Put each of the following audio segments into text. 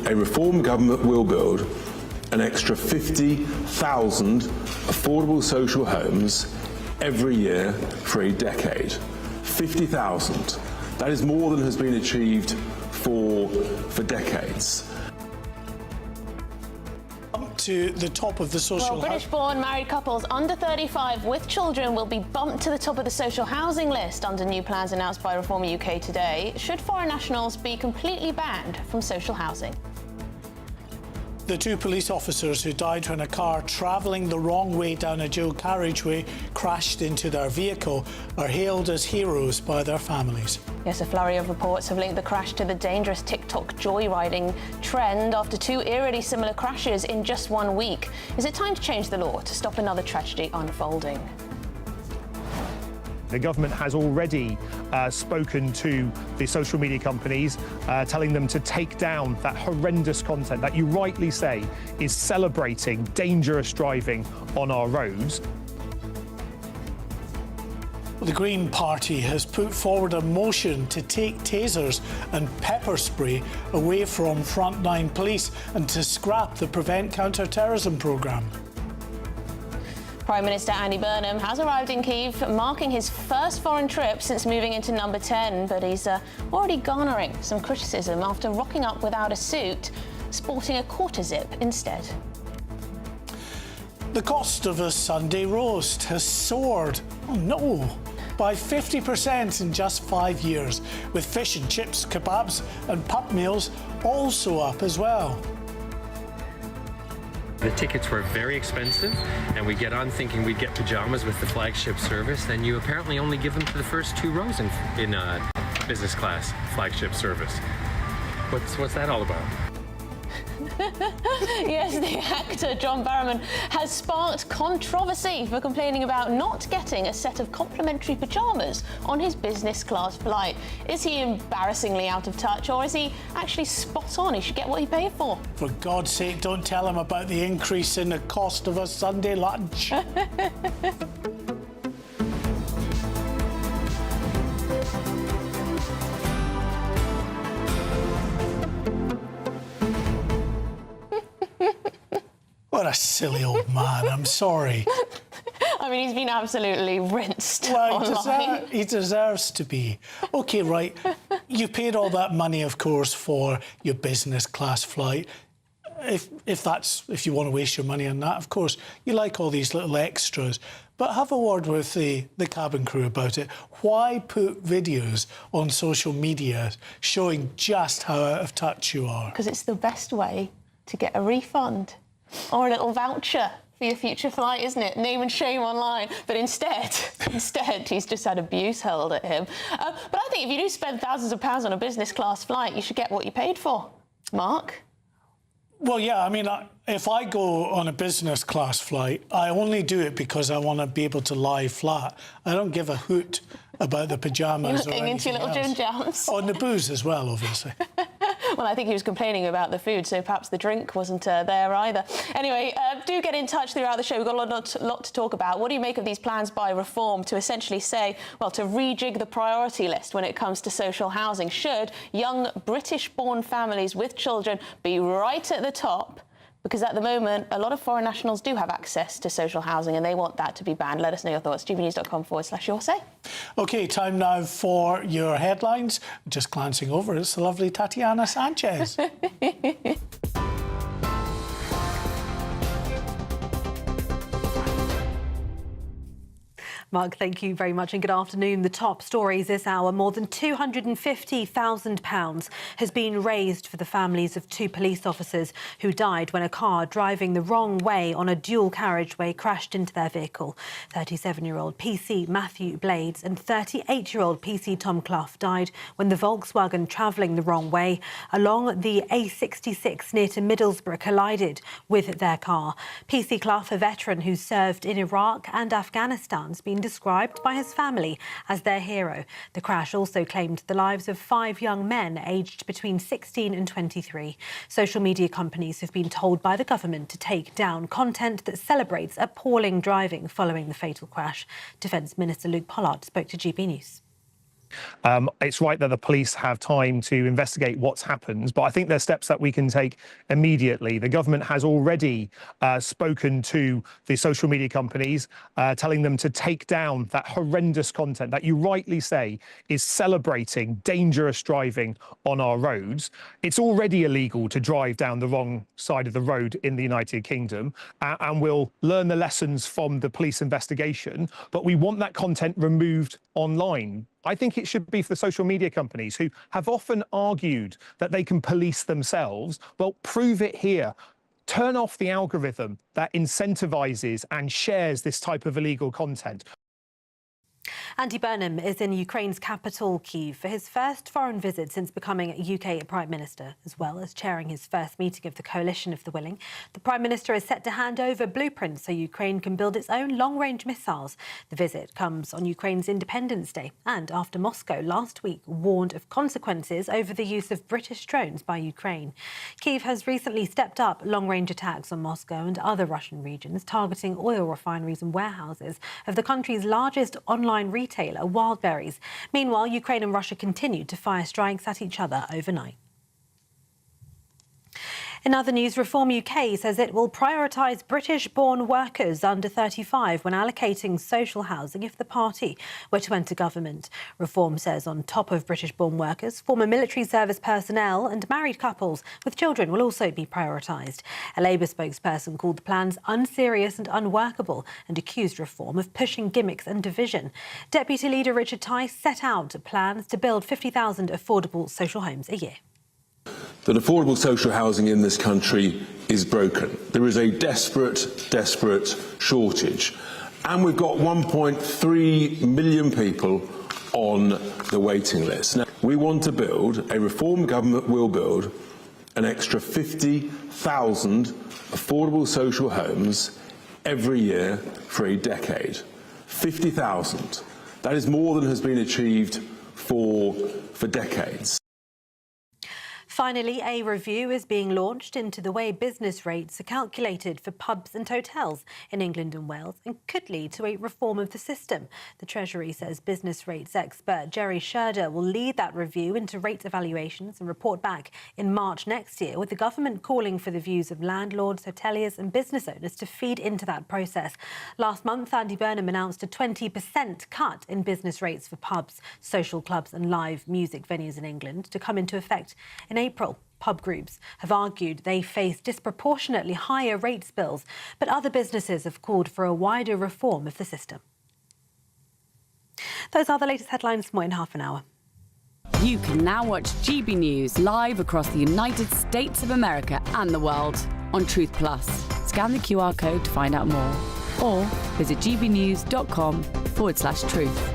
a Reform government will build an extra 50,000 affordable social homes every year for a decade. 50,000. That is more than has been achieved for decades. To the top of the social... Well, British-born married couples under 35 with children will be bumped to the top of the social housing list under new plans announced by Reform UK today. Should foreign nationals be completely banned from social housing? The two police officers who died when a car travelling the wrong way down a dual carriageway crashed into their vehicle are hailed as heroes by their families. Yes, a flurry of reports have linked the crash to the dangerous TikTok joyriding trend after two eerily similar crashes in just 1 week. Is it time to change the law to stop another tragedy unfolding? The government has already spoken to the social media companies, telling them to take down that horrendous content that you rightly say is celebrating dangerous driving on our roads. The Green Party has put forward a motion to take tasers and pepper spray away from frontline police and to scrap the Prevent Counter-Terrorism programme. Prime Minister Andy Burnham has arrived in Kyiv, marking his first foreign trip since moving into number 10, but he's already garnering some criticism after rocking up without a suit, sporting a quarter zip instead. The cost of a Sunday roast has soared, by 50% in just 5 years, with fish and chips, kebabs and pup meals also up as well. The tickets were very expensive, and we get on thinking we'd get pajamas with the flagship service, then you apparently only give them to the first 2 rows in business class flagship service. What's that all about? Yes, the actor John Barrowman has sparked controversy for complaining about not getting a set of complimentary pyjamas on his business class flight. Is he embarrassingly out of touch, or is he actually spot on? He should get what he paid for. For God's sake, don't tell him about the increase in the cost of a Sunday lunch. What a silly old man, I'm sorry. I mean, he's been absolutely rinsed Well, online. he deserves to be. OK, right, you paid all that money, of course, for your business class flight. If you want to waste your money on that, of course, you like all these little extras. But have a word with the cabin crew about it. Why put videos on social media showing just how out of touch you are? Because it's the best way to get a refund or a little voucher for your future flight, isn't it? Name and shame online. But instead, he's just had abuse hurled at him. But I think if you do spend thousands of pounds on a business class flight, you should get what you paid for. Mark? Well, yeah, I mean, if I go on a business class flight, I only do it because I want to be able to lie flat. I don't give a hoot about the pyjamas or anything into your little Jim Jams. Oh, and the booze as well, obviously. Well, I think he was complaining about the food, so perhaps the drink wasn't there either. Anyway, do get in touch throughout the show. We've got a lot to talk about. What do you make of these plans by Reform to essentially say, well, to rejig the priority list when it comes to social housing? Should young British-born families with children be right at the top? Because at the moment, a lot of foreign nationals do have access to social housing and they want that to be banned. Let us know your thoughts. GBNews.com/your say. OK, time now for your headlines. Just glancing over, it's the lovely Tatiana Sanchez. Mark, thank you very much and good afternoon. The top stories this hour. More than £250,000 has been raised for the families of two police officers who died when a car driving the wrong way on a dual carriageway crashed into their vehicle. 37-year-old PC Matthew Blades and 38-year-old PC Tom Clough died when the Volkswagen travelling the wrong way along the A66 near to Middlesbrough collided with their car. PC Clough, a veteran who served in Iraq and Afghanistan, has been described by his family as their hero. The crash also claimed the lives of 5 young men aged between 16 and 23. Social media companies have been told by the government to take down content that celebrates appalling driving following the fatal crash. Defence Minister Luke Pollard spoke to GB News. It's right that the police have time to investigate what's happened, but I think there's steps that we can take immediately. The government has already spoken to the social media companies, telling them to take down that horrendous content that you rightly say is celebrating dangerous driving on our roads. It's already illegal to drive down the wrong side of the road in the United Kingdom, and we'll learn the lessons from the police investigation, but we want that content removed online. I think it should be for the social media companies who have often argued that they can police themselves. Well, prove it here. Turn off the algorithm that incentivizes and shares this type of illegal content. Andy Burnham is in Ukraine's capital, Kyiv, for his first foreign visit since becoming UK Prime Minister, as well as chairing his first meeting of the Coalition of the Willing. The Prime Minister is set to hand over blueprints so Ukraine can build its own long-range missiles. The visit comes on Ukraine's Independence Day and after Moscow last week warned of consequences over the use of British drones by Ukraine. Kyiv has recently stepped up long-range attacks on Moscow and other Russian regions, targeting oil refineries and warehouses of the country's largest online retailer, Wildberries. Meanwhile, Ukraine and Russia continued to fire strikes at each other overnight. In other news, Reform UK says it will prioritise British-born workers under 35 when allocating social housing if the party were to enter government. Reform says on top of British-born workers, former military service personnel and married couples with children will also be prioritised. A Labour spokesperson called the plans unserious and unworkable and accused Reform of pushing gimmicks and division. Deputy Leader Richard Tice set out plans to build 50,000 affordable social homes a year. That affordable social housing in this country is broken. There is a desperate shortage. And we've got 1.3 million people on the waiting list. Now, we want to build, a Reform government will build, an extra 50,000 affordable social homes every year for a decade. 50,000. That is more than has been achieved for decades. Finally, a review is being launched into the way business rates are calculated for pubs and hotels in England and Wales and could lead to a reform of the system. The Treasury says business rates expert Jerry Sherder will lead that review into rate evaluations and report back in March next year, with the government calling for the views of landlords, hoteliers and business owners to feed into that process. Last month, Andy Burnham announced a 20% cut in business rates for pubs, social clubs and live music venues in England to come into effect in April. Pub groups have argued they face disproportionately higher rates bills, but other businesses have called for a wider reform of the system. Those are the latest headlines. More in half an hour. You can now watch GB News live across the United States of America and the world on Truth Plus. Scan the QR code to find out more or visit gbnews.com/truth.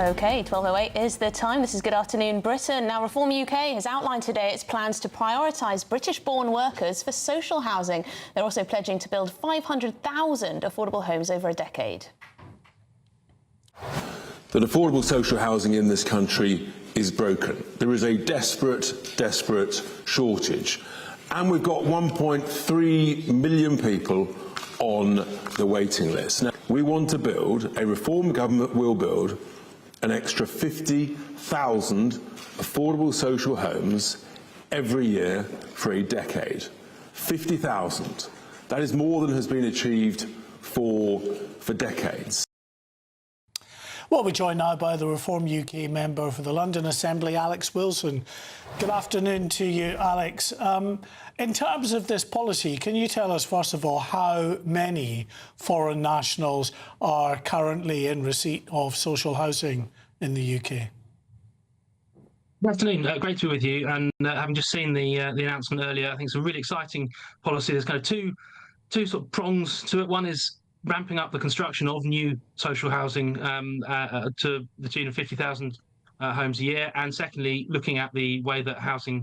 OK, 12:08 is the time. This is Good Afternoon Britain. Now, Reform UK has outlined today its plans to prioritise British-born workers for social housing. They're also pledging to build 500,000 affordable homes over a decade. That affordable social housing in this country is broken. There is a desperate shortage. And we've got 1.3 million people on the waiting list. Now, we want to build, a Reform government will build, an extra 50,000 affordable social homes every year for a decade. 50,000. That is more than has been achieved for decades. Well, we're joined now by the Reform UK member for the London Assembly, Alex Wilson. Good afternoon to you, Alex. In terms of this policy, can you tell us, first of all, how many foreign nationals are currently in receipt of social housing in the UK? Good afternoon. Great to be with you. And having just seen the announcement earlier, I think it's a really exciting policy. There's kind of two sort of prongs to it. One is ramping up the construction of new social housing to the tune of 50,000 homes a year, and secondly, looking at the way that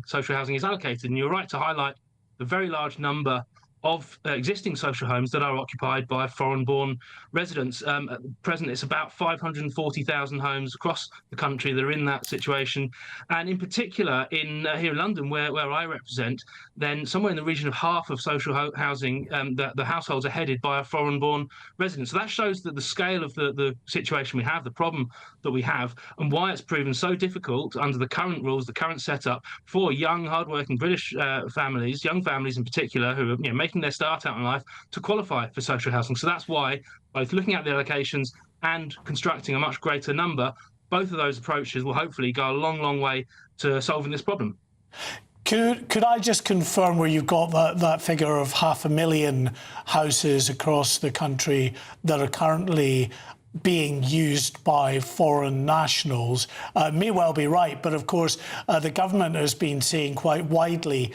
social housing is allocated. And you're right to highlight the very large number of existing social homes that are occupied by foreign-born residents. At present, it's about 540,000 homes across the country that are in that situation. And in particular, here in London, where I represent, then somewhere in the region of half of social housing, the households are headed by a foreign-born resident. So that shows that the scale of the situation we have, the problem that we have, and why it's proven so difficult under the current rules, the current setup, for young, hard-working British families, young families in particular, who are making their start out in life, to qualify for social housing. So that's why both looking at the allocations and constructing a much greater number, both of those approaches will hopefully go a long, long way to solving this problem. Could I just confirm where you've got that figure of 500,000 houses across the country that are currently being used by foreign nationals? May well be right, but of course the government has been saying quite widely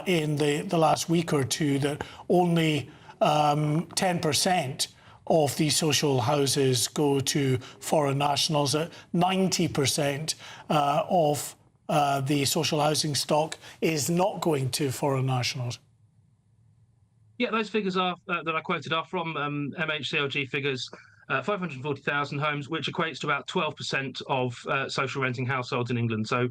in the last week or two that only 10% of these social houses go to foreign nationals, that 90% of the social housing stock is not going to foreign nationals. Yeah, those figures are that I quoted are from MHCLG figures. 540,000 homes, which equates to about 12% of social renting households in England. So,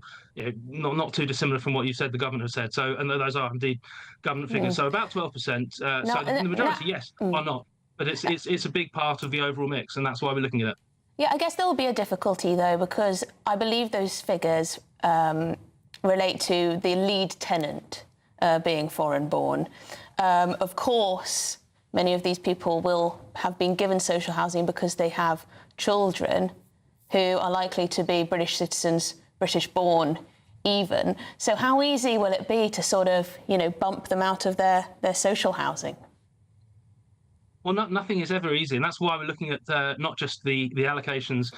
not too dissimilar from what you said the government has said. So, and those are indeed government figures. So, about 12%. So, the majority, yes, are not. But it's a big part of the overall mix, and that's why we're looking at it. Yeah, I guess there will be a difficulty, though, because I believe those figures relate to the lead tenant being foreign-born. Of course, many of these people will have been given social housing because they have children who are likely to be British citizens, British-born even. So how easy will it be to sort of, bump them out of their social housing? Well, nothing is ever easy, and that's why we're looking at not just the allocations,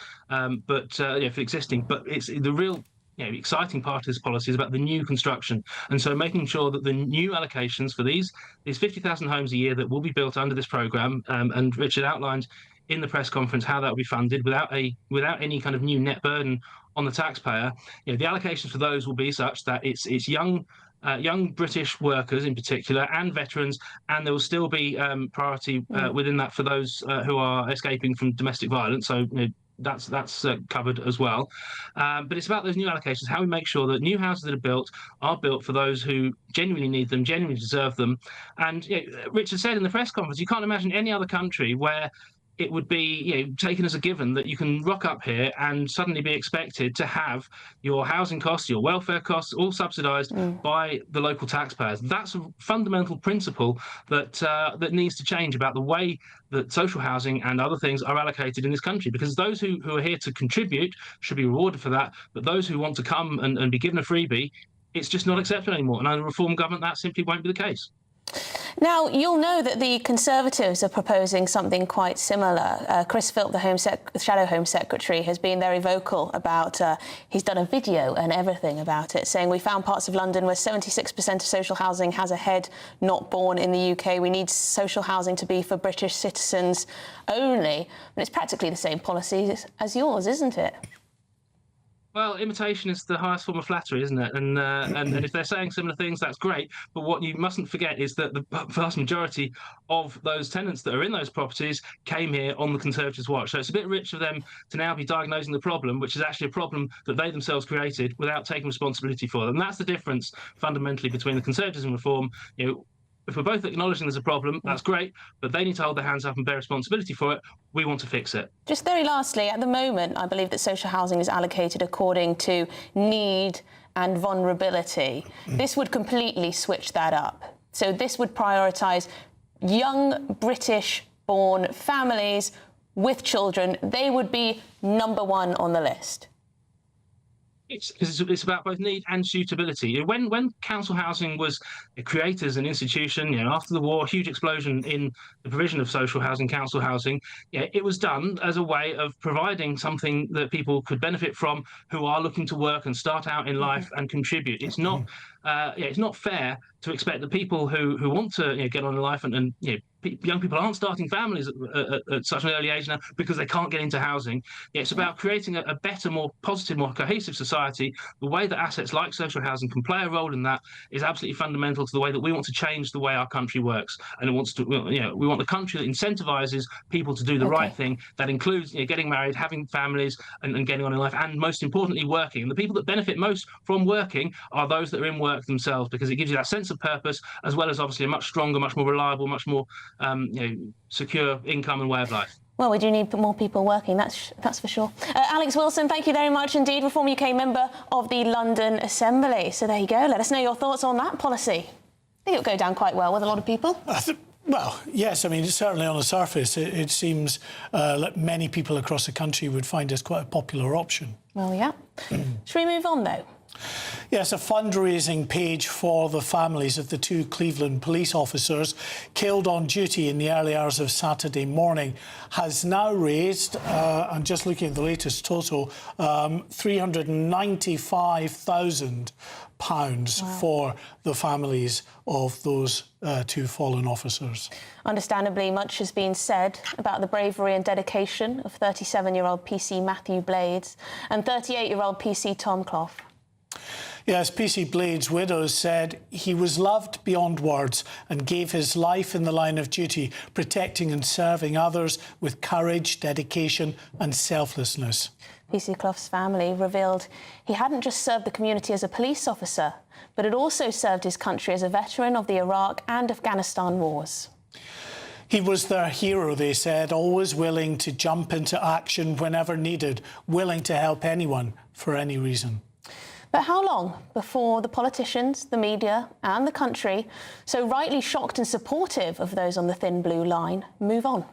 but for existing. But it's the real exciting part of this policy is about the new construction, and so making sure that the new allocations for these 50,000 homes a year that will be built under this programme, and Richard outlined in the press conference how that will be funded without any kind of new net burden on the taxpayer. The allocations for those will be such that it's young British workers in particular and veterans, and there will still be priority within that for those who are escaping from domestic violence. So that's covered as well. But it's about those new allocations, how we make sure that new houses that are built for those who genuinely need them, genuinely deserve them. And Richard said in the press conference, you can't imagine any other country where it would be taken as a given that you can rock up here and suddenly be expected to have your housing costs, your welfare costs, all subsidised by the local taxpayers. That's a fundamental principle that needs to change about the way that social housing and other things are allocated in this country, because those who are here to contribute should be rewarded for that, but those who want to come and be given a freebie, it's just not acceptable anymore. And under a Reform government, that simply won't be the case. Now, you'll know that the Conservatives are proposing something quite similar. Chris Philp, the Shadow Home Secretary, has been very vocal about, he's done a video and everything about it, saying we found parts of London where 76% of social housing has a head not born in the UK. We need social housing to be for British citizens only. And it's practically the same policy as yours, isn't it? Well, imitation is the highest form of flattery, isn't it? And if they're saying similar things, that's great. But what you mustn't forget is that the vast majority of those tenants that are in those properties came here on the Conservatives' watch. So it's a bit rich of them to now be diagnosing the problem, which is actually a problem that they themselves created, without taking responsibility for them. And that's the difference fundamentally between the Conservatives and Reform. If we're both acknowledging there's a problem, that's great, but they need to hold their hands up and bear responsibility for it. We want to fix it. Just very lastly, at the moment, I believe that social housing is allocated according to need and vulnerability. This would completely switch that up. So this would prioritise young British-born families with children. They would be number one on the list. It's about both need and suitability. When council housing was created as an institution, after the war, huge explosion in the provision of social housing, council housing, it was done as a way of providing something that people could benefit from who are looking to work and start out in life and contribute. It's not it's not fair to expect the people who want to get on in life and young people aren't starting families at such an early age now because they can't get into housing. It's about creating a better, more positive, more cohesive society. The way that assets like social housing can play a role in that is absolutely fundamental to the way that we want to change the way our country works. And we want a country that incentivises people to do the right thing. That includes getting married, having families, and getting on in life, and most importantly, working. And the people that benefit most from working are those that are in work themselves, because it gives you that sense of purpose, as well as obviously a much stronger, much more reliable, much more secure income and way of life. Well, we do need more people working, that's for sure. Alex Wilson, thank you very much indeed, Reform UK member of the London Assembly. So there you go. Let us know your thoughts on that policy. I think it'll go down quite well with a lot of people. Well, yes, I mean, certainly on the surface, it seems like many people across the country would find this quite a popular option. Well, yeah. Should we move on, though? Yes, a fundraising page for the families of the two Cleveland police officers killed on duty in the early hours of Saturday morning has now raised, I'm just looking at the latest total, £395,000 for the families of those two fallen officers. Understandably, much has been said about the bravery and dedication of 37-year-old PC Matthew Blades and 38-year-old PC Tom Clough. Yes, PC Blades' widow said he was loved beyond words and gave his life in the line of duty, protecting and serving others with courage, dedication and selflessness. PC Clough's family revealed he hadn't just served the community as a police officer, but had also served his country as a veteran of the Iraq and Afghanistan wars. He was their hero, they said, always willing to jump into action whenever needed, willing to help anyone for any reason. But how long before the politicians, the media and the country, so rightly shocked and supportive of those on the thin blue line, move on?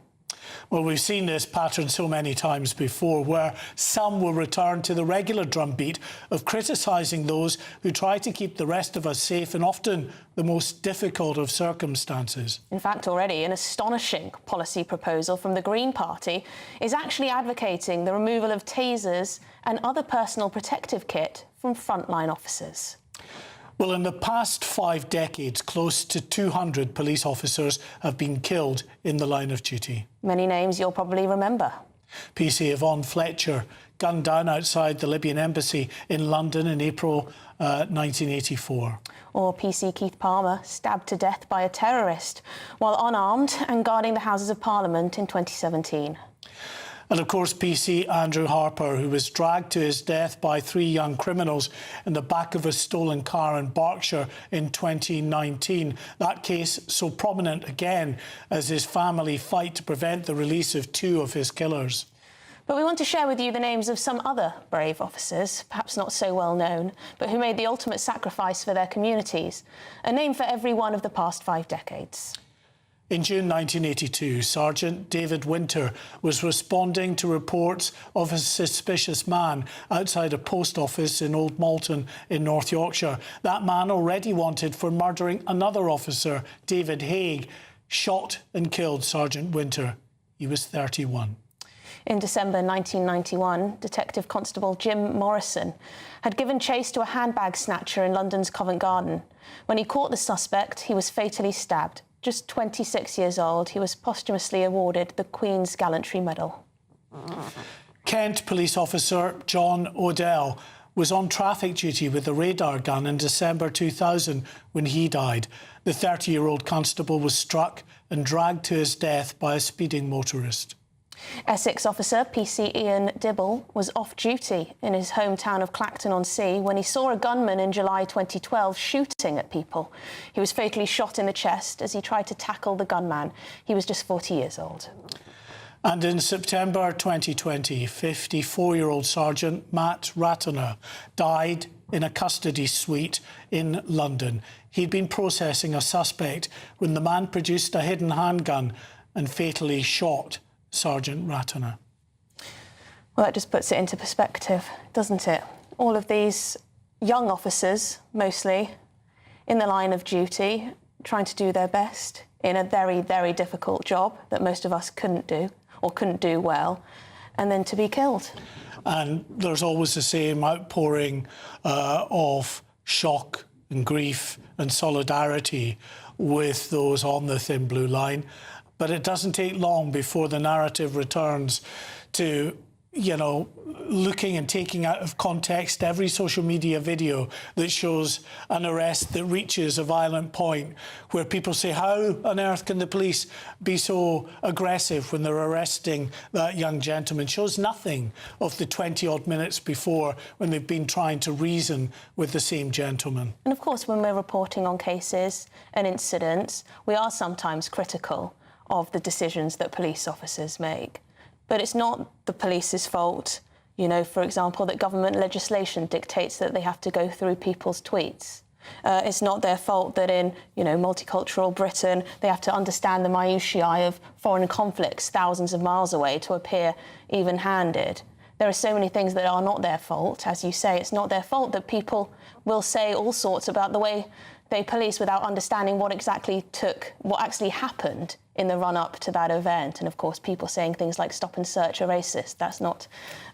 Well, we've seen this pattern so many times before, where some will return to the regular drumbeat of criticising those who try to keep the rest of us safe in often the most difficult of circumstances. In fact, already an astonishing policy proposal from the Green Party is actually advocating the removal of tasers and other personal protective kit from frontline officers. Well, in the past 5 decades, close to 200 police officers have been killed in the line of duty. Many names you'll probably remember. PC Yvonne Fletcher, gunned down outside the Libyan embassy in London in April 1984. Or PC Keith Palmer, stabbed to death by a terrorist while unarmed and guarding the Houses of Parliament in 2017. And of course, PC Andrew Harper, who was dragged to his death by 3 young criminals in the back of a stolen car in Berkshire in 2019. That case so prominent again as his family fight to prevent the release of 2 of his killers. But we want to share with you the names of some other brave officers, perhaps not so well known, but who made the ultimate sacrifice for their communities. A name for every one of the past 5 decades. In June 1982, Sergeant David Winter was responding to reports of a suspicious man outside a post office in Old Malton in North Yorkshire. That man, already wanted for murdering another officer, David Haig, shot and killed Sergeant Winter. He was 31. In December 1991, Detective Constable Jim Morrison had given chase to a handbag snatcher in London's Covent Garden. When he caught the suspect, he was fatally stabbed. Just 26 years old, he was posthumously awarded the Queen's Gallantry Medal. Kent police officer John Odell was on traffic duty with a radar gun in December 2000 when he died. The 30-year-old constable was struck and dragged to his death by a speeding motorist. Essex officer PC Ian Dibble was off duty in his hometown of Clacton-on-Sea when he saw a gunman in July 2012 shooting at people. He was fatally shot in the chest as he tried to tackle the gunman. He was just 40 years old. And in September 2020, 54-year-old Sergeant Matt Ratner died in a custody suite in London. He'd been processing a suspect when the man produced a hidden handgun and fatally shot Sergeant Ratner. Well, that just puts it into perspective, doesn't it? All of these young officers, mostly, in the line of duty, trying to do their best in a very, very difficult job that most of us couldn't do or couldn't do well, and then to be killed. And there's always the same outpouring of shock and grief and solidarity with those on the thin blue line. But it doesn't take long before the narrative returns to, you know, looking and taking out of context every social media video that shows an arrest that reaches a violent point, where people say, how on earth can the police be so aggressive when they're arresting that young gentleman? Shows nothing of the 20-odd minutes before, when they've been trying to reason with the same gentleman. And of course, when we're reporting on cases and incidents, we are sometimes critical of the decisions that police officers make. But it's not the police's fault, you know, for example, that government legislation dictates that they have to go through people's tweets. It's not their fault that in, you know, multicultural Britain, they have to understand the minutiae of foreign conflicts thousands of miles away to appear even-handed. There are so many things that are not their fault. As you say, it's not their fault that people will say all sorts about the way they police without understanding what actually happened in the run-up to that event. And of course, people saying things like stop and search are racist. That's not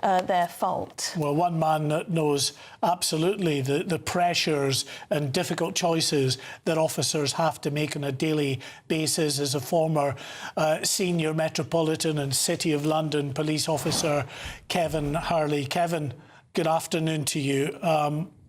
their fault. Well, one man that knows absolutely the pressures and difficult choices that officers have to make on a daily basis is a former senior Metropolitan and City of London police officer, Kevin Hurley. Kevin, good afternoon to you.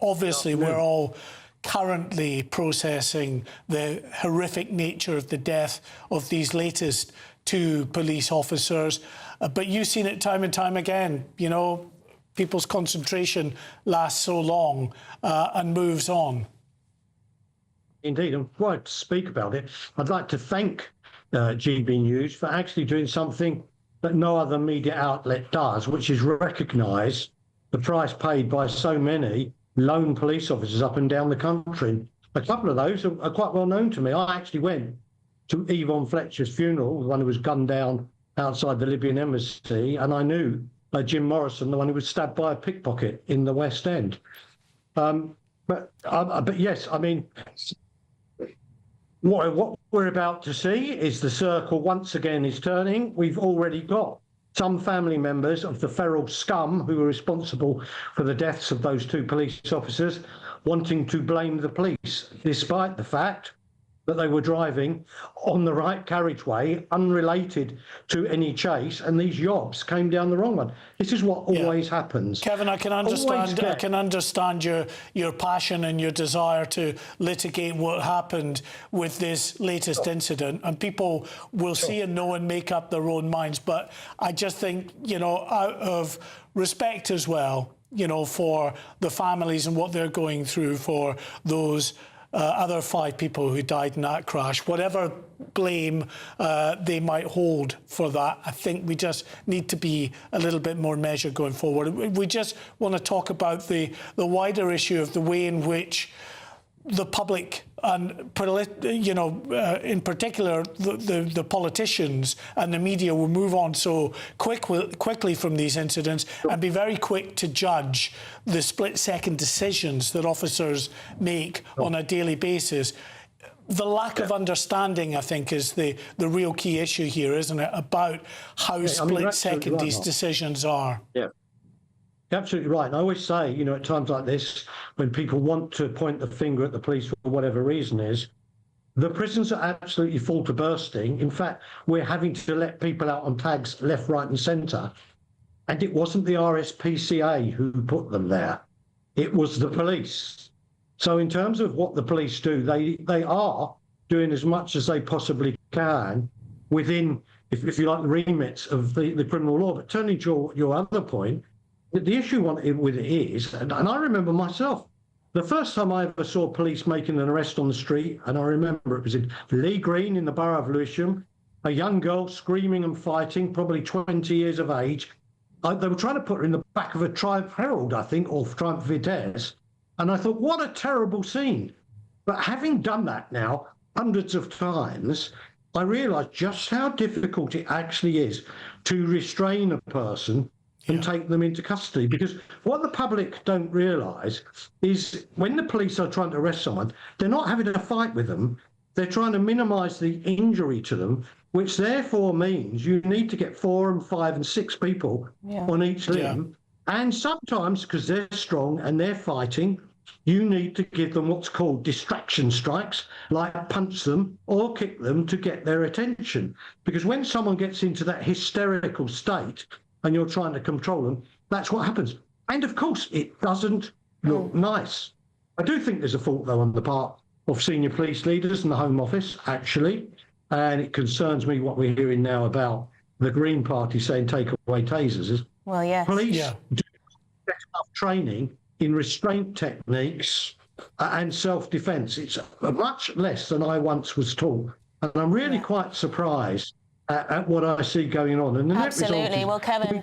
Obviously, we're all currently processing the horrific nature of the death of these latest two police officers. But you've seen it time and time again. You know, people's concentration lasts so long and moves on. Indeed, and before I speak about it, I'd like to thank GBNews for actually doing something that no other media outlet does, which is recognise the price paid by so many lone police officers up and down the country. A couple of those are quite well known to me. I actually went to Yvonne Fletcher's funeral, the one who was gunned down outside the Libyan embassy, and I knew Jim Morrison, the one who was stabbed by a pickpocket in the West End. But yes, I mean, what we're about to see is the circle once again is turning. We've already got some family members of the feral scum who were responsible for the deaths of those two police officers wanting to blame the police, despite the fact that they were driving on the right carriageway, unrelated to any chase, and these yobs came down the wrong one. This is what always happens. Kevin, I can understand your passion and your desire to litigate what happened with this latest incident, and people will see and know and make up their own minds. But I just think, you know, out of respect as well, you know, for the families and what they're going through, for those other 5 people who died in that crash, whatever blame they might hold for that, I think we just need to be a little bit more measured going forward. We just want to talk about the wider issue of the way in which the public and, you know, in particular, the politicians and the media will move on so quickly from these incidents and be very quick to judge the split-second decisions that officers make on a daily basis. The lack of understanding, I think, is the real key issue here, isn't it, about how split-second these decisions are. Yeah. You're absolutely right. And I always say, you know, at times like this, when people want to point the finger at the police for whatever reason is, the prisons are absolutely full to bursting. In fact, we're having to let people out on tags left, right and centre. And it wasn't the RSPCA who put them there. It was the police. So in terms of what the police do, they are doing as much as they possibly can within, if you like, the remits of the criminal law. But turning to your other point, the issue with it is, and I remember myself, the first time I ever saw police making an arrest on the street, and I remember it was in Lee Green in the borough of Lewisham, a young girl screaming and fighting, probably 20 years of age. They were trying to put her in the back of a Triumph Herald, I think, or Triumph Vitesse. And I thought, what a terrible scene. But having done that now hundreds of times, I realised just how difficult it actually is to restrain a person and take them into custody. Because what the public don't realise is when the police are trying to arrest someone, they're not having a fight with them. They're trying to minimise the injury to them, which therefore means you need to get 4 and 5 and 6 people on each limb. And sometimes, because they're strong and they're fighting, you need to give them what's called distraction strikes, like punch them or kick them to get their attention. Because when someone gets into that hysterical state and you're trying to control them, that's what happens. And of course, it doesn't look nice. I do think there's a fault, though, on the part of senior police leaders and the Home Office, actually. And it concerns me what we're hearing now about the Green Party saying take away tasers. Well, yes. Police do get enough training in restraint techniques and self-defence. It's much less than I once was taught. And I'm really quite surprised at what I see going on. And the Absolutely. Well, Kevin,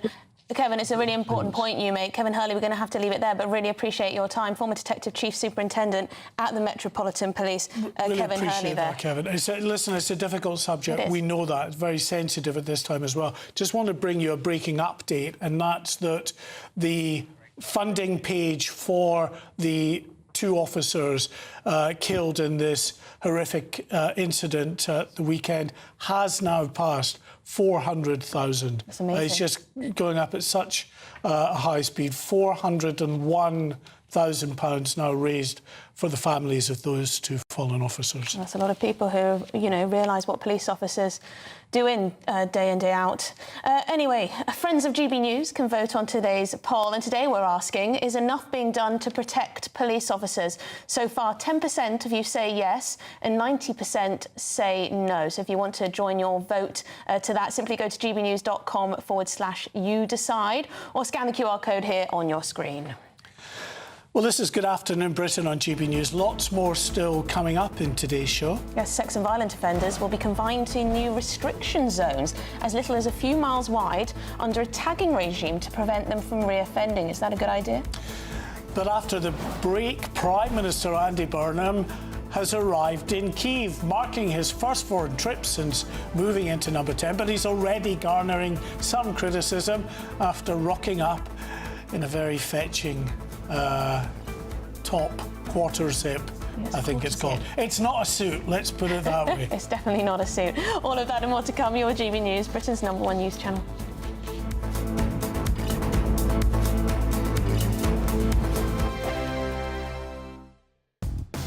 it's a really important point you make. Kevin Hurley, we're going to have to leave it there, but really appreciate your time. Former Detective Chief Superintendent at the Metropolitan Police, Really Kevin Hurley there. that, Kevin. Listen, it's a difficult subject. We know that. It's very sensitive at this time as well. Just want to bring you a breaking update, and that's that the funding page for the 2 officers killed in this horrific incident at the weekend has now passed 400,000. That's amazing. It's just going up at such a high speed. £401,000 now raised for the families of those 2 fallen officers. That's a lot of people who, you know, realise what police officers do in day in, day out. Anyway, friends of GB News can vote on today's poll, and today we're asking, is enough being done to protect police officers? So far, 10% of you say yes and 90% say no. So if you want to join your vote to that, simply go to gbnews.com/you decide or scan the QR code here on your screen. Well, this is Good Afternoon Britain on GB News. Lots more still coming up in today's show. Yes, sex and violent offenders will be confined to new restriction zones as little as a few miles wide under a tagging regime to prevent them from reoffending. Is that a good idea? But after the break, Prime Minister Andy Burnham has arrived in Kyiv, marking his first foreign trip since moving into number 10. But he's already garnering some criticism after rocking up in a very fetching top quarter zip, I think it's called. It's not a suit, let's put it that way. It's definitely not a suit. All of that and more to come. Your GB News, Britain's #1 news channel.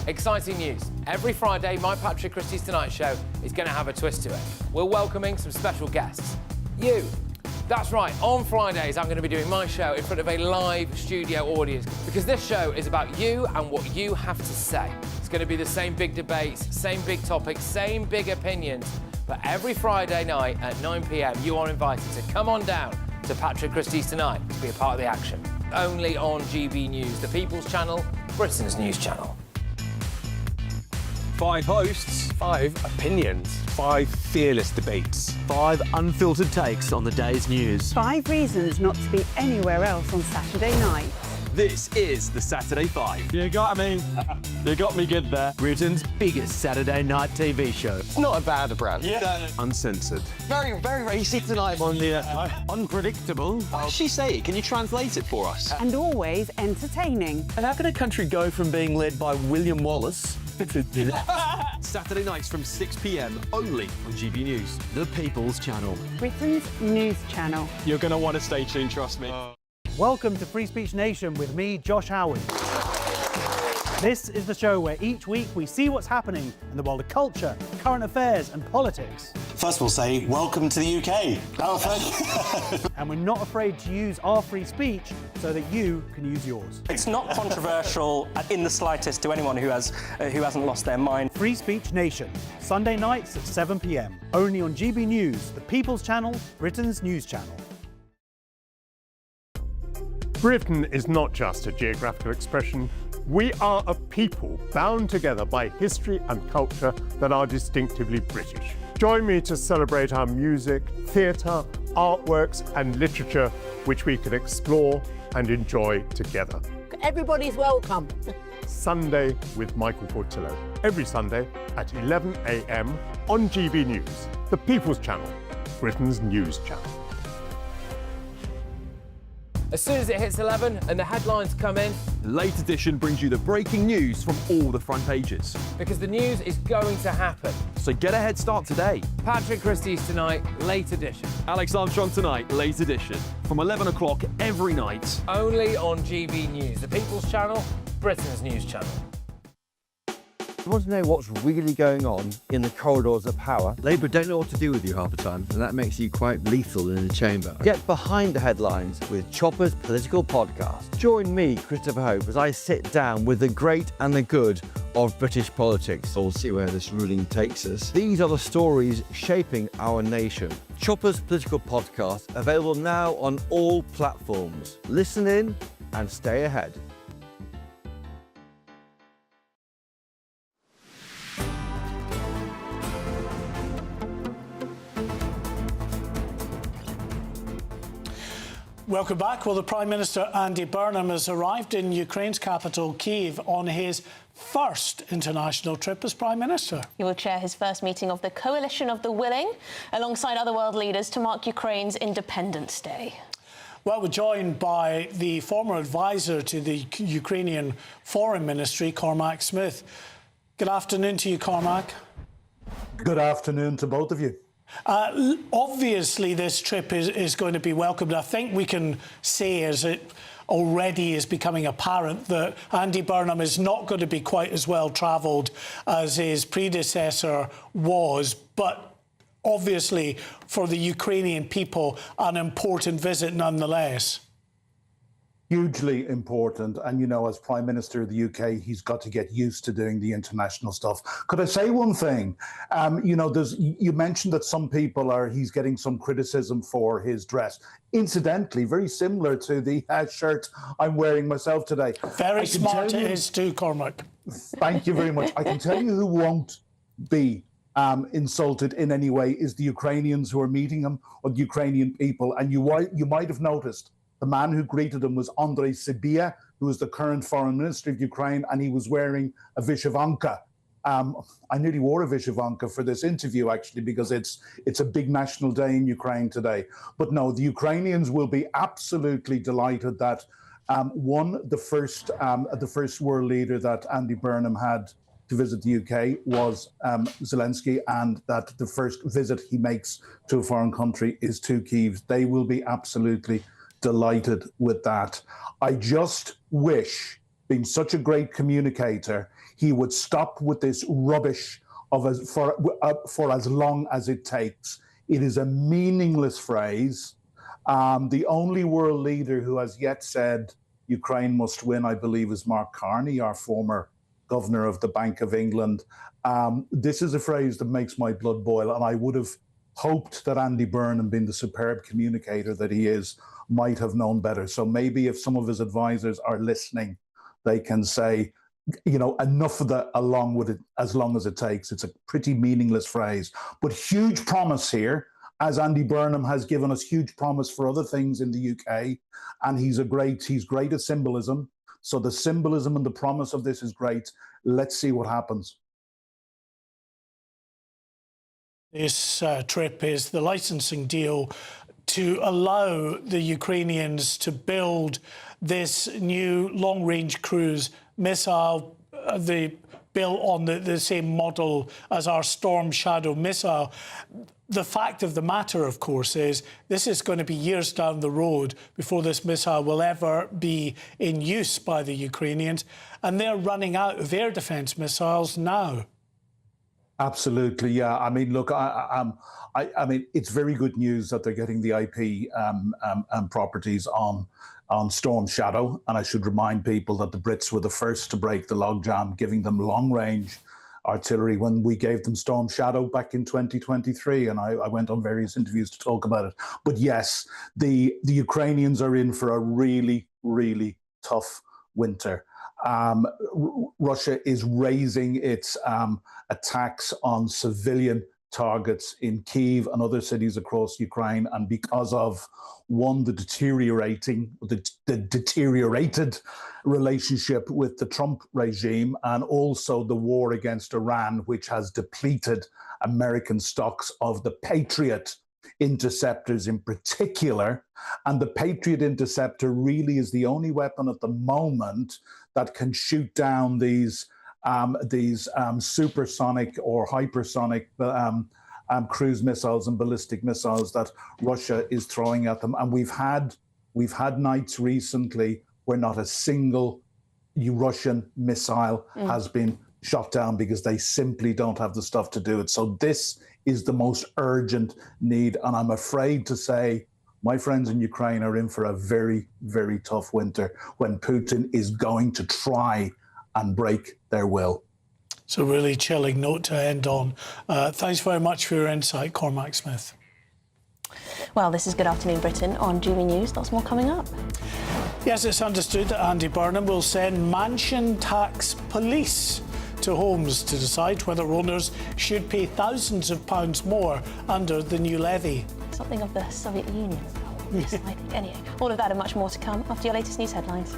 Exciting news. Every Friday, my Patrick Christie's Tonight Show is going to have a twist to it. We're welcoming some special guests. You. That's right, on Fridays I'm going to be doing my show in front of a live studio audience because this show is about you and what you have to say. It's going to be the same big debates, same big topics, same big opinions, but every Friday night at 9 p.m. you are invited to come on down to Patrick Christie's Tonight to be a part of the action. Only on GB News, the People's Channel, Britain's news channel. 5 hosts, 5 opinions, 5 fearless debates, 5 unfiltered takes on the day's news. 5 reasons not to be anywhere else on Saturday night. This is the Saturday 5. You got me good there. Britain's biggest Saturday night TV show. It's not a bad brand. Yeah. Uncensored. Very, very racy tonight. On the unpredictable. What did she say? Can you translate it for us? And always entertaining. And how can a country go from being led by William Wallace Saturday nights from 6 p.m. only on GB News, the People's Channel. Britain's news channel. You're going to want to stay tuned, trust me. Welcome to Free Speech Nation with me, Josh Howard. This is the show where each week we see what's happening in the world of culture, current affairs and politics. First we'll say, welcome to the UK. Oh, thank you. And we're not afraid to use our free speech so that you can use yours. It's not controversial in the slightest to anyone who hasn't lost their mind. Free Speech Nation, Sunday nights at 7 p.m. Only on GB News, the People's Channel, Britain's news channel. Britain is not just a geographical expression. We are a people bound together by history and culture that are distinctively British. Join me to celebrate our music, theatre, artworks and literature, which we can explore and enjoy together. Everybody's welcome. Sunday with Michael Portillo. Every Sunday at 11 a.m. on GB News, the People's Channel, Britain's news channel. As soon as it hits 11 and the headlines come in, The Late Edition brings you the breaking news from all the front pages. because the news is going to happen. So get a head start today. Patrick Christie's Tonight, Late Edition. Alex Armstrong Tonight, Late Edition. From 11 o'clock every night. Only on GB News, the People's Channel, Britain's news channel. You want to know what's really going on in the corridors of power? Labour don't know what to do with you half the time, and that makes you quite lethal in the chamber. Get behind the headlines with Chopper's political podcast. Join me, Christopher Hope, as I sit down with the great and the good of British politics. We'll see where this ruling takes us. These are the stories shaping our nation. Chopper's political podcast, available now on all platforms. Listen in and stay ahead. Welcome back. Well, the Prime Minister, Andy Burnham, has arrived in Ukraine's capital, Kyiv, on his first international trip as Prime Minister. He will chair his first meeting of the Coalition of the Willing, alongside other world leaders, to mark Ukraine's Independence Day. Well, we're joined by the former advisor to the Ukrainian Foreign Ministry, Cormac Smith. Good afternoon to you, Cormac. Good afternoon to both of you. Obviously, this trip is going to be welcomed. I think we can say, as it already is becoming apparent, that Andy Burnham is not going to be quite as well travelled as his predecessor was, but obviously for the Ukrainian people, an important visit nonetheless. Hugely important. And, you know, as Prime Minister of the UK, he's got to get used to doing the international stuff. Could I say one thing? You know, you mentioned that some people he's getting some criticism for his dress. Incidentally, very similar to the shirt I'm wearing myself today. Very smart it is too, Cormac. Thank you very much. I can tell you who won't be insulted in any way is the Ukrainians who are meeting him, or the Ukrainian people. And you might have noticed the man who greeted him was Andrei Sybiha, who is the current Foreign Minister of Ukraine, and he was wearing a vyshyvanka. I nearly wore a vyshyvanka for this interview, actually, because it's a big national day in Ukraine today. But no, the Ukrainians will be absolutely delighted that the first world leader that Andy Burnham had to visit the UK was Zelensky, and that the first visit he makes to a foreign country is to Kyiv. They will be absolutely delighted with that. I just wish, being such a great communicator, he would stop with this rubbish for as long as it takes. It is a meaningless phrase. The only world leader who has yet said Ukraine must win, I believe, is Mark Carney, our former governor of the Bank of England. This is a phrase that makes my blood boil, and I would have hoped that Andy Burnham, being the superb communicator that he is, might have known better. So maybe if some of his advisors are listening, they can say, you know, enough of that, along with it, as long as it takes. It's a pretty meaningless phrase, but huge promise here, as Andy Burnham has given us huge promise for other things in the UK. And he's great at symbolism. So the symbolism and the promise of this is great. Let's see what happens. This trip is the licensing deal to allow the Ukrainians to build this new long-range cruise missile, built on the same model as our Storm Shadow missile. The fact of the matter, of course, is this is going to be years down the road before this missile will ever be in use by the Ukrainians, and they're running out of air defence missiles now. Absolutely, yeah. I mean, look, I mean, it's very good news that they're getting the IP properties on Storm Shadow. And I should remind people that the Brits were the first to break the logjam, giving them long-range artillery when we gave them Storm Shadow back in 2023. And I went on various interviews to talk about it. But yes, the Ukrainians are in for a really, really tough winter. Russia is raising its attacks on civilian targets in Kyiv and other cities across Ukraine, and because of the deteriorated relationship with the Trump regime, and also the war against Iran, which has depleted American stocks of the Patriot interceptors in particular. And the Patriot interceptor really is the only weapon at the moment that can shoot down these supersonic or hypersonic cruise missiles and ballistic missiles that Russia is throwing at them. And we've had nights recently where not a single Russian missile has been shot down because they simply don't have the stuff to do it. So this is the most urgent need. And I'm afraid to say my friends in Ukraine are in for a very, very tough winter when Putin is going to try and break their will. It's a really chilling note to end on. Thanks very much for your insight, Cormac Smith. Well, this is Good Afternoon Britain on GBNews. Lots more coming up. Yes, it's understood that Andy Burnham will send mansion tax police to homes to decide whether owners should pay thousands of pounds more under the new levy. Something of the Soviet Union. Yes, I think. Anyway, all of that and much more to come after your latest news headlines.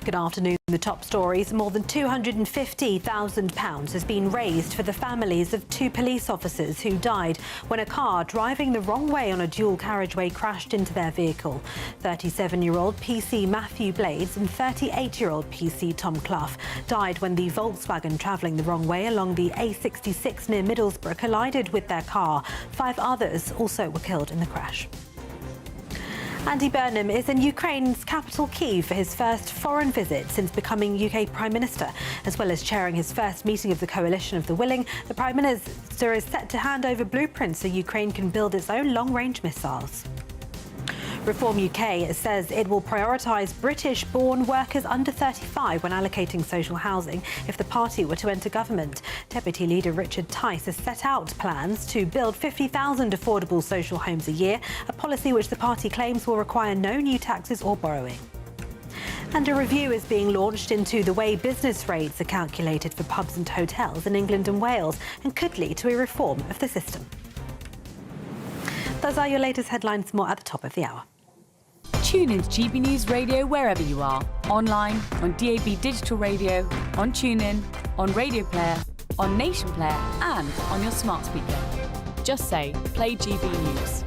Good afternoon. The top stories. More than £250,000 has been raised for the families of 2 police officers who died when a car driving the wrong way on a dual carriageway crashed into their vehicle. 37-year-old PC Matthew Blades and 38-year-old PC Tom Clough died when the Volkswagen travelling the wrong way along the A66 near Middlesbrough collided with their car. 5 others also were killed in the crash. Andy Burnham is in Ukraine's capital Kyiv for his first foreign visit since becoming UK Prime Minister. As well as chairing his first meeting of the Coalition of the Willing, the Prime Minister is set to hand over blueprints so Ukraine can build its own long-range missiles. Reform UK says it will prioritise British-born workers under 35 when allocating social housing if the party were to enter government. Deputy Leader Richard Tice has set out plans to build 50,000 affordable social homes a year, a policy which the party claims will require no new taxes or borrowing. And a review is being launched into the way business rates are calculated for pubs and hotels in England and Wales and could lead to a reform of the system. Those are your latest headlines, more at the top of the hour. Tune in to GB News Radio wherever you are. Online, on DAB Digital Radio, on TuneIn, on Radio Player, on Nation Player and on your smart speaker. Just say, play GB News.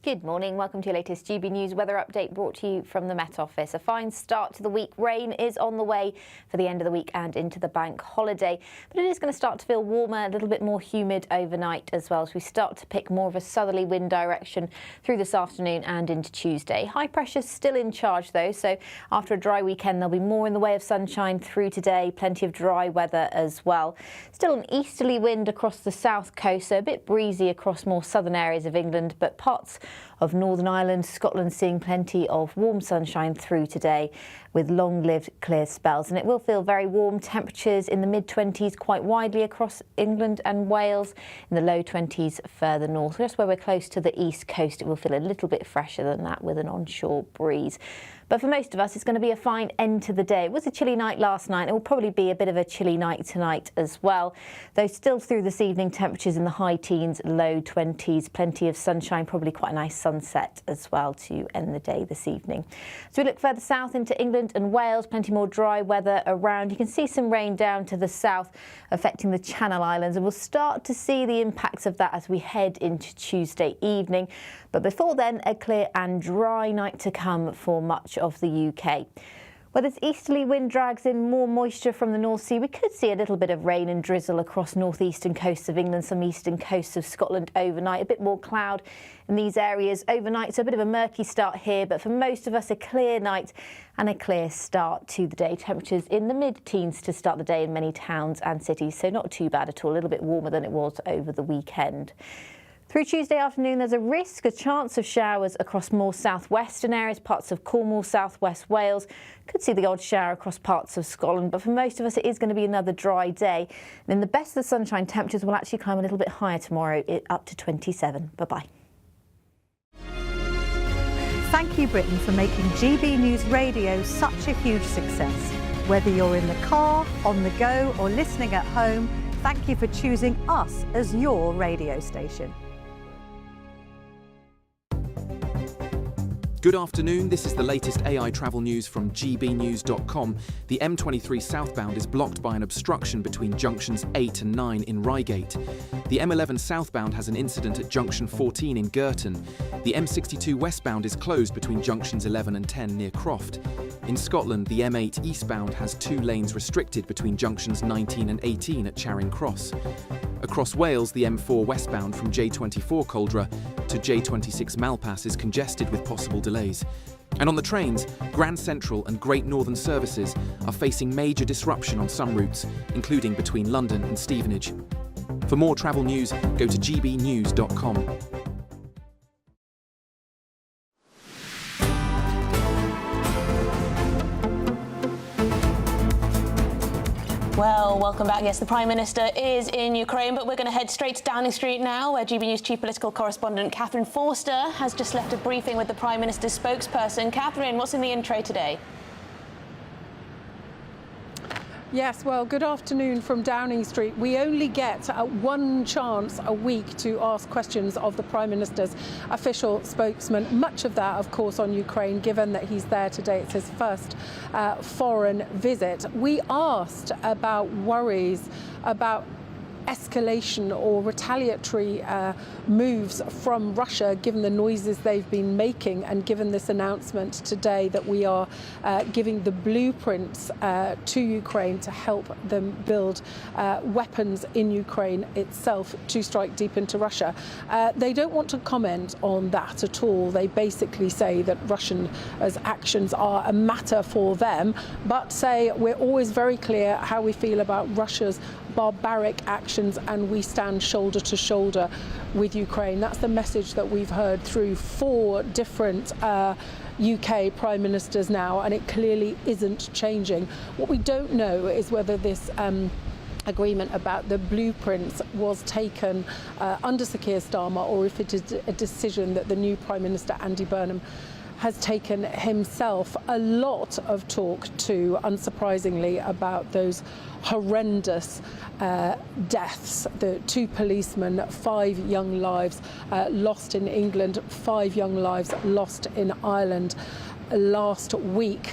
Good morning. Welcome to your latest GB News weather update brought to you from the Met Office. A fine start to the week. Rain is on the way for the end of the week and into the bank holiday. But it is going to start to feel warmer, a little bit more humid overnight as well. So we start to pick more of a southerly wind direction through this afternoon and into Tuesday. High pressure's still in charge though. So after a dry weekend, there'll be more in the way of sunshine through today. Plenty of dry weather as well. Still an easterly wind across the south coast, so a bit breezy across more southern areas of England, but parts of Northern Ireland, Scotland seeing plenty of warm sunshine through today with long-lived clear spells. And it will feel very warm, temperatures in the mid-20s quite widely across England and Wales, in the low 20s further north. Just where we're close to the east coast, it will feel a little bit fresher than that with an onshore breeze. But for most of us, it's going to be a fine end to the day. It was a chilly night last night. It will probably be a bit of a chilly night tonight as well. Though still through this evening, temperatures in the high teens, low 20s. Plenty of sunshine, probably quite a nice sunset as well to end the day this evening. So we look further south into England and Wales, plenty more dry weather around. You can see some rain down to the south affecting the Channel Islands. And we'll start to see the impacts of that as we head into Tuesday evening. But before then, a clear and dry night to come for much of the UK. Where this easterly wind drags in more moisture from the North Sea, we could see a little bit of rain and drizzle across northeastern coasts of England, some eastern coasts of Scotland overnight. A bit more cloud in these areas overnight, so a bit of a murky start here, but for most of us a clear night and a clear start to the day. Temperatures in the mid-teens to start the day in many towns and cities, so not too bad at all, a little bit warmer than it was over the weekend. Through Tuesday afternoon, there's a chance of showers across more southwestern areas, parts of Cornwall, southwest Wales. Could see the odd shower across parts of Scotland, but for most of us, it is going to be another dry day. And in the best of the sunshine, temperatures will actually climb a little bit higher tomorrow, up to 27. Bye-bye. Thank you, Britain, for making GB News Radio such a huge success. Whether you're in the car, on the go, or listening at home, thank you for choosing us as your radio station. Good afternoon, this is the latest AI travel news from GBNews.com. The M23 southbound is blocked by an obstruction between junctions 8 and 9 in Reigate. The M11 southbound has an incident at junction 14 in Girton. The M62 westbound is closed between junctions 11 and 10 near Croft. In Scotland, the M8 eastbound has 2 lanes restricted between junctions 19 and 18 at Charing Cross. Across Wales, the M4 westbound from J24 Coldra to J26 Malpass is congested with possible delays. And on the trains, Grand Central and Great Northern services are facing major disruption on some routes, including between London and Stevenage. For more travel news, go to gbnews.com. Well, welcome back. Yes, the Prime Minister is in Ukraine, but we're going to head straight to Downing Street now, where GB News chief political correspondent Catherine Forster has just left a briefing with the Prime Minister's spokesperson. Catherine, what's in the in tray today? Yes, well, good afternoon from Downing Street. We only get one chance a week to ask questions of the Prime Minister's official spokesman. Much of that, of course, on Ukraine, given that he's there today. It's his first foreign visit. We asked about worries about escalation or retaliatory moves from Russia, given the noises they've been making and given this announcement today that we are giving the blueprints to Ukraine to help them build weapons in Ukraine itself to strike deep into Russia. They don't want to comment on that at all. They basically say that Russia's actions are a matter for them, but say we're always very clear how we feel about Russia's barbaric actions, and we stand shoulder to shoulder with Ukraine. That's the message that we've heard through 4 different UK Prime Ministers now, and it clearly isn't changing. What we don't know is whether this agreement about the blueprints was taken under Sir Keir Starmer, or if it is a decision that the new Prime Minister, Andy Burnham, has taken himself. A lot of talk too, unsurprisingly, about those horrendous deaths. The 2 policemen, 5 young lives lost in England, 5 young lives lost in Ireland. Last week,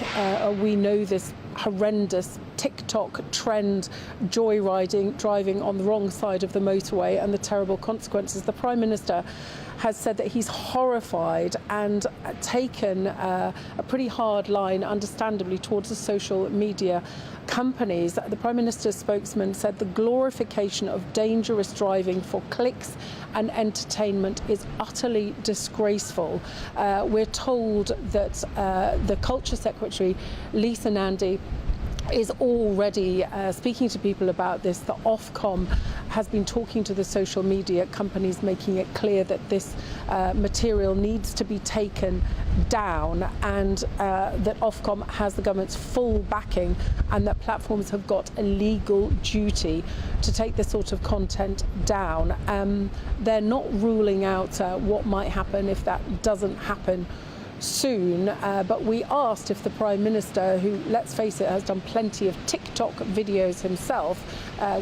we know this horrendous TikTok trend, joyriding, driving on the wrong side of the motorway, and the terrible consequences. The Prime Minister has said that he's horrified and taken a pretty hard line, understandably, towards the social media companies. The Prime Minister's spokesman said the glorification of dangerous driving for clicks and entertainment is utterly disgraceful. We're told that the Culture Secretary, Lisa Nandy, is already speaking to people about this. The Ofcom has been talking to the social media companies, making it clear that this material needs to be taken down, and that Ofcom has the government's full backing, and that platforms have got a legal duty to take this sort of content down. They're not ruling out what might happen if that doesn't happen soon, but we asked if the Prime Minister, who, let's face it, has done plenty of TikTok videos himself,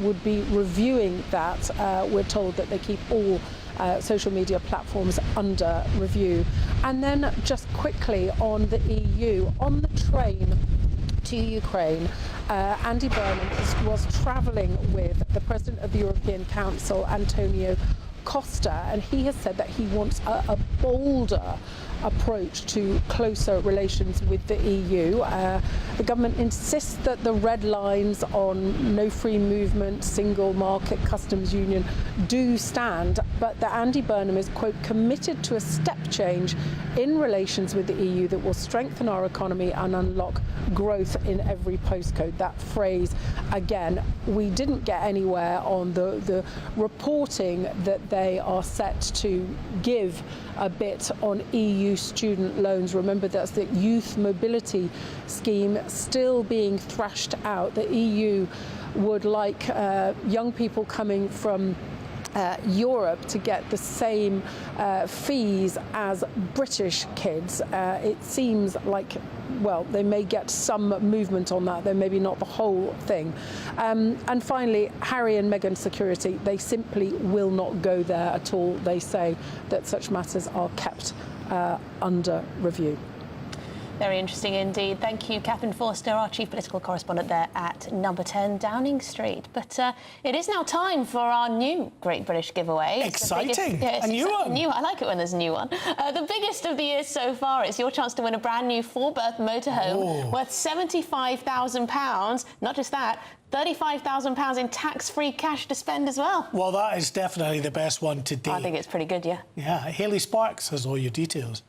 would be reviewing that. We're told that they keep all social media platforms under review. And then just quickly on the EU, on the train to Ukraine, Andy Burnham was travelling with the President of the European Council, Antonio Costa, and he has said that he wants a bolder approach to closer relations with the EU. The government insists that the red lines on no free movement, single market, customs union do stand, but that Andy Burnham is, quote, committed to a step change in relations with the EU that will strengthen our economy and unlock growth in every postcode. That phrase, again, we didn't get anywhere on the reporting that they are set to give a bit on EU student loans. Remember, that's the youth mobility scheme still being thrashed out. The EU would like young people coming from Europe to get the same fees as British kids. It seems like, well, they may get some movement on that, though maybe not the whole thing. And finally, Harry and Meghan's security, they simply will not go there at all. They say that such matters are kept under review. Very interesting indeed. Thank you, Catherine Forster, our chief political correspondent there at number 10 Downing Street. But it is now time for our new Great British Giveaway. Exciting. A new one. I like it when there's a new one. The biggest of the year so far. It's your chance to win a brand new 4-berth motorhome worth £75,000. Not just that, £35,000 in tax-free cash to spend as well. Well, that is definitely the best one to date. I think it's pretty good, yeah. Yeah, Hayley Sparks has all your details.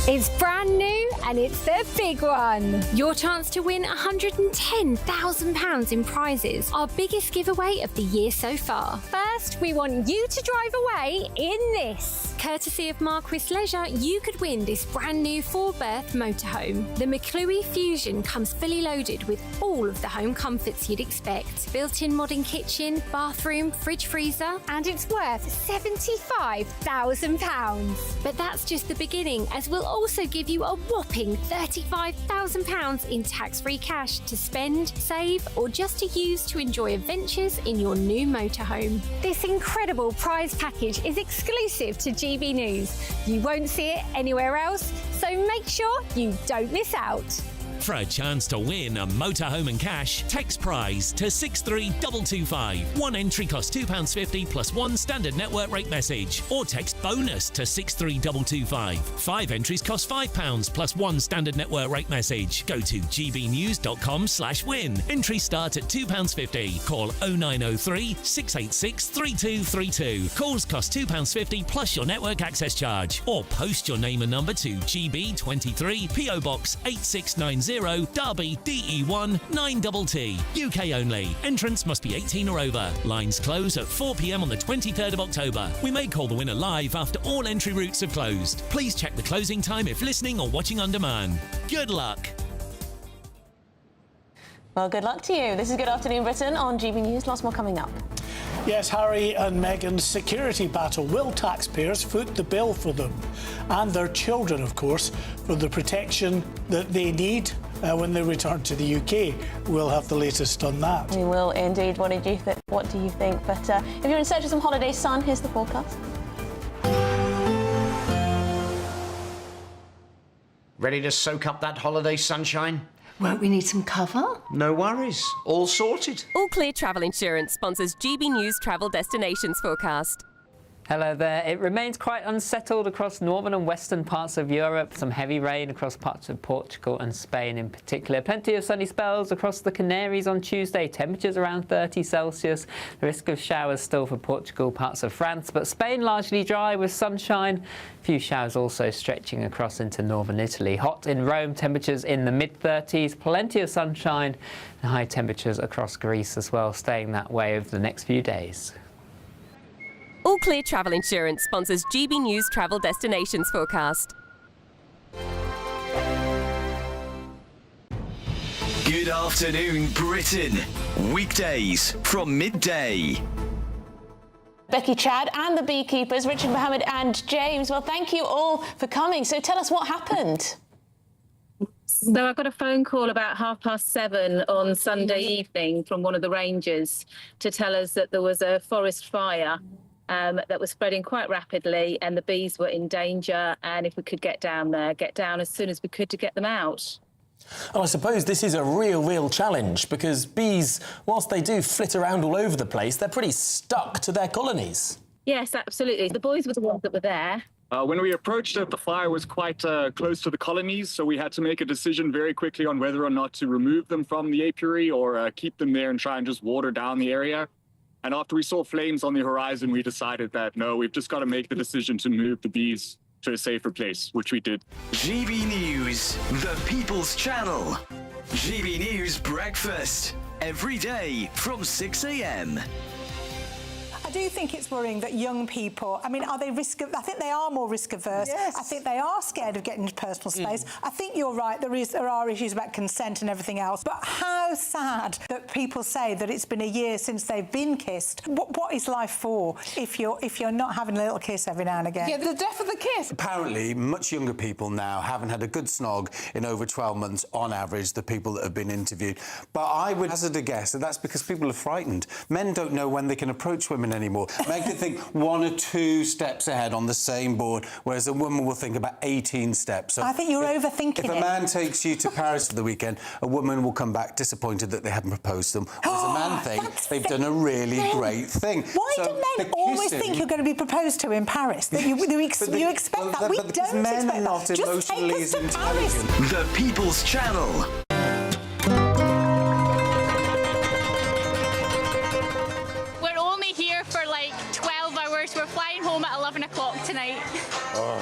It's brand new and it's the big one. Your chance to win £110,000 in prizes. Our biggest giveaway of the year so far. First, we want you to drive away in this. Courtesy of Marquis Leisure, you could win this brand new 4-berth motorhome. The McClue Fusion comes fully loaded with all of the home comforts you'd expect. Built-in modern kitchen, bathroom, fridge freezer, and it's worth £75,000. But that's just the beginning, as we'll also give you a whopping £35,000 in tax-free cash to spend, save, or just to use to enjoy adventures in your new motorhome. This incredible prize package is exclusive to GB News. You won't see it anywhere else, so make sure you don't miss out. For a chance to win a motorhome and cash, text prize to 63225. One entry costs £2.50 plus one standard network rate message. Or text bonus to 63225. 5 entries cost £5 plus one standard network rate message. Go to gbnews.com/win. Entries start at £2.50. Call 0903 686 3232. Calls cost £2.50 plus your network access charge. Or post your name and number to GB23 PO Box 8690 Derby DE1 9TT. UK only. Entrants must be 18 or over. Lines close at 4 p.m. on the 23rd of October. We may call the winner live after all entry routes have closed. Please check the closing time if listening or watching on demand. Good luck. Well, good luck to you. This is Good Afternoon Britain on GB News. Lots more coming up. Yes, Harry and Meghan's security battle. Will taxpayers foot the bill for them? And their children, of course, for the protection that they need when they return to the UK. We'll have the latest on that. We will indeed. What do you think? But if you're in search of some holiday sun, here's the forecast. Ready to soak up that holiday sunshine? Won't we need some cover? No worries. All sorted. All Clear Travel Insurance sponsors GB News Travel Destinations Forecast. Hello there. It remains quite unsettled across northern and western parts of Europe. Some heavy rain across parts of Portugal and Spain in particular. Plenty of sunny spells across the Canaries on Tuesday. Temperatures around 30 Celsius. The risk of showers still for Portugal, parts of France, but Spain largely dry with sunshine. A few showers also stretching across into northern Italy. Hot in Rome, temperatures in the mid-30s. Plenty of sunshine and high temperatures across Greece as well, staying that way over the next few days. All Clear Travel Insurance sponsors GB News Travel Destinations Forecast. Good afternoon, Britain. Weekdays from midday. Becky, Chad and the beekeepers, Richard, Mohammed and James. Well, thank you all for coming. So tell us what happened. So I got a phone call about 7:30 on Sunday evening from one of the rangers to tell us that there was a forest fire that was spreading quite rapidly and the bees were in danger, and if we could get down as soon as we could to get them out. Oh, I suppose this is a real challenge, because bees, whilst they do flit around all over the place, they're pretty stuck to their colonies. Yes, absolutely. The boys were the ones that were there. When we approached it, the fire was quite close to the colonies, so we had to make a decision very quickly on whether or not to remove them from the apiary or keep them there and try and just water down the area. And after we saw flames on the horizon, we decided that, no, we've just got to make the decision to move the bees to a safer place, which we did. GB News, the People's Channel. GB News Breakfast, every day from 6 a.m. I do think it's worrying that young people, I mean, are they I think they are more risk averse. Yes. I think they are scared of getting into personal space. I think you're right, there are issues about consent and everything else. But how sad that people say that it's been a year since they've been kissed. What is life for if you're not having a little kiss every now and again? Yeah, the death of the kiss. Apparently, much younger people now haven't had a good snog in over 12 months on average, the people that have been interviewed. But I would hazard a guess that that's because people are frightened. Men don't know when they can approach women anymore. Men can think 1 or 2 steps ahead on the same board, whereas a woman will think about 18 steps. So I think you're overthinking If it. a man takes you to Paris for the weekend, a woman will come back disappointed that they haven't proposed them, whereas a man thinks they've done a really great thing. Why do men always think you're going to be proposed to in Paris? That you expect that? We don't men expect are not that. Just take emotionally us to as Paris. intelligent. The People's Channel. We're only here for like 12 hours. We're flying home at 11 o'clock tonight. Oh,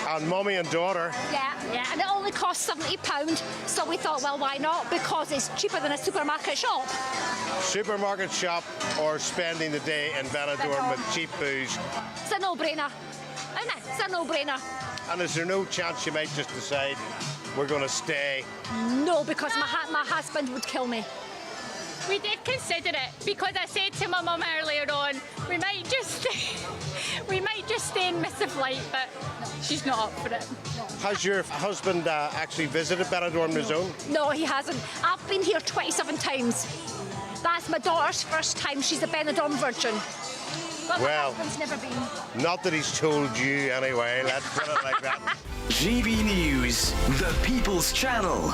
and mummy and daughter. Yeah, and it only costs £70, so we thought, well, why not? Because it's cheaper than a supermarket shop. Supermarket shop or spending the day in Benidorm with cheap booze. It's a no-brainer, isn't it? It's a no-brainer. And is there no chance you might just decide we're going to stay? No, because my husband would kill me. We did consider it because I said to my mum earlier on, we might just stay and miss the flight, but she's not up for it. Has your husband actually visited Benidorm the Zone? No, he hasn't. I've been here 27 times. That's my daughter's first time. She's a Benidorm virgin. But well, my husband's never been. Not that he's told you anyway, let's put it like that. GB News, the People's Channel.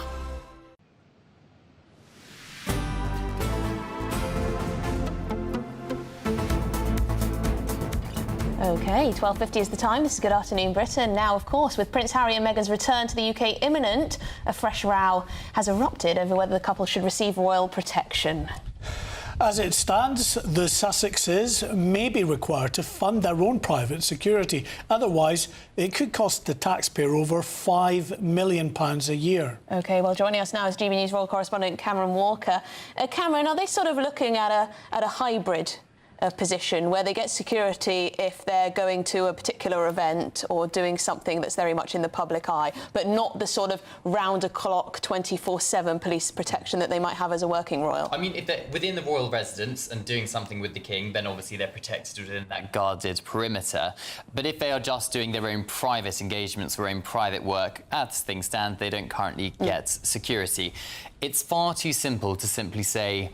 OK, 12:50 is the time. This is Good Afternoon Britain. Now, of course, with Prince Harry and Meghan's return to the UK imminent, a fresh row has erupted over whether the couple should receive royal protection. As it stands, the Sussexes may be required to fund their own private security. Otherwise, it could cost the taxpayer over £5 million a year. OK, well, joining us now is GB News royal correspondent Cameron Walker. Cameron, are they sort of looking at a hybrid position where they get security if they're going to a particular event or doing something that's very much in the public eye, but not the sort of round-the-clock 24/7 police protection that they might have as a working royal? I mean, if they're within the royal residence and doing something with the king, then obviously they're protected within that guarded perimeter. But if they are just doing their own private engagements, their own private work, as things stand, they don't currently get security. It's far too simple to simply say,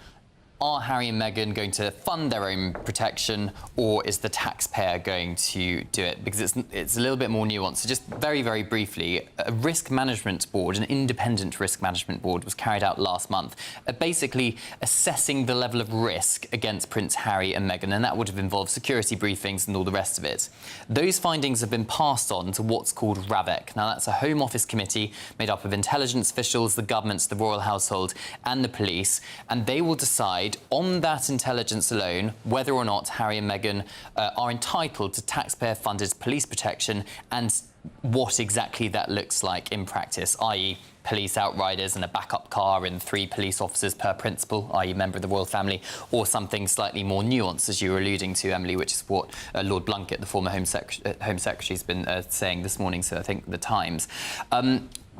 are Harry and Meghan going to fund their own protection, or is the taxpayer going to do it? Because it's a little bit more nuanced. So just very, very briefly, a risk management board, an independent risk management board, was carried out last month, basically assessing the level of risk against Prince Harry and Meghan, and that would have involved security briefings and all the rest of it. Those findings have been passed on to what's called RAVEC. Now, that's a Home Office committee made up of intelligence officials, the government, the royal household and the police, and they will decide on that intelligence alone whether or not Harry and Meghan are entitled to taxpayer-funded police protection and what exactly that looks like in practice, i.e. police outriders and a backup car and 3 police officers per principal, i.e. member of the royal family, or something slightly more nuanced, as you were alluding to, Emily, which is what Lord Blunkett, the former Home Secretary, has been saying this morning, so I think The Times.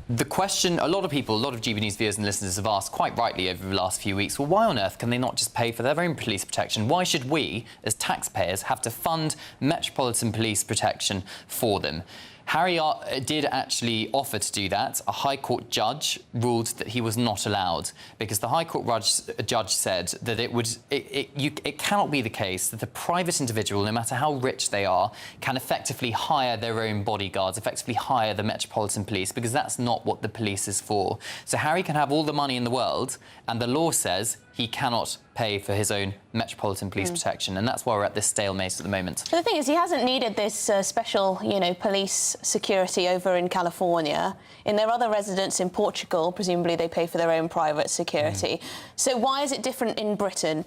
The question a lot of GB News viewers and listeners have asked quite rightly over the last few weeks, well, why on earth can they not just pay for their own police protection? Why should we, as taxpayers, have to fund Metropolitan Police protection for them? Harry did actually offer to do that. A High Court judge ruled that he was not allowed because the High Court judge said that it cannot be the case that a private individual, no matter how rich they are, can effectively hire their own bodyguards, effectively hire the Metropolitan Police, because that's not what the police is for. So Harry can have all the money in the world, and the law says he cannot pay for his own Metropolitan Police protection, and that's why we're at this stalemate at the moment. But the thing is, he hasn't needed this special, police security over in California. In their other residence in Portugal, presumably they pay for their own private security. So why is it different in Britain?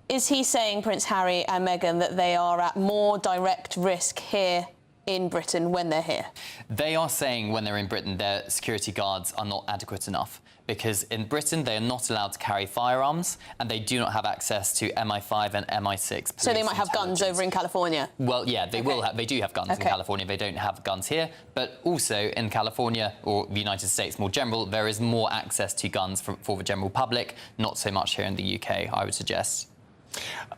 Is he saying, Prince Harry and Meghan, that they are at more direct risk here in Britain when they're here? They are saying when they're in Britain their security guards are not adequate enough, because in Britain they are not allowed to carry firearms and they do not have access to MI5 and MI6. So they might have guns over in California? Well, yeah, they will have. They do have guns in California. They don't have guns here. But also in California, or the United States more general, there is more access to guns for the general public, not so much here in the UK, I would suggest.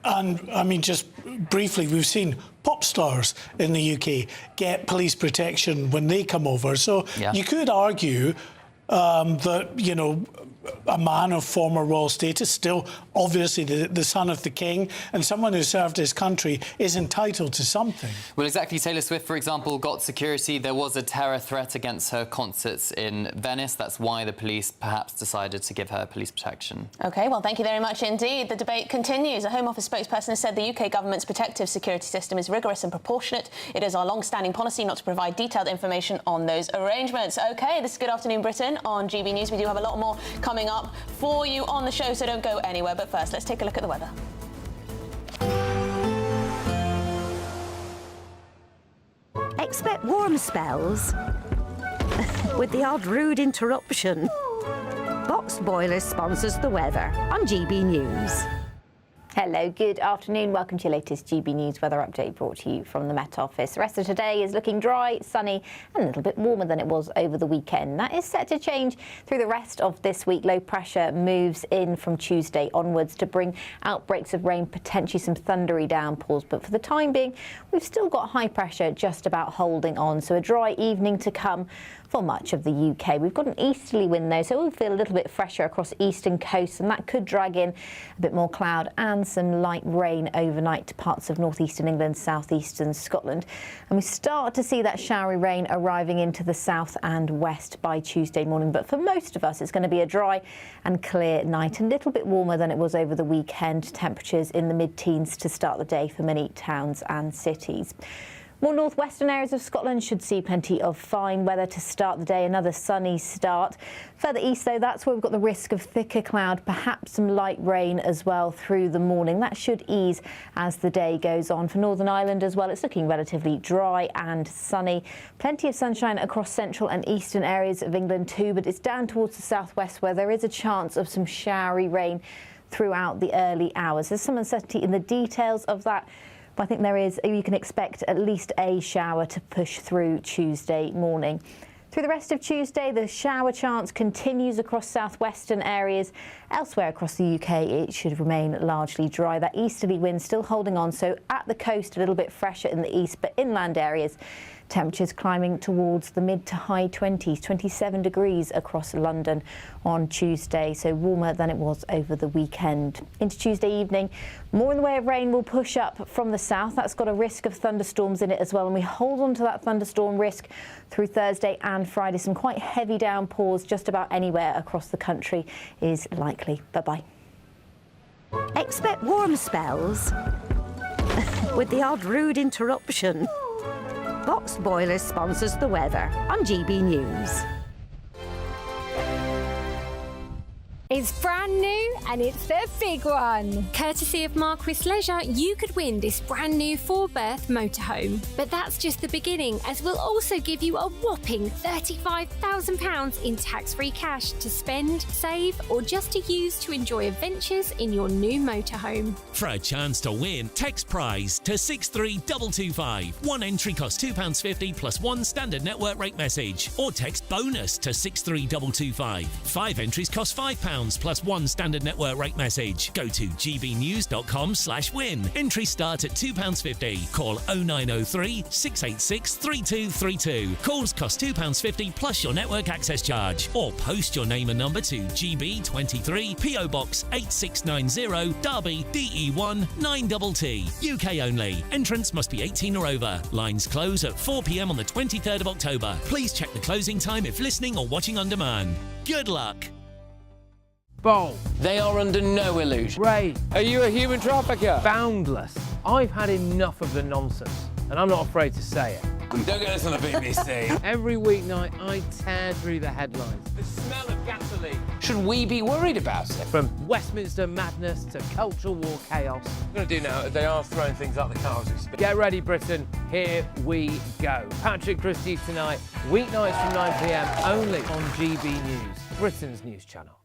And, I mean, just briefly, we've seen pop stars in the UK get police protection when they come over. So you could argue that, a man of former royal status, still obviously the son of the king, and someone who served his country is entitled to something. Well, exactly. Taylor Swift, for example, got security. There was a terror threat against her concerts in Venice. That's why the police perhaps decided to give her police protection. OK, well, thank you very much indeed. The debate continues. A Home Office spokesperson has said the UK government's protective security system is rigorous and proportionate. It is our long-standing policy not to provide detailed information on those arrangements. OK, this is Good Afternoon Britain on GB News. We do have a lot more coming up for you on the show, so don't go anywhere. But first, let's take a look at the weather. Expect warm spells with the odd rude interruption. Boxed Boilers sponsors the weather on GB News. Hello, good afternoon. Welcome to your latest GB News weather update brought to you from the Met Office. The rest of today is looking dry, sunny and a little bit warmer than it was over the weekend. That is set to change through the rest of this week. Low pressure moves in from Tuesday onwards to bring outbreaks of rain, potentially some thundery downpours. But for the time being, we've still got high pressure just about holding on. So a dry evening to come for much of the UK. We've got an easterly wind though, so we'll feel a little bit fresher across eastern coasts, and that could drag in a bit more cloud and some light rain overnight to parts of northeastern England, southeastern Scotland. And we start to see that showery rain arriving into the south and west by Tuesday morning. But for most of us, it's going to be a dry and clear night, a little bit warmer than it was over the weekend. Temperatures in the mid-teens to start the day for many towns and cities. More northwestern areas of Scotland should see plenty of fine weather to start the day, another sunny start. Further east, though, that's where we've got the risk of thicker cloud, perhaps some light rain as well through the morning. That should ease as the day goes on. For Northern Ireland as well, it's looking relatively dry and sunny. Plenty of sunshine across central and eastern areas of England too, but it's down towards the southwest where there is a chance of some showery rain throughout the early hours. There's some uncertainty in the details of that. I think you can expect at least a shower to push through Tuesday morning. Through the rest of Tuesday, the shower chance continues across southwestern areas. Elsewhere across the UK, it should remain largely dry. That easterly wind still holding on, so at the coast a little bit fresher in the east, but inland areas, temperatures climbing towards the mid to high 20s, 27 degrees across London on Tuesday, so warmer than it was over the weekend. Into Tuesday evening, more in the way of rain will push up from the south. That's got a risk of thunderstorms in it as well, and we hold on to that thunderstorm risk through Thursday and Friday. Some quite heavy downpours just about anywhere across the country is likely. Bye-bye. Expect warm spells with the odd rude interruption. Boxed Boilers sponsors the weather on GB News. It's brand new and it's the big one. Courtesy of Marquis Leisure, you could win this brand new 4-berth motorhome. But that's just the beginning, as we'll also give you a whopping £35,000 in tax-free cash to spend, save or just to use to enjoy adventures in your new motorhome. For a chance to win, text prize to 63225. One entry costs £2.50 plus one standard network rate message. Or text bonus to 63225. 5 entries cost £5 plus one standard network rate message. Go to gbnews.com/win. Entries start at £2.50. Call 0903 686 3232. Calls cost £2.50 plus your network access charge. Or post your name and number to GB23 PO Box 8690 Derby DE1 9TT. UK only. Entrance must be 18 or over. Lines close at 4 p.m. on the 23rd of October. Please check the closing time if listening or watching on demand. Good luck. Bold. They are under no illusion. Ray. Are you a human trafficker? Boundless. I've had enough of the nonsense, and I'm not afraid to say it. Don't get this on the BBC. Every weeknight, I tear through the headlines. The smell of gasoline. Should we be worried about it? From Westminster madness to cultural war chaos. What I'm going to do now, they are throwing things out the car as we speak. Get ready, Britain. Here we go. Patrick Christie tonight, weeknights from 9 p.m, only on GB News, Britain's news channel.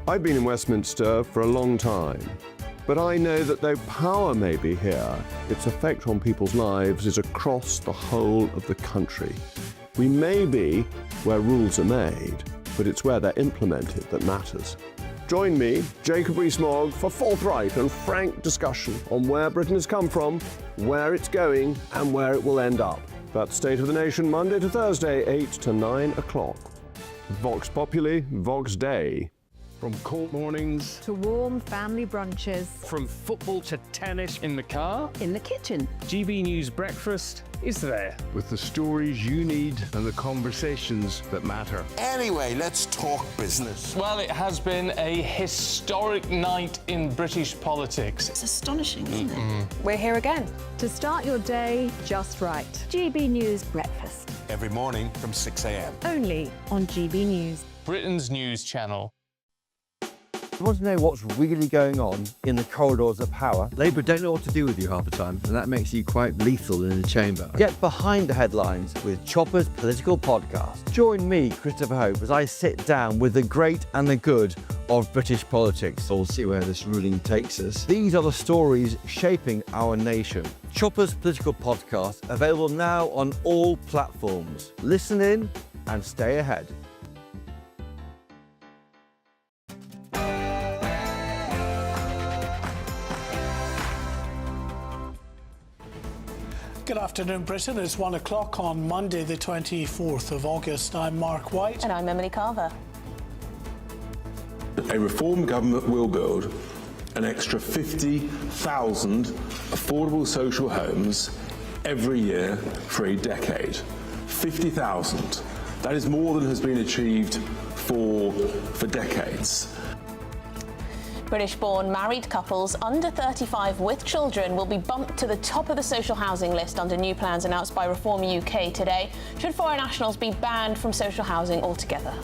I've been in Westminster for a long time, but I know that though power may be here, its effect on people's lives is across the whole of the country. We may be where rules are made, but it's where they're implemented that matters. Join me, Jacob Rees-Mogg, for forthright and frank discussion on where Britain has come from, where it's going, and where it will end up. That's State of the Nation, Monday to Thursday, 8 to 9 o'clock. Vox Populi, Vox Dei. From court mornings to warm family brunches. From football to tennis in the car. In the kitchen. GB News Breakfast is there. With the stories you need and the conversations that matter. Anyway, let's talk business. Well, it has been a historic night in British politics. It's astonishing, isn't it? We're here again to start your day just right. GB News Breakfast. Every morning from 6 a.m. Only on GB News. Britain's news channel. You want to know what's really going on in the corridors of power? Labour don't know what to do with you half the time, and that makes you quite lethal in the chamber. Get behind the headlines with Chopper's Political Podcast. Join me, Christopher Hope, as I sit down with the great and the good of British politics. We'll see where this ruling takes us. These are the stories shaping our nation. Chopper's Political Podcast, available now on all platforms. Listen in and stay ahead. Good afternoon, Britain. It's 1 o'clock on Monday, the 24th of August. I'm Mark White. And I'm Emily Carver. A reform government will build an extra 50,000 affordable social homes every year for a decade. 50,000. That is more than has been achieved for decades. British-born married couples under 35 with children will be bumped to the top of the social housing list under new plans announced by Reform UK today. Should foreign nationals be banned from social housing altogether?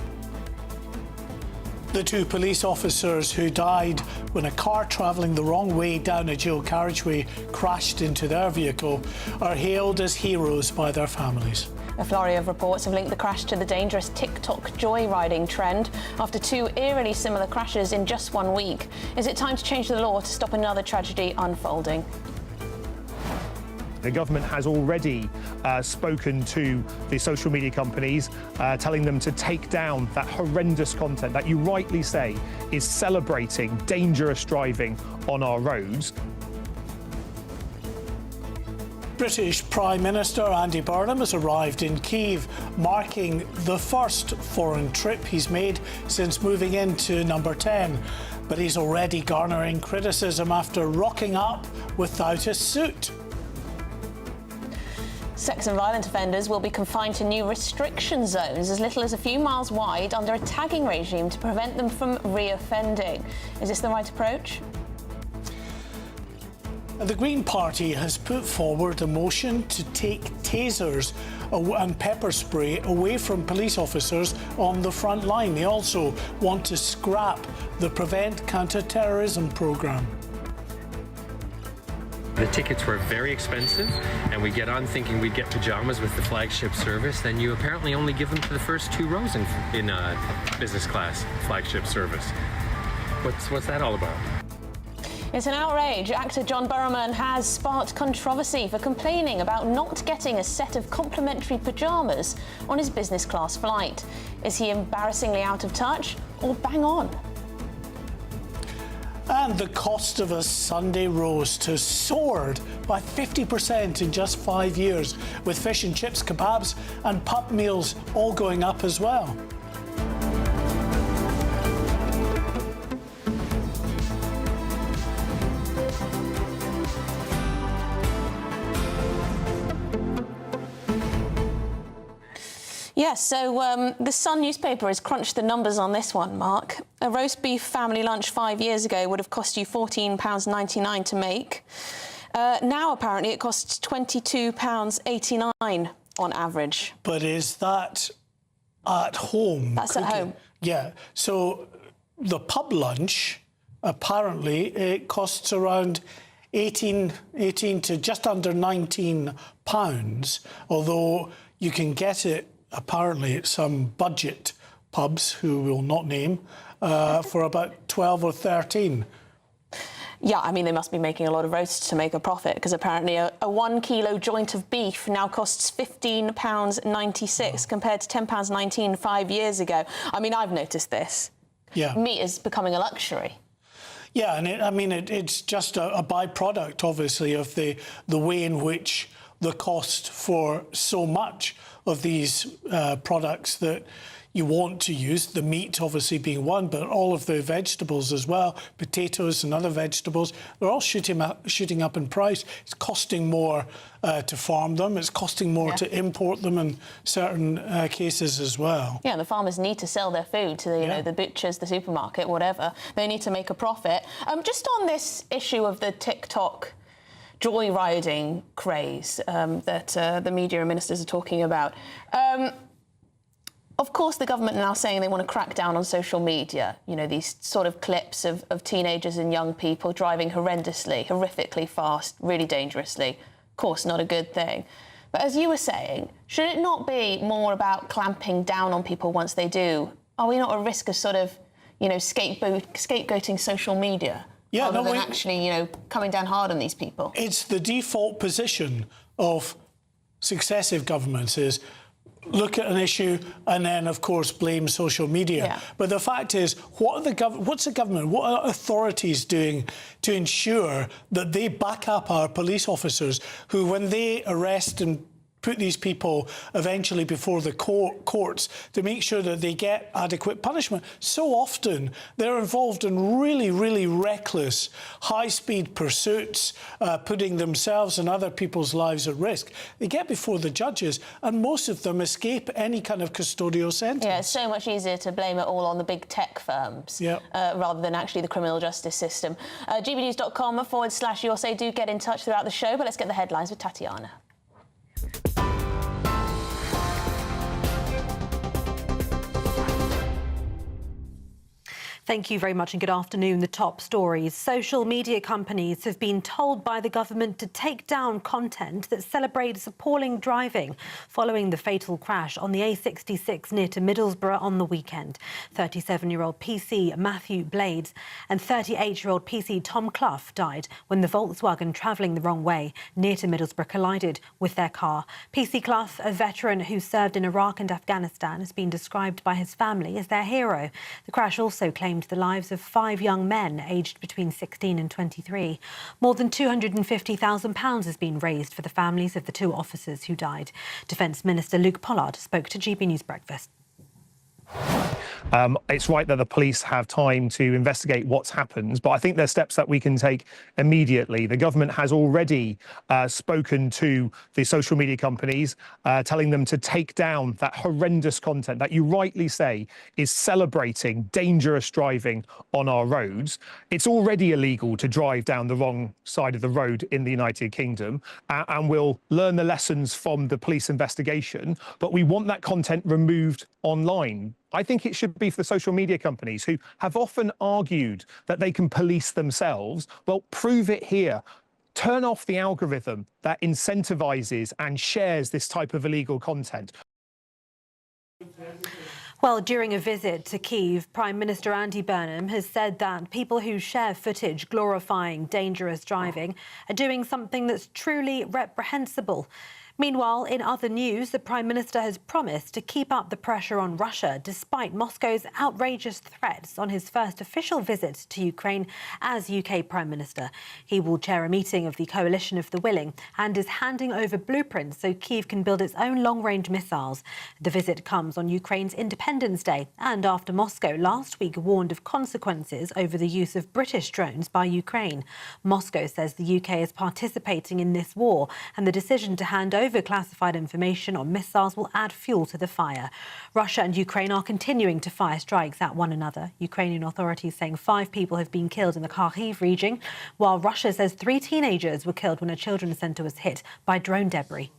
The two police officers who died when a car travelling the wrong way down a dual carriageway crashed into their vehicle are hailed as heroes by their families. A flurry of reports have linked the crash to the dangerous TikTok joyriding trend after two eerily similar crashes in just 1 week. Is it time to change the law to stop another tragedy unfolding? The government has already spoken to the social media companies, telling them to take down that horrendous content that you rightly say is celebrating dangerous driving on our roads. British Prime Minister Andy Burnham has arrived in Kyiv, marking the first foreign trip he's made since moving into number 10. But he's already garnering criticism after rocking up without a suit. Sex and violent offenders will be confined to new restriction zones as little as a few miles wide under a tagging regime to prevent them from re-offending. Is this the right approach? The Green Party has put forward a motion to take tasers and pepper spray away from police officers on the front line. They also want to scrap the Prevent Counter-Terrorism programme. The tickets were very expensive, and we get on thinking we'd get pajamas with the flagship service. Then you apparently only give them to the first 2 rows in business class flagship service. What's that all about? It's an outrage. Actor John Barrowman has sparked controversy for complaining about not getting a set of complimentary pyjamas on his business class flight. Is he embarrassingly out of touch or bang on? And the cost of a Sunday roast has soared by 50% in just 5 years, with fish and chips, kebabs and pub meals all going up as well. Yes, so the Sun newspaper has crunched the numbers on this one, Mark. A roast beef family lunch 5 years ago would have cost you £14.99 to make. Now, apparently, it costs £22.89 on average. But is that at home? That's cooking? at home. Yeah. So the pub lunch, apparently, it costs around 18 to just under £19, although you can get it apparently at some budget pubs, who we'll not name, for about 12 or 13. Yeah, I mean, they must be making a lot of roasts to make a profit, because apparently a 1 kilo joint of beef now costs £15.96 compared to £10.19 5 years ago. I mean, I've noticed this. Yeah. Meat is becoming a luxury. Yeah, and it's just a byproduct, obviously, of the way in which the cost for so much of these products that you want to use, the meat obviously being one, but all of the vegetables as well, potatoes and other vegetables, they're all shooting up in price. It's costing more to farm them. It's costing more to import them in certain cases as well. Yeah, the farmers need to sell their food to the, you know, the butchers, the supermarket, whatever. They need to make a profit. Just on this issue of the TikTok joyriding craze that the media and ministers are talking about. Of course, the government are now saying they want to crack down on social media. You know, these sort of clips of teenagers and young people driving horrifically fast, really dangerously. Of course, not a good thing. But as you were saying, should it not be more about clamping down on people once they do? Are we not at risk of sort of, you know, scapegoating social media? Yeah, rather than actually, you know, coming down hard on these people? It's the default position of successive governments is look at an issue and then, of course, blame social media. Yeah. But the fact is, what's the government, what are authorities doing to ensure that they back up our police officers who, when they arrest and put these people eventually before the courts to make sure that they get adequate punishment. So often they're involved in really, really reckless, high-speed pursuits, putting themselves and other people's lives at risk. They get before the judges and most of them escape any kind of custodial sentence. Yeah, it's so much easier to blame it all on the big tech firms rather than actually the criminal justice system. GBNews.com/Your Say. Do get in touch throughout the show, but let's get the headlines with Tatiana. Thank you very much and good afternoon. The top stories. Social media companies have been told by the government to take down content that celebrates appalling driving following the fatal crash on the A66 near to Middlesbrough on the weekend. 37-year-old PC Matthew Blades and 38-year-old PC Tom Clough died when the Volkswagen travelling the wrong way near to Middlesbrough collided with their car. PC Clough, a veteran who served in Iraq and Afghanistan, has been described by his family as their hero. The crash also claimed the lives of 5 young men aged between 16 and 23. More than £250,000 has been raised for the families of the 2 officers who died. Defence Minister Luke Pollard spoke to GB News Breakfast. It's right that the police have time to investigate what's happened, but I think there's steps that we can take immediately. The government has already spoken to the social media companies, telling them to take down that horrendous content that you rightly say is celebrating dangerous driving on our roads. It's already illegal to drive down the wrong side of the road in the United Kingdom, and we'll learn the lessons from the police investigation, but we want that content removed online. I think it should be for the social media companies who have often argued that they can police themselves. Well, prove it here. Turn off the algorithm that incentivises and shares this type of illegal content. Well, during a visit to Kyiv, Prime Minister Andy Burnham has said that people who share footage glorifying dangerous driving are doing something that's truly reprehensible. Meanwhile, in other news, the Prime Minister has promised to keep up the pressure on Russia despite Moscow's outrageous threats on his first official visit to Ukraine as UK Prime Minister. He will chair a meeting of the Coalition of the Willing and is handing over blueprints so Kyiv can build its own long-range missiles. The visit comes on Ukraine's Independence Day and after Moscow last week warned of consequences over the use of British drones by Ukraine. Moscow says the UK is participating in this war and the decision to hand over classified information on missiles will add fuel to the fire. Russia and Ukraine are continuing to fire strikes at one another. Ukrainian authorities saying 5 people have been killed in the Kharkiv region, while Russia says 3 teenagers were killed when a children's centre was hit by drone debris.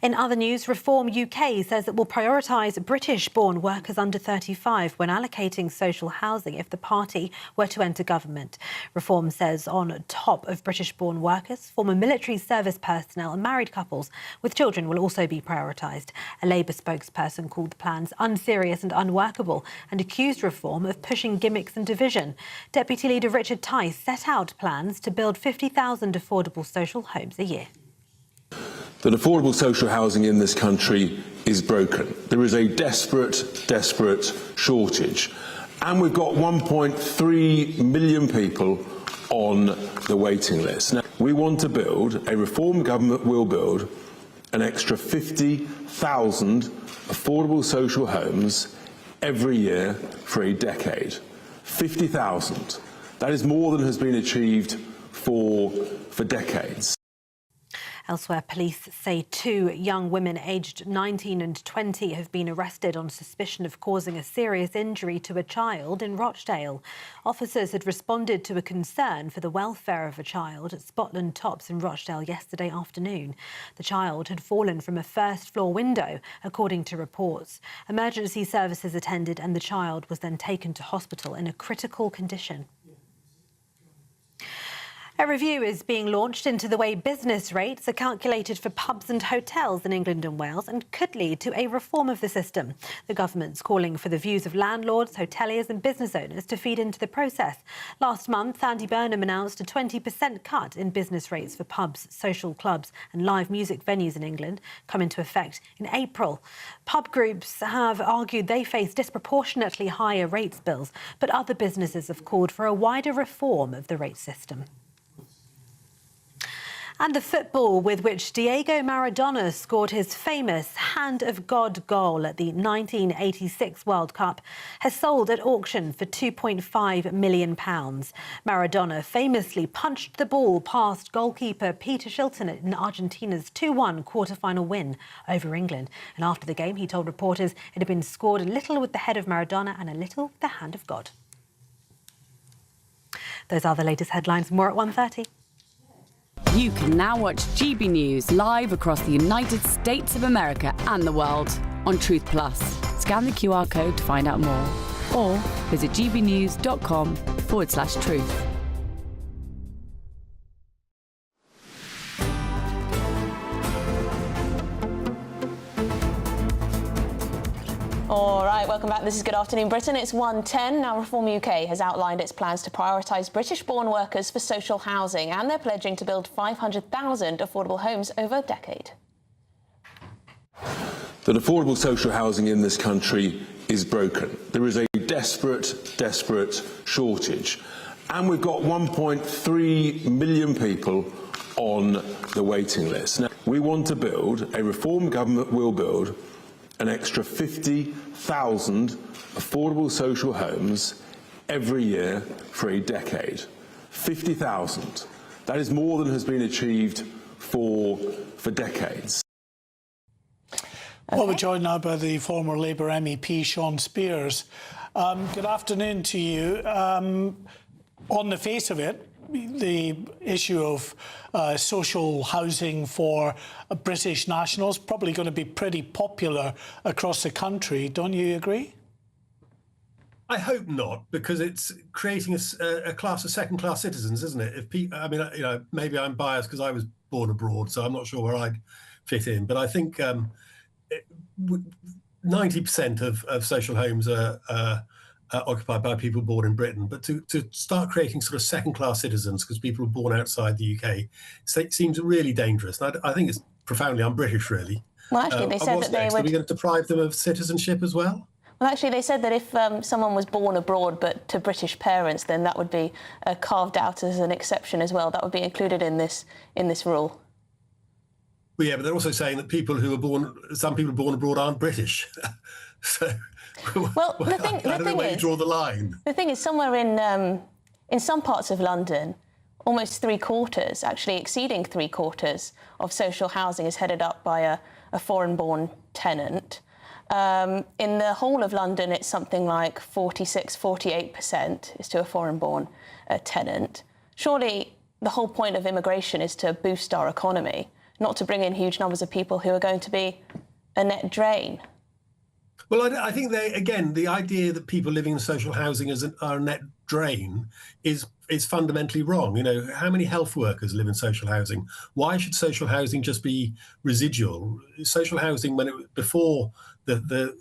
In other news, Reform UK says it will prioritise British-born workers under 35 when allocating social housing if the party were to enter government. Reform says on top of British-born workers, former military service personnel and married couples with children will also be prioritised. A Labour spokesperson called the plans unserious and unworkable and accused Reform of pushing gimmicks and division. Deputy Leader Richard Tice set out plans to build 50,000 affordable social homes a year. That affordable social housing in this country is broken. There is a desperate shortage. And we've got 1.3 million people on the waiting list. Now, we want to build, a Reform government will build, an extra 50,000 affordable social homes every year for a decade. 50,000. That is more than has been achieved for decades. Elsewhere, police say 2 young women aged 19 and 20 have been arrested on suspicion of causing a serious injury to a child in Rochdale. Officers had responded to a concern for the welfare of a child at Spotland Tops in Rochdale yesterday afternoon. The child had fallen from a first-floor window, according to reports. Emergency services attended and the child was then taken to hospital in a critical condition. A review is being launched into the way business rates are calculated for pubs and hotels in England and Wales and could lead to a reform of the system. The government's calling for the views of landlords, hoteliers and business owners to feed into the process. Last month, Andy Burnham announced a 20% cut in business rates for pubs, social clubs and live music venues in England, come into effect in April. Pub groups have argued they face disproportionately higher rates bills, but other businesses have called for a wider reform of the rate system. And the football with which Diego Maradona scored his famous Hand of God goal at the 1986 World Cup has sold at auction for £2.5 million. Maradona famously punched the ball past goalkeeper Peter Shilton in Argentina's 2-1 quarter-final win over England. And after the game, he told reporters it had been scored a little with the head of Maradona and a little with the hand of God. Those are the latest headlines. More at 1:30. You can now watch GB News live across the United States of America and the world on Truth Plus. Scan the QR code to find out more or visit gbnews.com/truth. All right, welcome back. This is Good Afternoon Britain. It's 1:10. Now, Reform UK has outlined its plans to prioritise British-born workers for social housing, and they're pledging to build 500,000 affordable homes over a decade. That affordable social housing in this country is broken. There is a desperate shortage. And we've got 1.3 million people on the waiting list. Now, we want to build, a Reform government will build, an extra 50,000 affordable social homes every year for a decade. 50,000. That is more than has been achieved for decades. Well, we're joined now by the former Labour MEP, Sean Spears. Good afternoon to you. On the face of it, the issue of social housing for British nationals probably going to be pretty popular across the country. Don't you agree? I hope not, because it's creating a class of second-class citizens, isn't it? I mean, you know, maybe I'm biased because I was born abroad, so I'm not sure where I'd fit in. But I think 90% of social homes are occupied by people born in Britain, but to start creating sort of second-class citizens because people are born outside the UK seems really dangerous. And I think it's profoundly un-British, really. Well, actually, they said that they would... Are we going to deprive them of citizenship as well? Well, actually, they said that if someone was born abroad but to British parents, then that would be carved out as an exception as well. That would be included in this rule. Well, yeah, but they're also saying that some people born abroad aren't British. So... Well, the thing where you draw the line. The thing is, somewhere in some parts of London, almost 3/4, actually exceeding 3/4 of social housing is headed up by a foreign-born tenant. In the whole of London, it's something like 46-48% is to a foreign-born tenant. Surely the whole point of immigration is to boost our economy, not to bring in huge numbers of people who are going to be a net drain. Well, I think the idea that people living in social housing are a net drain is fundamentally wrong. You know, how many health workers live in social housing? Why should social housing just be residual? Social housing, before the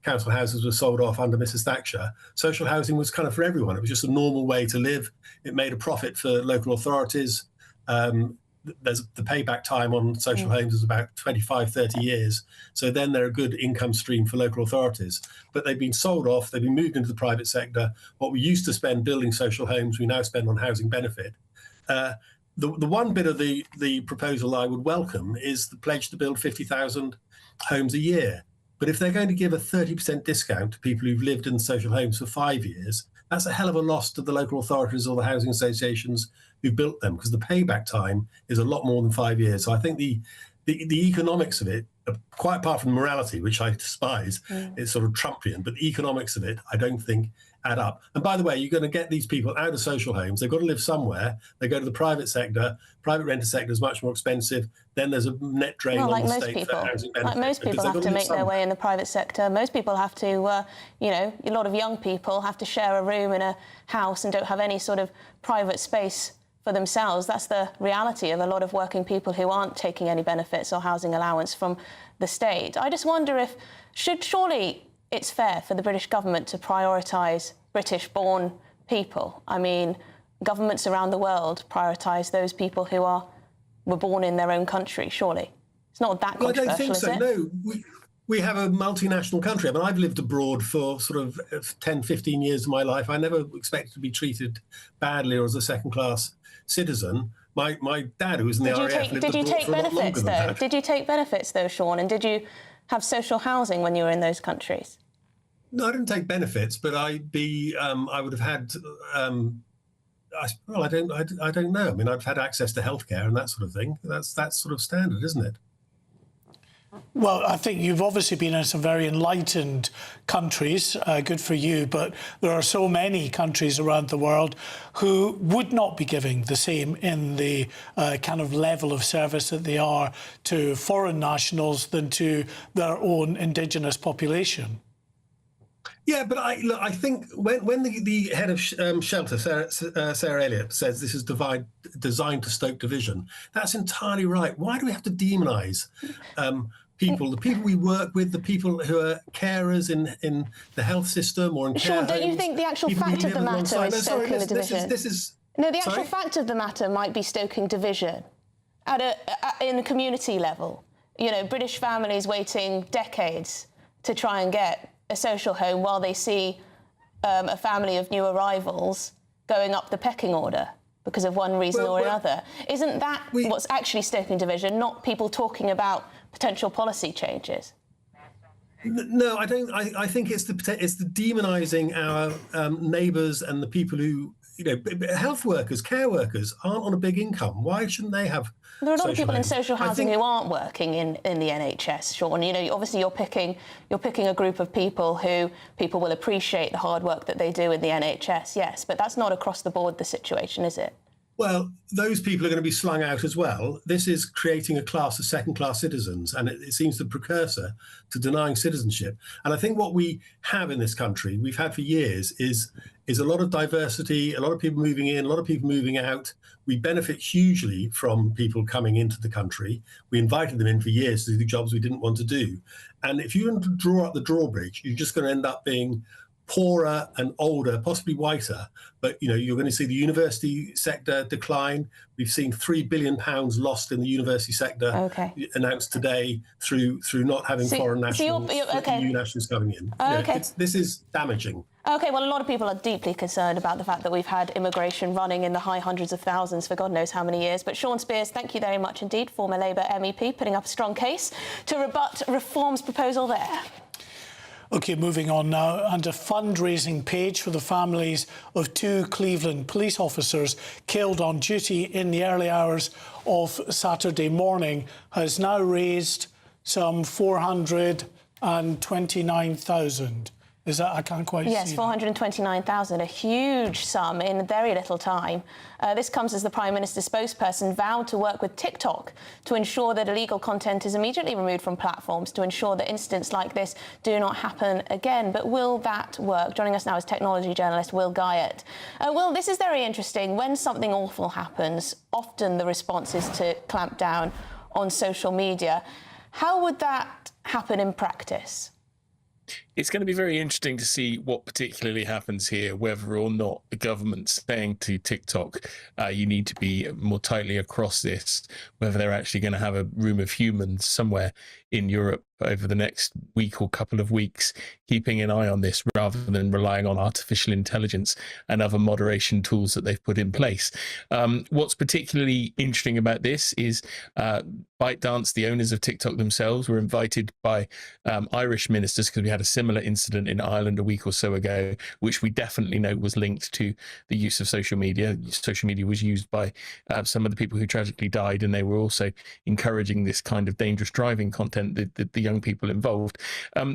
council houses were sold off under Mrs. Thatcher, social housing was kind of for everyone. It was just a normal way to live. It made a profit for local authorities. The payback time on social homes is about 25, 30 years. So then they're a good income stream for local authorities. But they've been sold off, they've been moved into the private sector. What we used to spend building social homes, we now spend on housing benefit. the one bit of the proposal I would welcome is the pledge to build 50,000 homes a year. But if they're going to give a 30% discount to people who've lived in social homes for 5 years, that's a hell of a loss to the local authorities or the housing associations who built them, because the payback time is a lot more than 5 years. So I think the economics of it, quite apart from morality, which I despise, is sort of Trumpian, but the economics of it, I don't think add up. And by the way, you're going to get these people out of social homes. They've got to live somewhere. They go to the private sector. Private rented sector is much more expensive. Then there's a net drain on the state for housing benefits. Like most people have to make their way in the private sector. Most people have to, you know, a lot of young people have to share a room in a house and don't have any sort of private space for themselves. That's the reality of a lot of working people who aren't taking any benefits or housing allowance from the state. I just wonder if, surely it's fair for the British government to prioritise British-born people. I mean, governments around the world prioritise those people who were born in their own country, surely. It's not that controversial, I don't think so, is it? no. We have a multinational country. I mean, I've lived abroad for sort of 10, 15 years of my life. I never expected to be treated badly or as a second-class citizen. My dad, who was in the RAF, lived abroad for a lot longer than that. Did you take benefits, though, Sean? And did you have social housing when you were in those countries? No, I didn't take benefits, but I would have had. I don't know. I mean, I've had access to healthcare and that sort of thing. That's sort of standard, isn't it? Well, I think you've obviously been in some very enlightened countries, good for you, but there are so many countries around the world who would not be giving the same in the kind of level of service that they are to foreign nationals than to their own indigenous population. Yeah, but I think when the head of Shelter, Sarah Elliott, says this is designed to stoke division, that's entirely right. Why do we have to demonise people, the people we work with, the people who are carers in the health system or in care Sean, homes? don't you think the actual fact of the matter is stoking the division? No, the actual Sorry? fact of the matter might be stoking division in a community level. You know, British families waiting decades to try and get a social home while they see a family of new arrivals going up the pecking order because of one reason or another. Isn't that what's actually stoking division, not people talking about potential policy changes? No, I don't. I think it's the demonising our neighbours and the people who, you know, health workers, care workers aren't on a big income. Why shouldn't they have? There are a lot of people in social housing who aren't working in the NHS, Sean. You know, obviously you're picking a group of people who people will appreciate the hard work that they do in the NHS, yes, but that's not across the board the situation, is it? Well, those people are going to be slung out as well. This is creating a class of second-class citizens, and it seems the precursor to denying citizenship. And I think what we have in this country, we've had for years, is a lot of diversity, a lot of people moving in, a lot of people moving out. We benefit hugely from people coming into the country. We invited them in for years to do the jobs we didn't want to do. And if you draw up the drawbridge, you're just going to end up being poorer and older, possibly whiter, but you know you're going to see the university sector decline. We've seen £3 billion lost in the university sector announced today through not having foreign nationals, EU nationals coming in. This is damaging. OK, well, a lot of people are deeply concerned about the fact that we've had immigration running in the high hundreds of thousands for God knows how many years. But Sean Spears, thank you very much indeed, former Labour MEP, putting up a strong case to rebut Reform's proposal there. OK, moving on now, and a fundraising page for the families of 2 Cleveland police officers killed on duty in the early hours of Saturday morning has now raised some $429,000. Is that, I can't quite see. Yes, 429,000, a huge sum in very little time. This comes as the Prime Minister's spokesperson vowed to work with TikTok to ensure that illegal content is immediately removed from platforms to ensure that incidents like this do not happen again. But will that work? Joining us now is technology journalist Will Guyot. Will, this is very interesting. When something awful happens, often the response is to clamp down on social media. How would that happen in practice? It's going to be very interesting to see what particularly happens here, whether or not the government's saying to TikTok, you need to be more tightly across this, whether they're actually going to have a room of humans somewhere in Europe over the next week or couple of weeks, keeping an eye on this rather than relying on artificial intelligence and other moderation tools that they've put in place. What's particularly interesting about this is ByteDance, the owners of TikTok themselves, were invited by Irish ministers, because we had a similar incident in Ireland a week or so ago, which we definitely know was linked to the use of social media. Social media was used by some of the people who tragically died, and they were also encouraging this kind of dangerous driving content, the young people involved.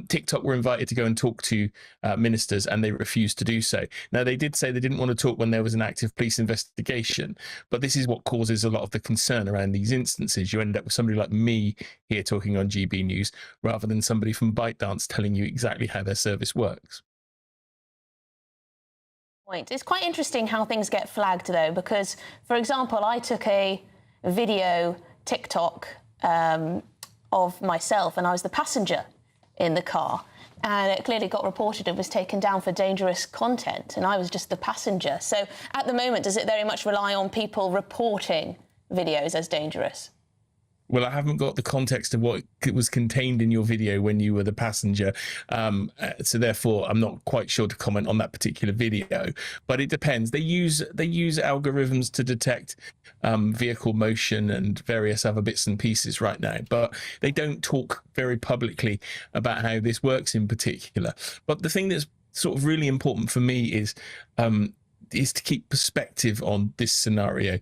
TikTok were invited to go and talk to ministers, and they refused to do so. Now, they did say they didn't want to talk when there was an active police investigation, but this is what causes a lot of the concern around these instances. You end up with somebody like me here talking on GB News rather than somebody from ByteDance telling you exactly how their service works. It's quite interesting how things get flagged, though, because, for example, I took a video TikTok of myself, and I was the passenger in the car, and it clearly got reported and was taken down for dangerous content, and I was just the passenger. So at the moment, does it very much rely on people reporting videos as dangerous? Well, I haven't got the context of what was contained in your video when you were the passenger, so therefore I'm not quite sure to comment on that particular video. But it depends. They use algorithms to detect vehicle motion and various other bits and pieces right now, but they don't talk very publicly about how this works in particular. But the thing that's sort of really important for me is to keep perspective on this scenario.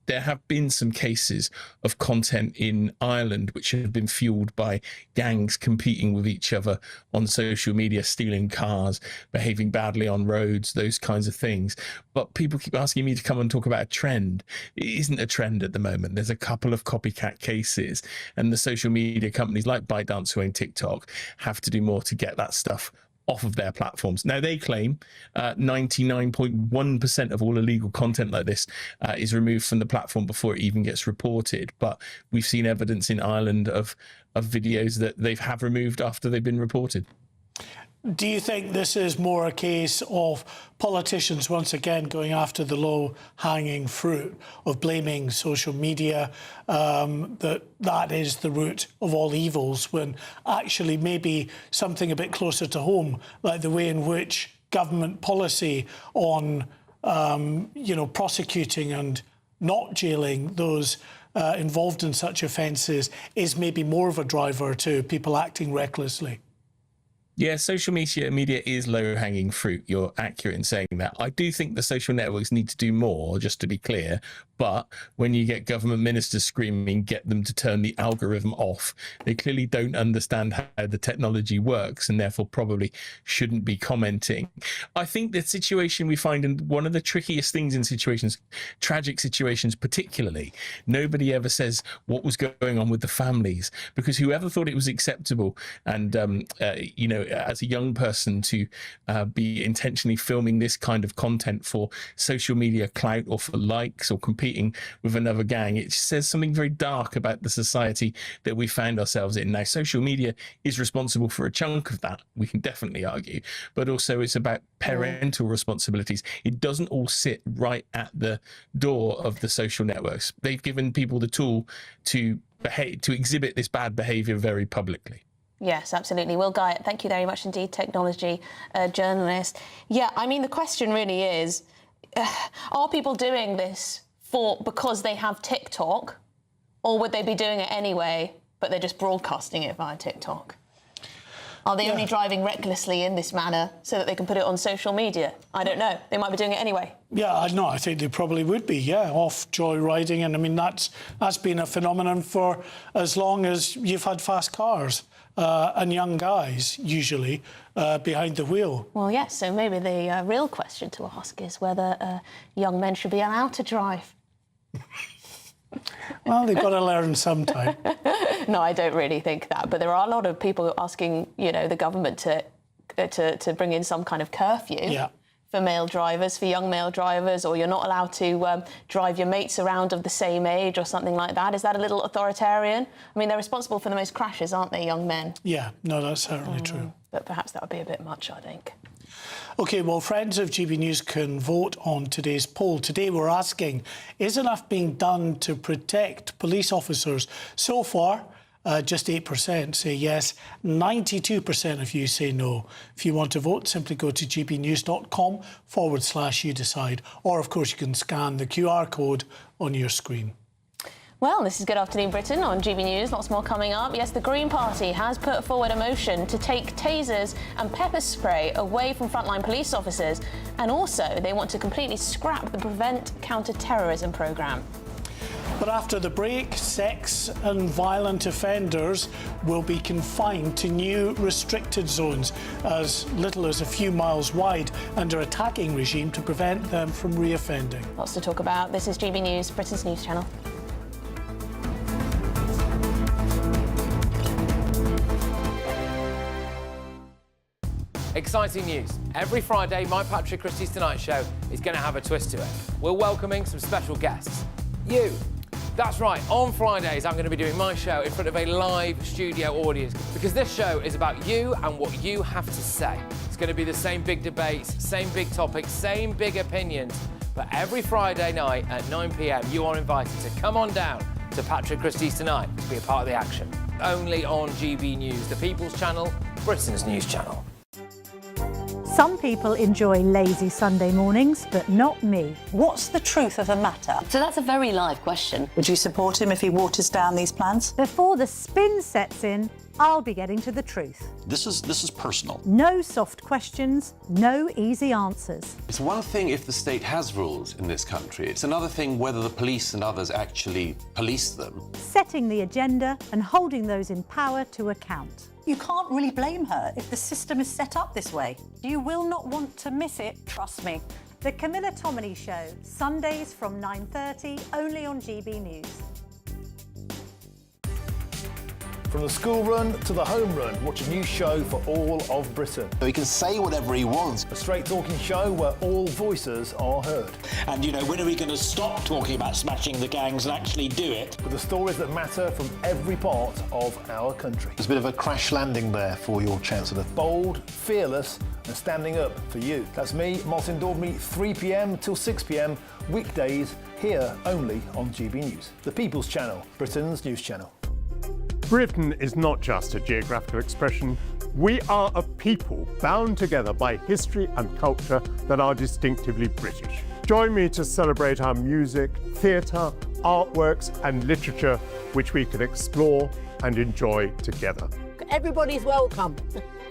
There have been some cases of content in Ireland which have been fueled by gangs competing with each other on social media, stealing cars, behaving badly on roads, those kinds of things. But people keep asking me to come and talk about a trend. It isn't a trend at the moment. There's a couple of copycat cases, and the social media companies like ByteDance, who own TikTok, have to do more to get that stuff off of their platforms. Now, they claim 99.1% of all illegal content like this is removed from the platform before it even gets reported. But we've seen evidence in Ireland of videos that they have removed after they've been reported. Do you think this is more a case of politicians once again going after the low-hanging fruit of blaming social media, that is the root of all evils, when actually maybe something a bit closer to home, like the way in which government policy on prosecuting and not jailing those involved in such offences is maybe more of a driver to people acting recklessly? Yeah, social media is low-hanging fruit. You're accurate in saying that. I do think the social networks need to do more, just to be clear. But when you get government ministers screaming, get them to turn the algorithm off, they clearly don't understand how the technology works and therefore probably shouldn't be commenting. I think the situation we find, in one of the trickiest things in situations, tragic situations particularly, nobody ever says what was going on with the families, because whoever thought it was acceptable and, as a young person to be intentionally filming this kind of content for social media clout or for likes or competing with another gang, it says something very dark about the society that we found ourselves in. Now, social media is responsible for a chunk of that, we can definitely argue, but also it's about parental responsibilities. It doesn't all sit right at the door of the social networks. They've given people the tool to exhibit this bad behaviour very publicly. Yes, absolutely. Will Guyatt, thank you very much indeed, technology journalist. Yeah, I mean, the question really is, are people doing this because they have TikTok, or would they be doing it anyway, but they're just broadcasting it via TikTok? Are they only driving recklessly in this manner so that they can put it on social media? I don't know. They might be doing it anyway. Yeah, I think they probably would be, off joyriding. And I mean, that's been a phenomenon for as long as you've had fast cars. And young guys, usually, behind the wheel. Well, yes, so maybe the real question to ask is whether young men should be allowed to drive. Well, they've got to learn sometime. No, I don't really think that. But there are a lot of people asking, the government to bring in some kind of curfew for male drivers, for young male drivers, or you're not allowed to drive your mates around of the same age or something like that. Is that a little authoritarian? I mean, they're responsible for the most crashes, aren't they, young men? Yeah, no, that's certainly true. But perhaps that would be a bit much, I think. OK, well, friends of GB News can vote on today's poll. Today we're asking, is enough being done to protect police officers? So far, just 8% say yes, 92% of you say no. If you want to vote, simply go to gbnews.com/you decide. Or, of course, you can scan the QR code on your screen. Well, this is Good Afternoon Britain on GB News. Lots more coming up. Yes, the Green Party has put forward a motion to take tasers and pepper spray away from frontline police officers. And also, they want to completely scrap the Prevent Counter-Terrorism programme. But after the break, sex and violent offenders will be confined to new restricted zones as little as a few miles wide under a tagging regime to prevent them from reoffending. Lots to talk about. This is GB News, Britain's news channel. Exciting news. Every Friday, my Patrick Christie's Tonight Show is going to have a twist to it. We're welcoming some special guests. You. That's right, on Fridays I'm going to be doing my show in front of a live studio audience because this show is about you and what you have to say. It's going to be the same big debates, same big topics, same big opinions, but every Friday night at 9 p.m. you are invited to come on down to Patrick Christie's Tonight to be a part of the action. Only on GB News, the People's Channel, Britain's news channel. Some people enjoy lazy Sunday mornings, but not me. What's the truth of the matter? So that's a very live question. Would you support him if he waters down these plans? Before the spin sets in, I'll be getting to the truth. This is personal. No soft questions, no easy answers. It's one thing if the state has rules in this country. It's another thing whether the police and others actually police them. Setting the agenda and holding those in power to account. You can't really blame her if the system is set up this way. You will not want to miss it, trust me. The Camilla Tominey Show, Sundays from 9:30, only on GB News. From the school run to the home run, watch a new show for all of Britain. He can say whatever he wants. A straight-talking show where all voices are heard. And, you know, when are we going to stop talking about smashing the gangs and actually do it? With the stories that matter from every part of our country. There's a bit of a crash landing there for your Chancellor. Bold, fearless and standing up for you. That's me, Martin Daubney, 3 p.m. till 6 p.m, weekdays, here only on GB News. The People's Channel, Britain's news channel. Britain is not just a geographical expression. We are a people bound together by history and culture that are distinctively British. Join me to celebrate our music, theatre, artworks and literature, which we can explore and enjoy together. Everybody's welcome.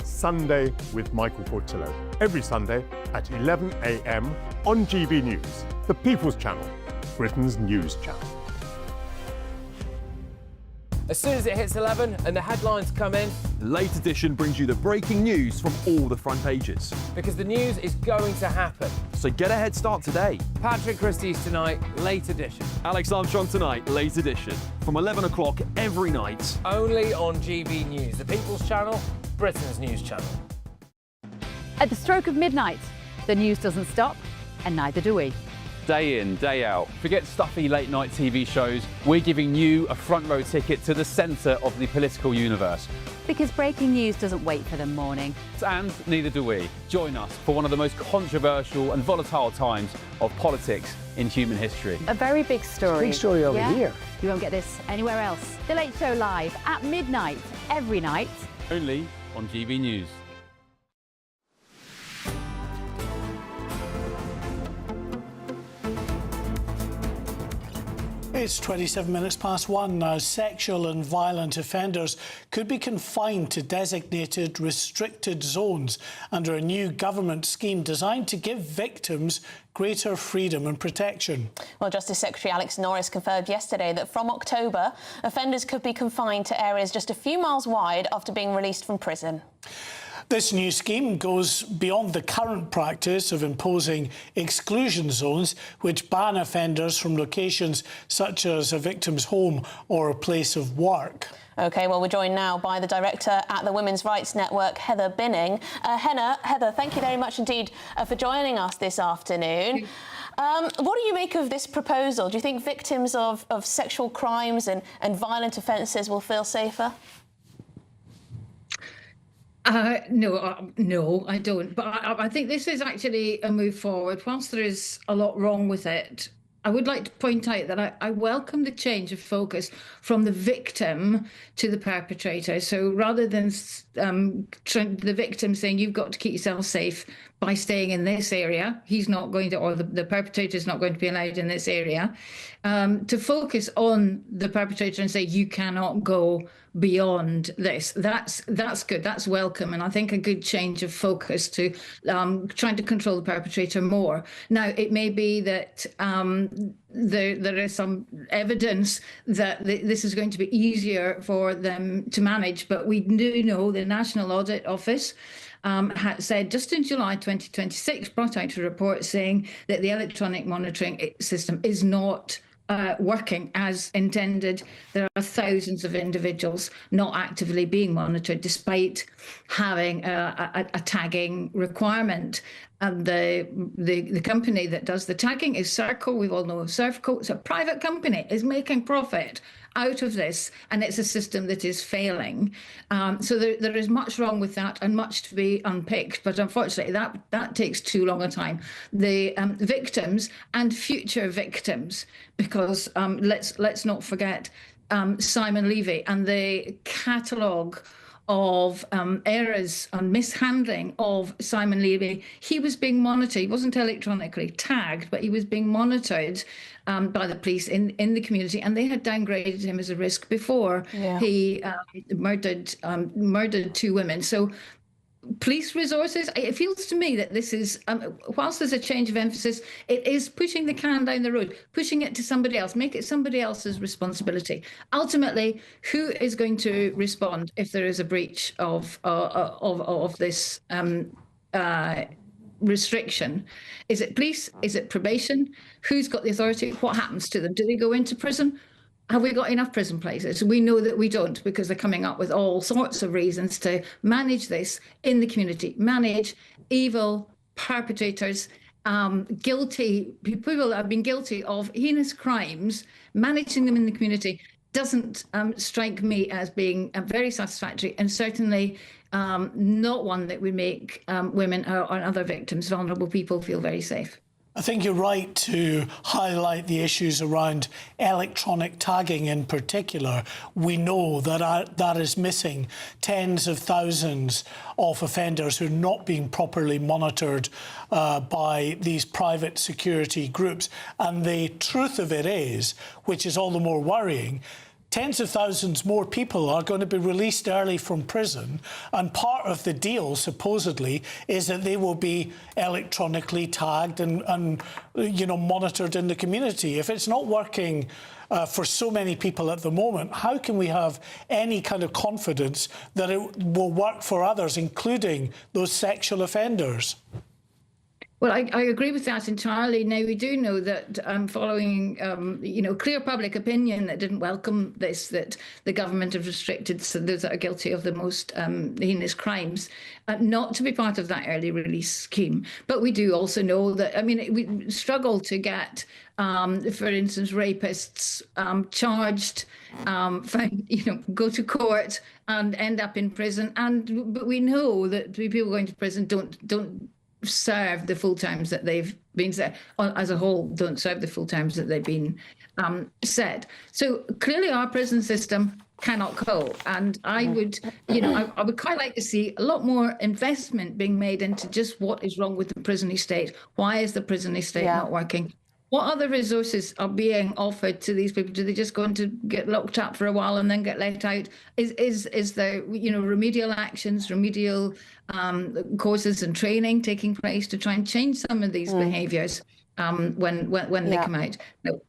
Sunday with Michael Portillo. Every Sunday at 11 a.m. on GB News, the People's Channel, Britain's news channel. As soon as it hits 11 and the headlines come in, the late edition brings you the breaking news from all the front pages. Because the news is going to happen. So get a head start today. Patrick Christie's Tonight, late edition. Alex Armstrong Tonight, late edition. From 11 o'clock every night. Only on GB News, the People's Channel, Britain's news channel. At the stroke of midnight, the news doesn't stop, and neither do we. Day in, day out. Forget stuffy late night TV shows. We're giving you a front row ticket to the centre of the political universe. Because breaking news doesn't wait for the morning. And neither do we. Join us for one of the most controversial and volatile times of politics in human history. A very big story. Big story over here. You won't get this anywhere else. The Late Show live at midnight, every night. Only on GB News. It's 27 minutes past 1 now. Sexual and violent offenders could be confined to designated restricted zones under a new government scheme designed to give victims greater freedom and protection. Well, Justice Secretary Alex Norris confirmed yesterday that from October, offenders could be confined to areas just a few miles wide after being released from prison. This new scheme goes beyond the current practice of imposing exclusion zones which ban offenders from locations such as a victim's home or a place of work. OK, well, we're joined now by the director at the Women's Rights Network, Heather Binning. Heather, thank you very much indeed for joining us this afternoon. What do you make of this proposal? Do you think victims of sexual crimes and violent offences will feel safer? No, I don't. But I think this is actually a move forward. Whilst there is a lot wrong with it, I would like to point out that I welcome the change of focus from the victim to the perpetrator. So rather than the victim saying you've got to keep yourself safe by staying in this area, he's not going to, or the perpetrator is not going to be allowed in this area, to focus on the perpetrator and say you cannot go beyond this. That's good. That's welcome, and I think a good change of focus to trying to control the perpetrator more. Now, it may be that there is some evidence that this is going to be easier for them to manage, but we do know the National Audit Office had said just in July 2026, brought out a report saying that the electronic monitoring system is not working as intended. There are thousands of individuals not actively being monitored despite having a tagging requirement. And the company that does the tagging is Circle. We all know Circle. It's a private company, is making profit out of this, and it's a system that is failing. So there is much wrong with that and much to be unpicked, but unfortunately that takes too long a time. The victims and future victims, because let's not forget Simon Levy and the catalogue of errors and mishandling of Simon Levy. He was being monitored. He wasn't electronically tagged, but he was being monitored by the police in the community, and they had downgraded him as a risk before he murdered two women. So police resources, it feels to me that this is, whilst there's a change of emphasis, it is pushing the can down the road, pushing it to somebody else, make it somebody else's responsibility. Ultimately, who is going to respond if there is a breach of this restriction? Is it police? Is it probation? Who's got the authority? What happens to them? Do they go into prison? Have we got enough prison places? We know that we don't, because they're coming up with all sorts of reasons to manage this in the community, manage evil perpetrators, guilty people that have been guilty of heinous crimes, managing them in the community doesn't strike me as being very satisfactory, and certainly not one that would make women or other victims, vulnerable people, feel very safe. I think you're right to highlight the issues around electronic tagging in particular. We know that that is missing tens of thousands of offenders who are not being properly monitored by these private security groups. And the truth of it is, which is all the more worrying, tens of thousands more people are going to be released early from prison, and part of the deal, supposedly, is that they will be electronically tagged and monitored in the community. If it's not working for so many people at the moment, how can we have any kind of confidence that it will work for others, including those sexual offenders? Well, I agree with that entirely. Now, we do know that following, clear public opinion that didn't welcome this, that the government have restricted those that are guilty of the most heinous crimes not to be part of that early release scheme. But we do also know that, we struggle to get, for instance, rapists charged, go to court and end up in prison. But we know that people going to prison don't serve the full times that they've been set, as a whole, don't serve the full times that they've been set. So clearly our prison system cannot go. And I would, I would quite like to see a lot more investment being made into just what is wrong with the prison estate. Why is the prison estate not working? What other resources are being offered to these people? Do they just go on to get locked up for a while and then get let out? Is there, remedial actions, remedial courses and training taking place to try and change some of these behaviours when they come out? No.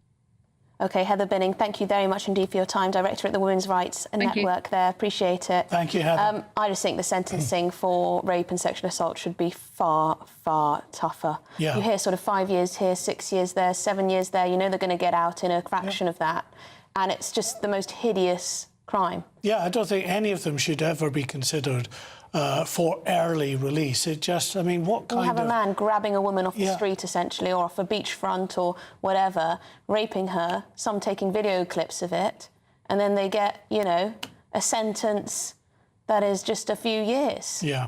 OK, Heather Binning, thank you very much indeed for your time, Director at the Women's Rights Network there. Appreciate it. Thank you, Heather. I just think the sentencing for rape and sexual assault should be far, far tougher. Yeah. You hear sort of 5 years here, 6 years there, 7 years there. They're going to get out in a fraction of that. And it's just the most hideous crime. Yeah, I don't think any of them should ever be considered for early release. It just, what kind of... We'll have a man grabbing a woman off the street, essentially, or off a beachfront or whatever, raping her, some taking video clips of it, and then they get, a sentence that is just a few years. Yeah.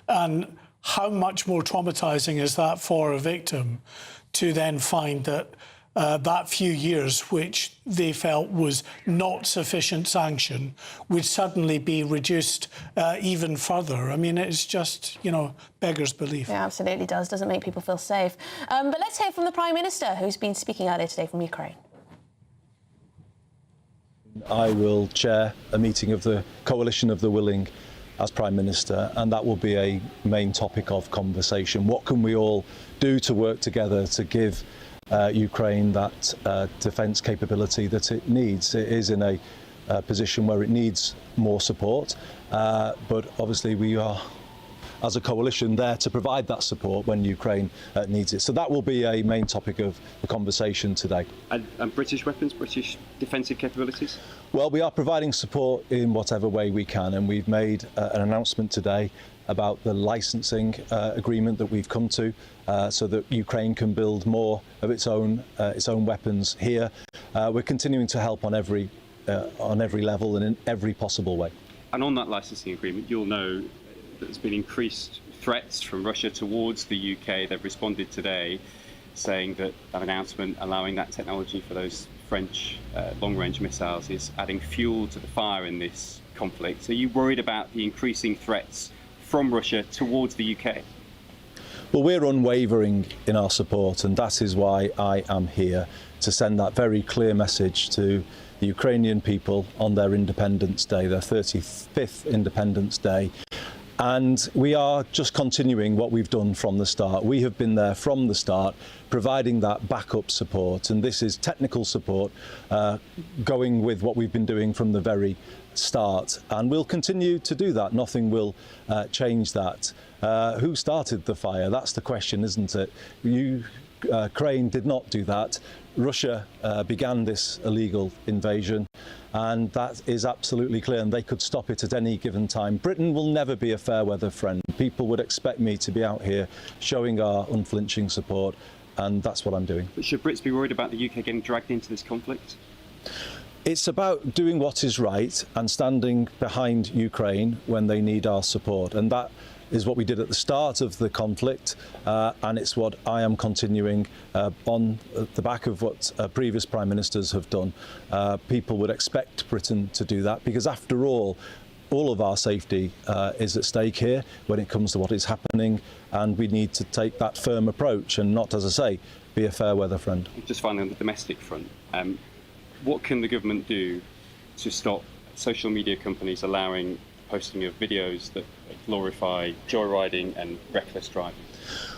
And how much more traumatising is that for a victim to then find that that few years, which they felt was not sufficient sanction, would suddenly be reduced even further. I mean, it's just, you know, beggars belief. It absolutely does. Doesn't make people feel safe. But let's hear from the Prime Minister, who's been speaking earlier today from Ukraine. I will chair a meeting of the Coalition of the Willing as Prime Minister, and that will be a main topic of conversation. What can we all do to work together to give Ukraine that defence capability that it needs? It is in a position where it needs more support, but obviously we are, as a coalition, there to provide that support when Ukraine needs it. So that will be a main topic of the conversation today. And British weapons, British defensive capabilities? Well, we are providing support in whatever way we can, and we've made an announcement today about the licensing agreement that we've come to, so that Ukraine can build more of its own weapons here. We're continuing to help on every level and in every possible way. And on that licensing agreement, you'll know there's been increased threats from Russia towards the UK. They've responded today saying that an announcement allowing that technology for those French long-range missiles is adding fuel to the fire in this conflict. So are you worried about the increasing threats from Russia towards the UK? Well, we're unwavering in our support, and that is why I am here, to send that very clear message to the Ukrainian people on their Independence Day, their 35th Independence Day. And we are just continuing what we've done from the start. We have been there from the start, providing that backup support. And this is technical support, going with what we've been doing from the very start. And we'll continue to do that. Nothing will change that. Who started the fire? That's the question, isn't it? Ukraine did not do that. Russia began this illegal invasion, and that is absolutely clear, and they could stop it at any given time. Britain will never be a fair weather friend. People would expect me to be out here showing our unflinching support, and that's what I'm doing. But should Brits be worried about the UK getting dragged into this conflict? It's about doing what is right and standing behind Ukraine when they need our support, and that is what we did at the start of the conflict, and it's what I am continuing on the back of what previous Prime Ministers have done. People would expect Britain to do that because, after all of our safety is at stake here when it comes to what is happening, and we need to take that firm approach and not, as I say, be a fair weather friend. Just finally, on the domestic front, what can the government do to stop social media companies allowing posting of videos that glorify joyriding and reckless driving?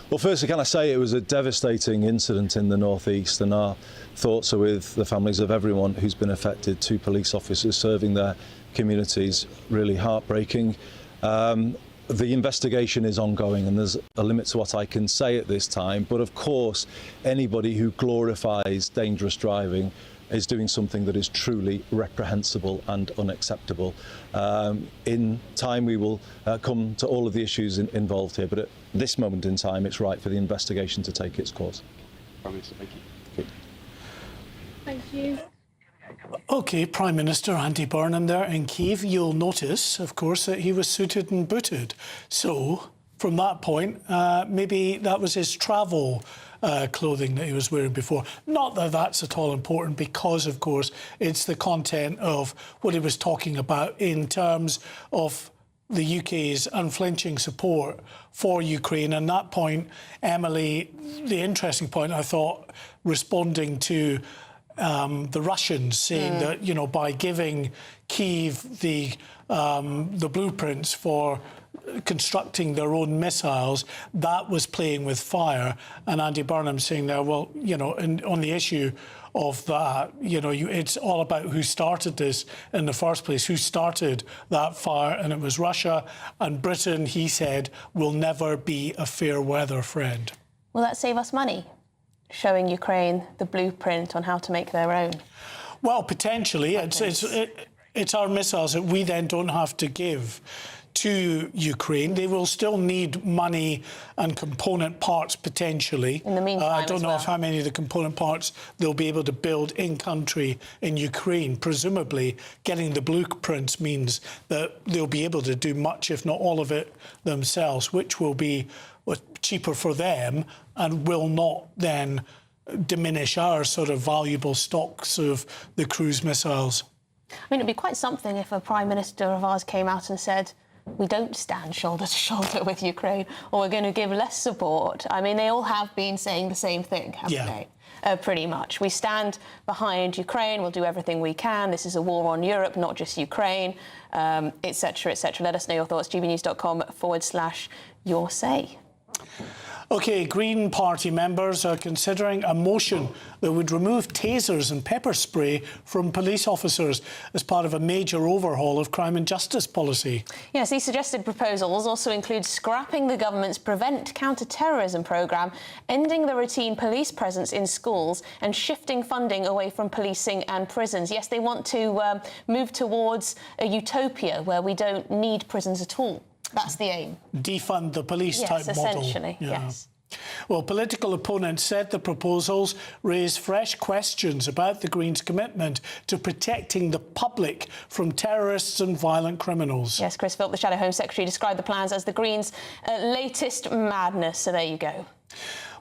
Well, firstly, can I say it was a devastating incident in the northeast, and our thoughts are with the families of everyone who's been affected. 2 police officers serving their communities, really heartbreaking. The investigation is ongoing, and there's a limit to what I can say at this time. But of course, anybody who glorifies dangerous driving is doing something that is truly reprehensible and unacceptable. In time, we will come to all of the issues involved here, but at this moment in time, it's right for the investigation to take its course. Prime Minister, thank you. Thank you. OK, Prime Minister Andy Burnham there in Kyiv. You'll notice, of course, that he was suited and booted. So, from that point, maybe that was his travel clothing that he was wearing before. Not that that's at all important, because, of course, it's the content of what he was talking about in terms of the UK's unflinching support for Ukraine. And that point, Emily, the interesting point, I thought, responding to the Russians saying that, you know, by giving Kyiv the blueprints for constructing their own missiles, that was playing with fire. And Andy Burnham saying there, well, you know, on the issue of that, you know, it's all about who started this in the first place, who started that fire, and it was Russia. And Britain, he said, will never be a fair weather friend. Will that save us money, showing Ukraine the blueprint on how to make their own? Well, potentially. It's our missiles that we then don't have to give to Ukraine. They will still need money and component parts potentially. In the meantime, I don't know how many of the component parts they'll be able to build in country in Ukraine. Presumably, getting the blueprints means that they'll be able to do much, if not all of it, themselves, which will be cheaper for them and will not then diminish our sort of valuable stocks of the cruise missiles. I mean, it'd be quite something if a Prime Minister of ours came out and said, we don't stand shoulder to shoulder with Ukraine, or we're going to give less support. I mean, they all have been saying the same thing, haven't they? Pretty much. We stand behind Ukraine, we'll do everything we can. This is a war on Europe, not just Ukraine, etc., etc. Let us know your thoughts, gbnews.com/your say. OK, Green Party members are considering a motion that would remove tasers and pepper spray from police officers as part of a major overhaul of crime and justice policy. Yes, these suggested proposals also include scrapping the government's Prevent Counter-Terrorism programme, ending the routine police presence in schools and shifting funding away from policing and prisons. Yes, they want to move towards a utopia where we don't need prisons at all. That's the aim. Defund the police type model. Yes, essentially, yes. Well, political opponents said the proposals raise fresh questions about the Greens' commitment to protecting the public from terrorists and violent criminals. Yes, Chris Philp, the Shadow Home Secretary, described the plans as the Greens' latest madness. So there you go.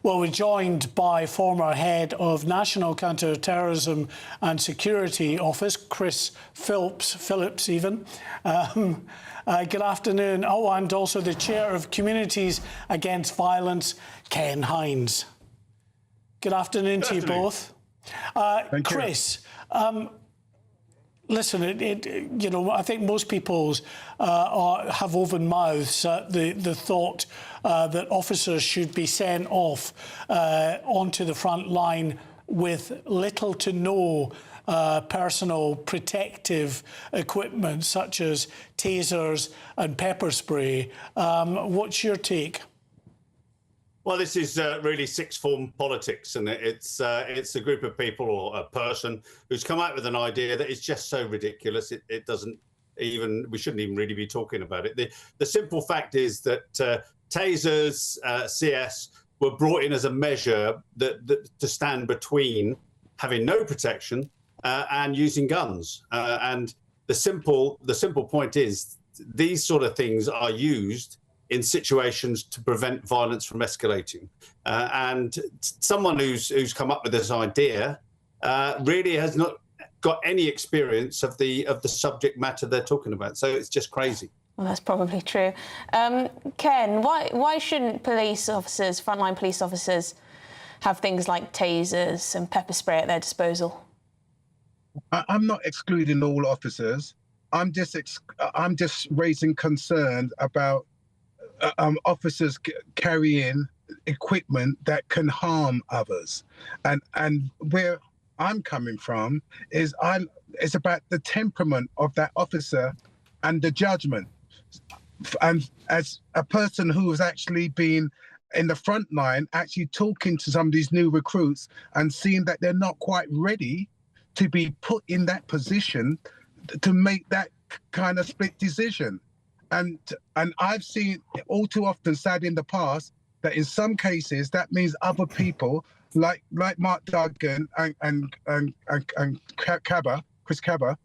Well, we're joined by former head of National Counter-Terrorism and Security Office, Chris Phillips even. Good afternoon. Oh, and also the Chair of Communities Against Violence, Ken Hines. Good afternoon to you both. Chris, listen, you know, I think most people have open mouths at the thought that officers should be sent off onto the front line with little to no personal protective equipment such as tasers and pepper spray. What's your take? Well, this is really sixth form politics, and it's a group of people or a person who's come out with an idea that is just so ridiculous. It doesn't even, we shouldn't even really be talking about it. The simple fact is that tasers, CS, were brought in as a measure that to stand between having no protection and using guns. And the simple point is these sort of things are used in situations to prevent violence from escalating. And someone who's come up with this idea really has not got any experience of the subject matter they're talking about. So it's just crazy. Well, that's probably true. Ken, why shouldn't police officers, frontline police officers, have things like tasers and pepper spray at their disposal? I'm not excluding all officers. I'm just raising concerns about officers carrying equipment that can harm others, and where I'm coming from is it's about the temperament of that officer and the judgment. And as a person who has actually been in the front line, actually talking to some of these new recruits and seeing that they're not quite ready to be put in that position to make that kind of split decision. And I've seen all too often, sadly in the past, that in some cases that means other people like Mark Duggan and Chris Cabba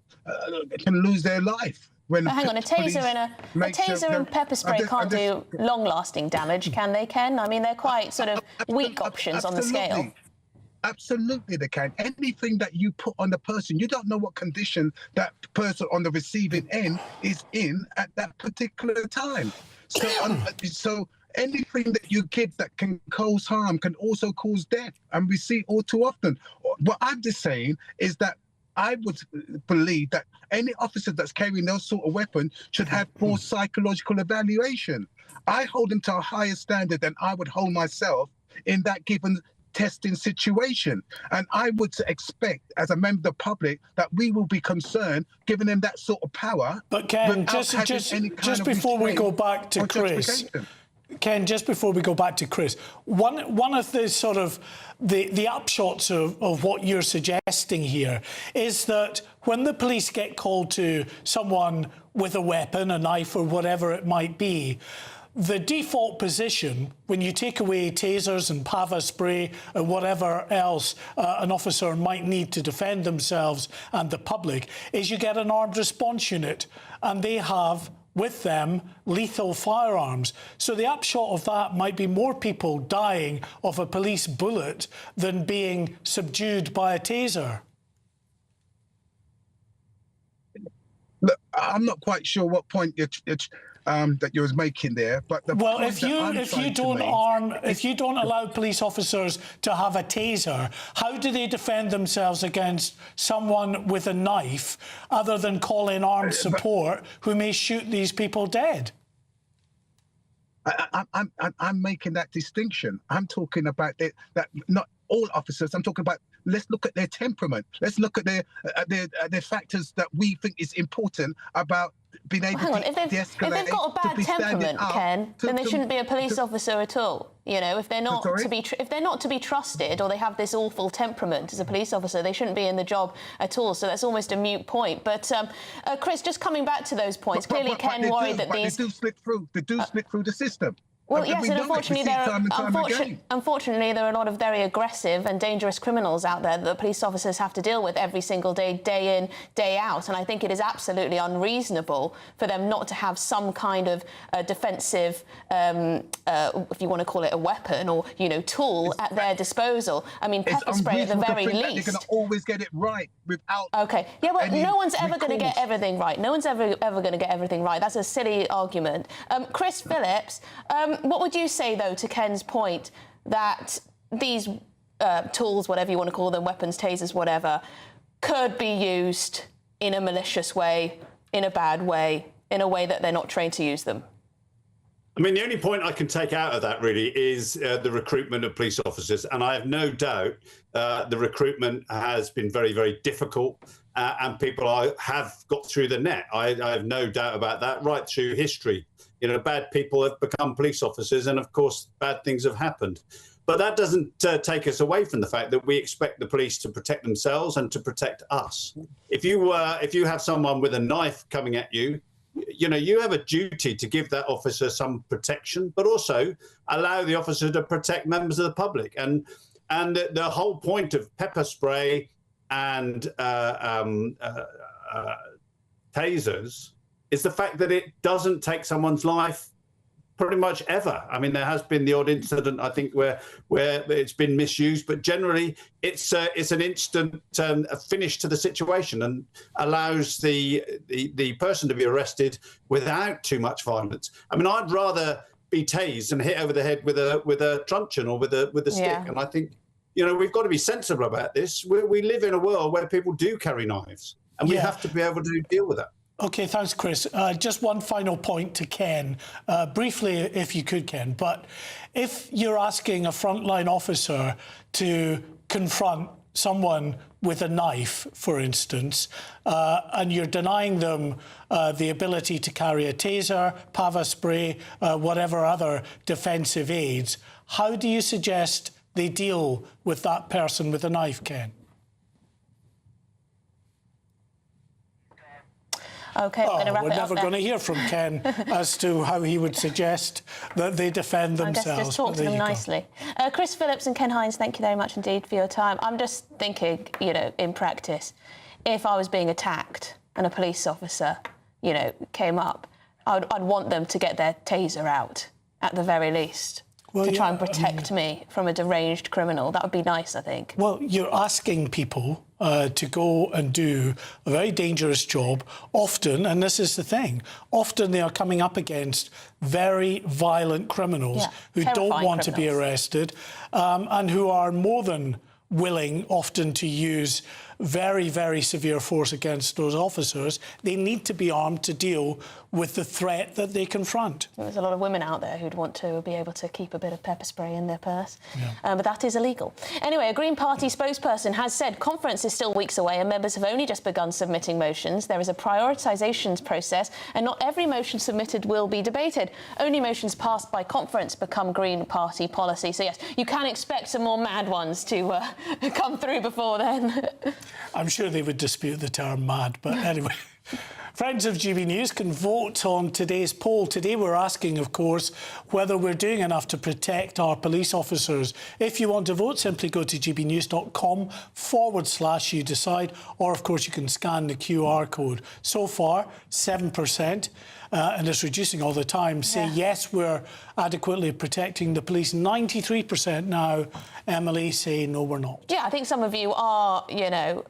can lose their life. When hang on, a taser and pepper spray can't do long-lasting damage, can they, Ken? I mean, they're quite sort of weak options on the scale. Absolutely they can. Anything that you put on the person, you don't know what condition that person on the receiving end is in at that particular time. So anything that you give that can cause harm can also cause death. And we see all too often. What I'm just saying is that I would believe that any officer that's carrying those sort of weapons should have more psychological evaluation. I hold them to a higher standard than I would hold myself in that given testing situation. And I would expect, as a member of the public, that we will be concerned giving them that sort of power. But Ken, just before we go back to Chris, Ken, just before we go back to Chris, one of the sort of the upshots of what you're suggesting here is that when the police get called to someone with a weapon, a knife or whatever it might be, the default position, when you take away tasers and pava spray and whatever else an officer might need to defend themselves and the public, is you get an armed response unit, and they have with them lethal firearms. So the upshot of that might be more people dying of a police bullet than being subdued by a taser. Look, I'm not quite sure what point that you was making there, but if you don't allow police officers to have a taser, how do they defend themselves against someone with a knife other than call in armed support who may shoot these people dead? I'm making that distinction. I'm talking about that not all officers. I'm talking about, let's look at their temperament. Let's look at their factors that we think is important about being able to de-escalate. If they've got a bad temperament, Ken, then they shouldn't be a police officer at all. You know, if they're not to be trusted, or they have this awful temperament as a police officer, they shouldn't be in the job at all. So that's almost a moot point. But Chris, just coming back to those points, clearly Ken worried that these they do slip through. They do slip through the system. Well, yes, and unfortunately there are a lot of very aggressive and dangerous criminals out there that the police officers have to deal with every single day, day in, day out. And I think it is absolutely unreasonable for them not to have some kind of defensive, if you want to call it a weapon or, tool at their disposal. I mean, pepper spray at the very least. They're going to always get it right without. Okay, yeah, well, no one's ever going to get everything right. No one's ever going to get everything right. That's a silly argument. Chris Phillips. What would you say, though, to Ken's point that these tools, whatever you want to call them, weapons, tasers, whatever, could be used in a malicious way, in a bad way, in a way that they're not trained to use them? I mean, the only point I can take out of that really is the recruitment of police officers. And I have no doubt the recruitment has been very, very difficult and people have got through the net. I have no doubt about that right through history. Bad people have become police officers and, of course, bad things have happened. But that doesn't take us away from the fact that we expect the police to protect themselves and to protect us. If you have someone with a knife coming at you, you have a duty to give that officer some protection, but also allow the officer to protect members of the public. And the whole point of pepper spray and tasers is the fact that it doesn't take someone's life pretty much ever. I mean, there has been the odd incident, I think, where it's been misused, but generally it's an instant finish to the situation and allows the person to be arrested without too much violence. I mean, I'd rather be tased and hit over the head with a truncheon or with a stick. And I think, we've got to be sensible about this. We live in a world where people do carry knives, and we have to be able to deal with that. OK, thanks, Chris. Just one final point to Ken, briefly, if you could, Ken. But if you're asking a frontline officer to confront someone with a knife, for instance, and you're denying them the ability to carry a taser, pava spray, whatever other defensive aids, how do you suggest they deal with that person with a knife, Ken? OK, we're going to wrap it up. We're never going to hear from Ken as to how he would suggest that they defend themselves. I guess just talk to them nicely. Chris Phillips and Ken Hines, thank you very much indeed for your time. I'm just thinking, in practice, if I was being attacked and a police officer, came up, I'd want them to get their taser out, at the very least. To try and protect me from a deranged criminal. That would be nice, I think. Well, you're asking people to go and do a very dangerous job. Often, and this is the thing, often they are coming up against very violent criminals who don't want to be arrested and who are more than willing often to use very, very severe force against those officers. They need to be armed to deal with the threat that they confront. There's a lot of women out there who'd want to be able to keep a bit of pepper spray in their purse, but that is illegal. Anyway, a Green Party spokesperson has said conference is still weeks away and members have only just begun submitting motions. There is a prioritisations process and not every motion submitted will be debated. Only motions passed by conference become Green Party policy. So yes, you can expect some more mad ones to come through before then. I'm sure they would dispute the term mad, but anyway. Friends of GB News can vote on today's poll. Today we're asking, of course, whether we're doing enough to protect our police officers. If you want to vote, simply go to gbnews.com/you decide, or of course you can scan the QR code. So far, 7%, and it's reducing all the time, say yes, we're adequately protecting the police. 93% now, Emily, say no, we're not. Yeah, I think some of you are, you know,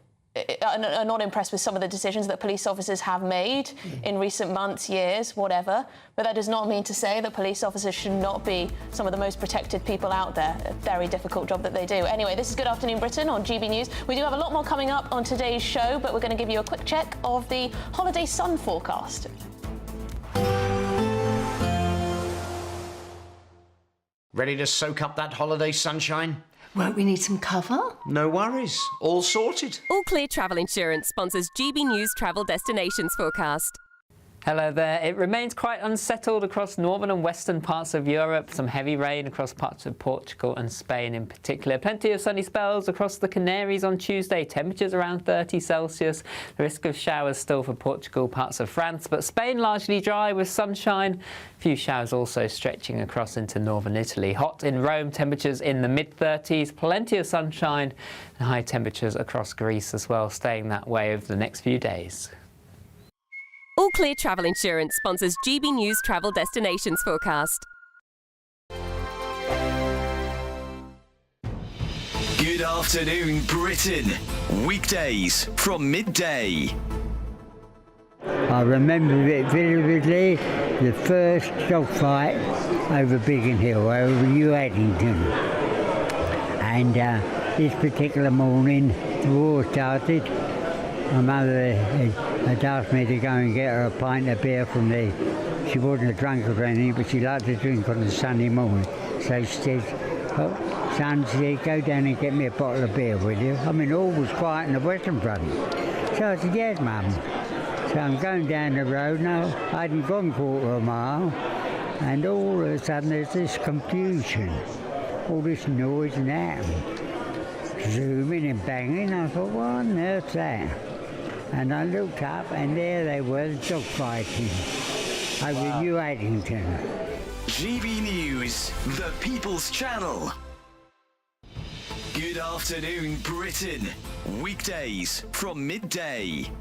are not impressed with some of the decisions that police officers have made in recent months, years, whatever. But that does not mean to say that police officers should not be some of the most protected people out there. A very difficult job that they do. Anyway, this is Good Afternoon Britain on GB News. We do have a lot more coming up on today's show, but we're going to give you a quick check of the holiday sun forecast. Ready to soak up that holiday sunshine? Won't we need some cover? No worries. All sorted. All Clear Travel Insurance sponsors GB News Travel Destinations Forecast. Hello there. It remains quite unsettled across northern and western parts of Europe. Some heavy rain across parts of Portugal and Spain in particular. Plenty of sunny spells across the Canaries on Tuesday. Temperatures around 30 Celsius. The risk of showers still for Portugal, parts of France, but Spain largely dry with sunshine. A few showers also stretching across into northern Italy. Hot in Rome, temperatures in the mid-30s. Plenty of sunshine and high temperatures across Greece as well, staying that way over the next few days. All Clear Travel Insurance sponsors GB News Travel Destinations Forecast. Good afternoon, Britain. Weekdays from midday. I remember it vividly, the first dogfight over Biggin Hill, over New Addington. And this particular morning, the war started. My mother had asked me to go and get her a pint of beer from the... She wasn't a drunkard or anything, but she liked to drink on a Sunday morning. So she said, oh, son, she said, go down and get me a bottle of beer, will you? I mean, all was quiet in the Western Front. So I said, yes, Mum. So I'm going down the road now. I hadn't gone quarter of a mile, and all of a sudden there's this confusion, all this noise and that, zooming and banging. I thought, what on earth's that? And I looked up, and there they were, dogfighting over New Addington. GB News, the People's Channel. Good afternoon, Britain. Weekdays from midday.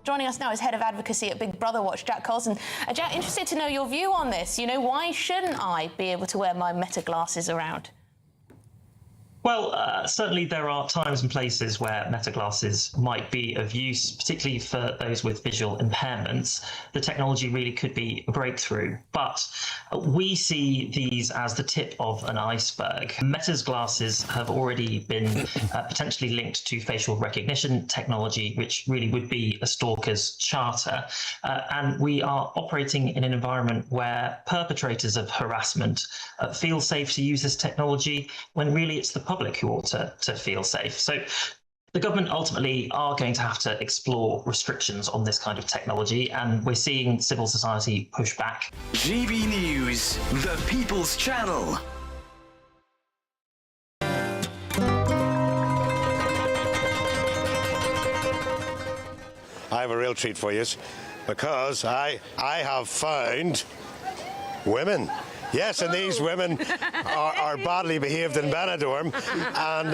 Joining us now is Head of Advocacy at Big Brother Watch, Jack Colson. Jack, interested to know your view on this. You know, why shouldn't I be able to wear my Meta glasses around? Well, certainly there are times and places where Meta glasses might be of use, particularly for those with visual impairments. The technology really could be a breakthrough, but we see these as the tip of an iceberg. Meta's glasses have already been potentially linked to facial recognition technology, which really would be a stalker's charter. And we are operating in an environment where perpetrators of harassment feel safe to use this technology when really it's the public who ought to feel safe. So the government ultimately are going to have to explore restrictions on this kind of technology, and we're seeing civil society push back. GB News, the People's Channel. I have a real treat for you, because I have found women. Yes, and these women are badly behaved in Benidorm, and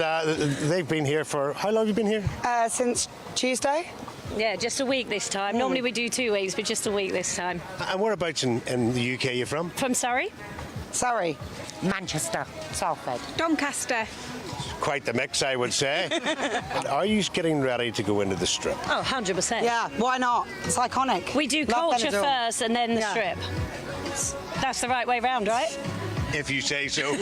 they've been here for... How long have you been here? Since Tuesday. Yeah, just a week this time. Normally we do 2 weeks, but just a week this time. And whereabouts in the UK are you from? From Surrey. Surrey. Manchester. Salford. Doncaster. Quite the mix, I would say. Are you getting ready to go into the strip? Oh, 100%. Yeah, why not? It's iconic. We do culture first and then the strip. That's the right way round, right? if you say so.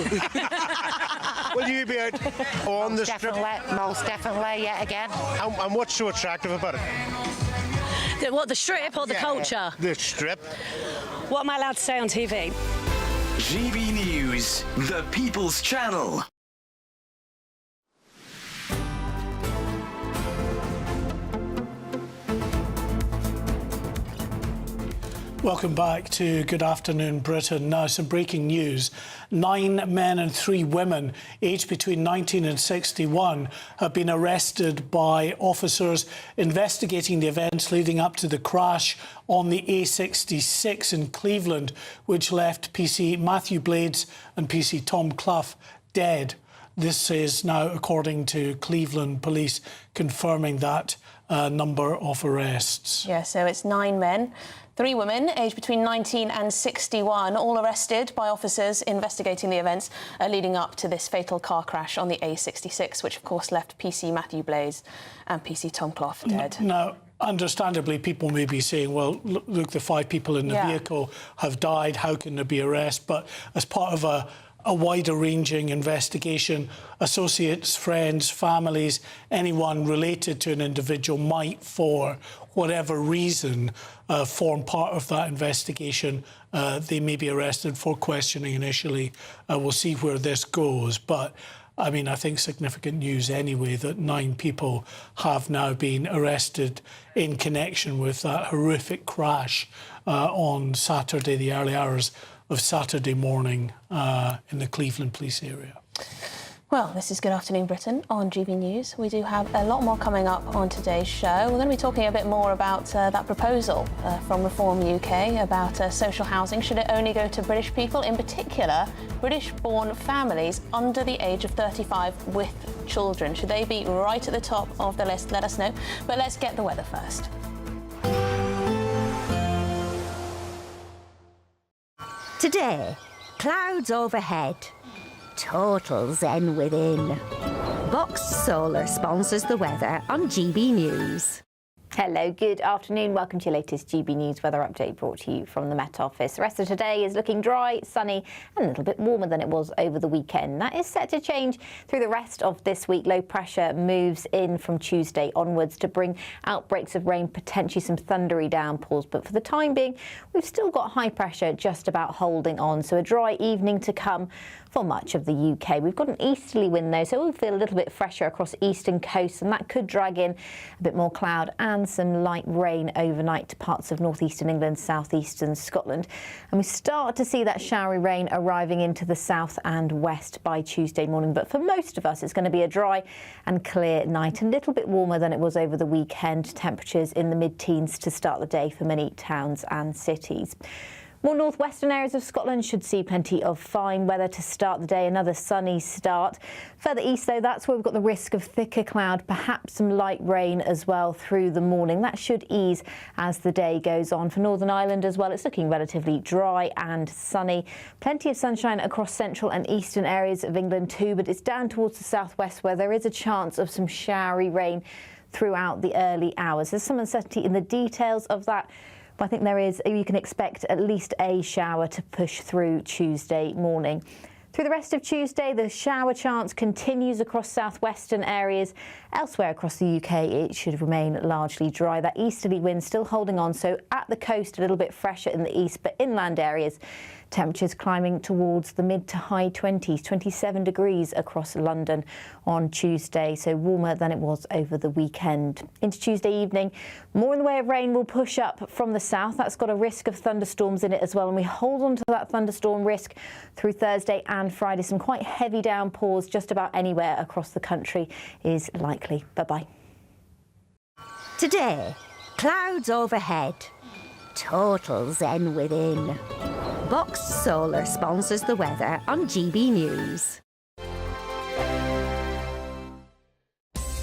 Will you be out on the strip? Most definitely, yet again. And what's so attractive about it? What, the strip or the culture? The strip. What am I allowed to say on TV? GBNews, the People's Channel. Welcome back to Good Afternoon Britain. Now, some breaking news. 9 men and 3 women, aged between 19 and 61, have been arrested by officers investigating the events leading up to the crash on the A66 in Cleveland, which left PC Matthew Blades and PC Tom Clough dead. This is now according to Cleveland police, confirming that number of arrests. Yeah, so it's 9 men. 3 women, aged between 19 and 61, all arrested by officers investigating the events leading up to this fatal car crash on the A66, which of course left PC Matthew Blades and PC Tom Clough dead. Now, understandably, people may be saying, well, look, the 5 people in the vehicle have died, how can there be arrest? But as part of a wider-ranging investigation, associates, friends, families, anyone related to an individual might, for whatever reason, form part of that investigation. They may be arrested for questioning initially. We'll see where this goes. But, I mean, I think significant news anyway that 9 people have now been arrested in connection with that horrific crash on Saturday, the early hours of Saturday morning in the Cleveland police area. Well, this is Good Afternoon Britain on GB News. We do have a lot more coming up on today's show. We're going to be talking a bit more about that proposal from Reform UK about social housing. Should it only go to British people, in particular British-born families under the age of 35 with children? Should they be right at the top of the list? Let us know. But let's get the weather first. Today, clouds overhead. Total zen within. Box Solar sponsors the weather on GB News. Hello, good afternoon. Welcome to your latest GB News weather update brought to you from the Met Office. The rest of today is looking dry, sunny and a little bit warmer than it was over the weekend. That is set to change through the rest of this week. Low pressure moves in from Tuesday onwards to bring outbreaks of rain, potentially some thundery downpours. But for the time being, we've still got high pressure just about holding on. So a dry evening to come for much of the UK. We've got an easterly wind though, so we'll feel a little bit fresher across eastern coasts, and that could drag in a bit more cloud and some light rain overnight to parts of northeastern England, southeastern Scotland. And we start to see that showery rain arriving into the south and west by Tuesday morning. But for most of us, it's going to be a dry and clear night, and a little bit warmer than it was over the weekend. Temperatures in the mid-teens to start the day for many towns and cities. More northwestern areas of Scotland should see plenty of fine weather to start the day, another sunny start. Further east, though, that's where we've got the risk of thicker cloud, perhaps some light rain as well through the morning. That should ease as the day goes on. For Northern Ireland as well, it's looking relatively dry and sunny. Plenty of sunshine across central and eastern areas of England too, but it's down towards the southwest where there is a chance of some showery rain throughout the early hours. There's some uncertainty in the details of that. I think you can expect at least a shower to push through Tuesday morning. Through the rest of Tuesday, the shower chance continues across southwestern areas. Elsewhere across the UK, it should remain largely dry. That easterly wind still holding on, so at the coast a little bit fresher in the east, but inland areas, temperatures climbing towards the mid to high 20s, 27 degrees across London on Tuesday, so warmer than it was over the weekend. Into Tuesday evening, more in the way of rain will push up from the south. That's got a risk of thunderstorms in it as well, and we hold on to that thunderstorm risk through Thursday and Friday. Some quite heavy downpours just about anywhere across the country is likely. Bye-bye. Today, clouds overhead. Total zen within. Box Solar sponsors the weather on GB News.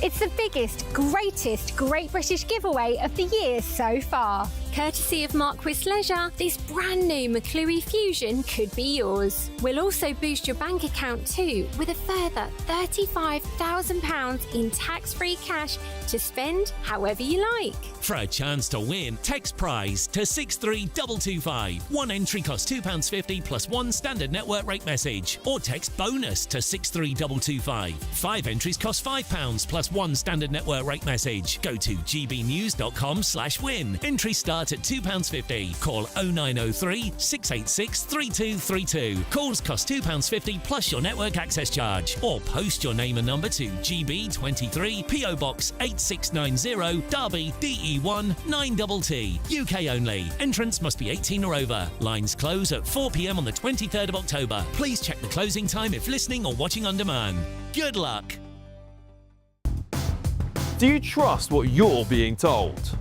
It's the biggest, greatest Great British giveaway of the year so far. Courtesy of Marquis Leisure, this brand new McClure Fusion could be yours. We'll also boost your bank account too with a further £35,000 in tax-free cash to spend however you like. For a chance to win, text prize to 63225. One entry costs £2.50 plus one standard network rate message. Or text bonus to 63225. 5 entries cost £5 plus one standard network rate message. Go to gbnews.com/win. Entry start at £2.50. Call 0903 686 3232. Calls cost £2.50 plus your network access charge. Or post your name and number to GB23 PO Box 8690 Derby DE1 9TT. UK only. Entrance must be 18 or over. Lines close at 4 p.m. on the 23rd of October. Please check the closing time if listening or watching on demand. Good luck. Do you trust what you're being told?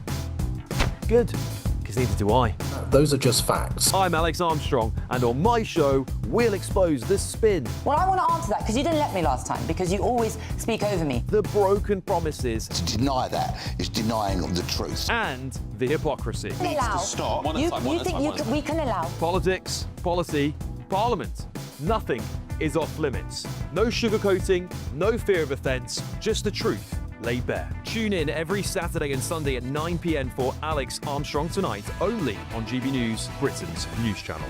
Good, because neither do I. Those are just facts. I'm Alex Armstrong, and on my show, we'll expose the spin. Well, I want to answer that, because you didn't let me last time, because you always speak over me. The broken promises. To deny that is denying the truth. And the hypocrisy. Needs to stop. You think we can allow? Politics, policy, parliament. Nothing is off limits. No sugarcoating, no fear of offence, just the truth laid bare. Tune in every Saturday and Sunday at 9 p.m. for Alex Armstrong Tonight, only on GB News, Britain's news channel.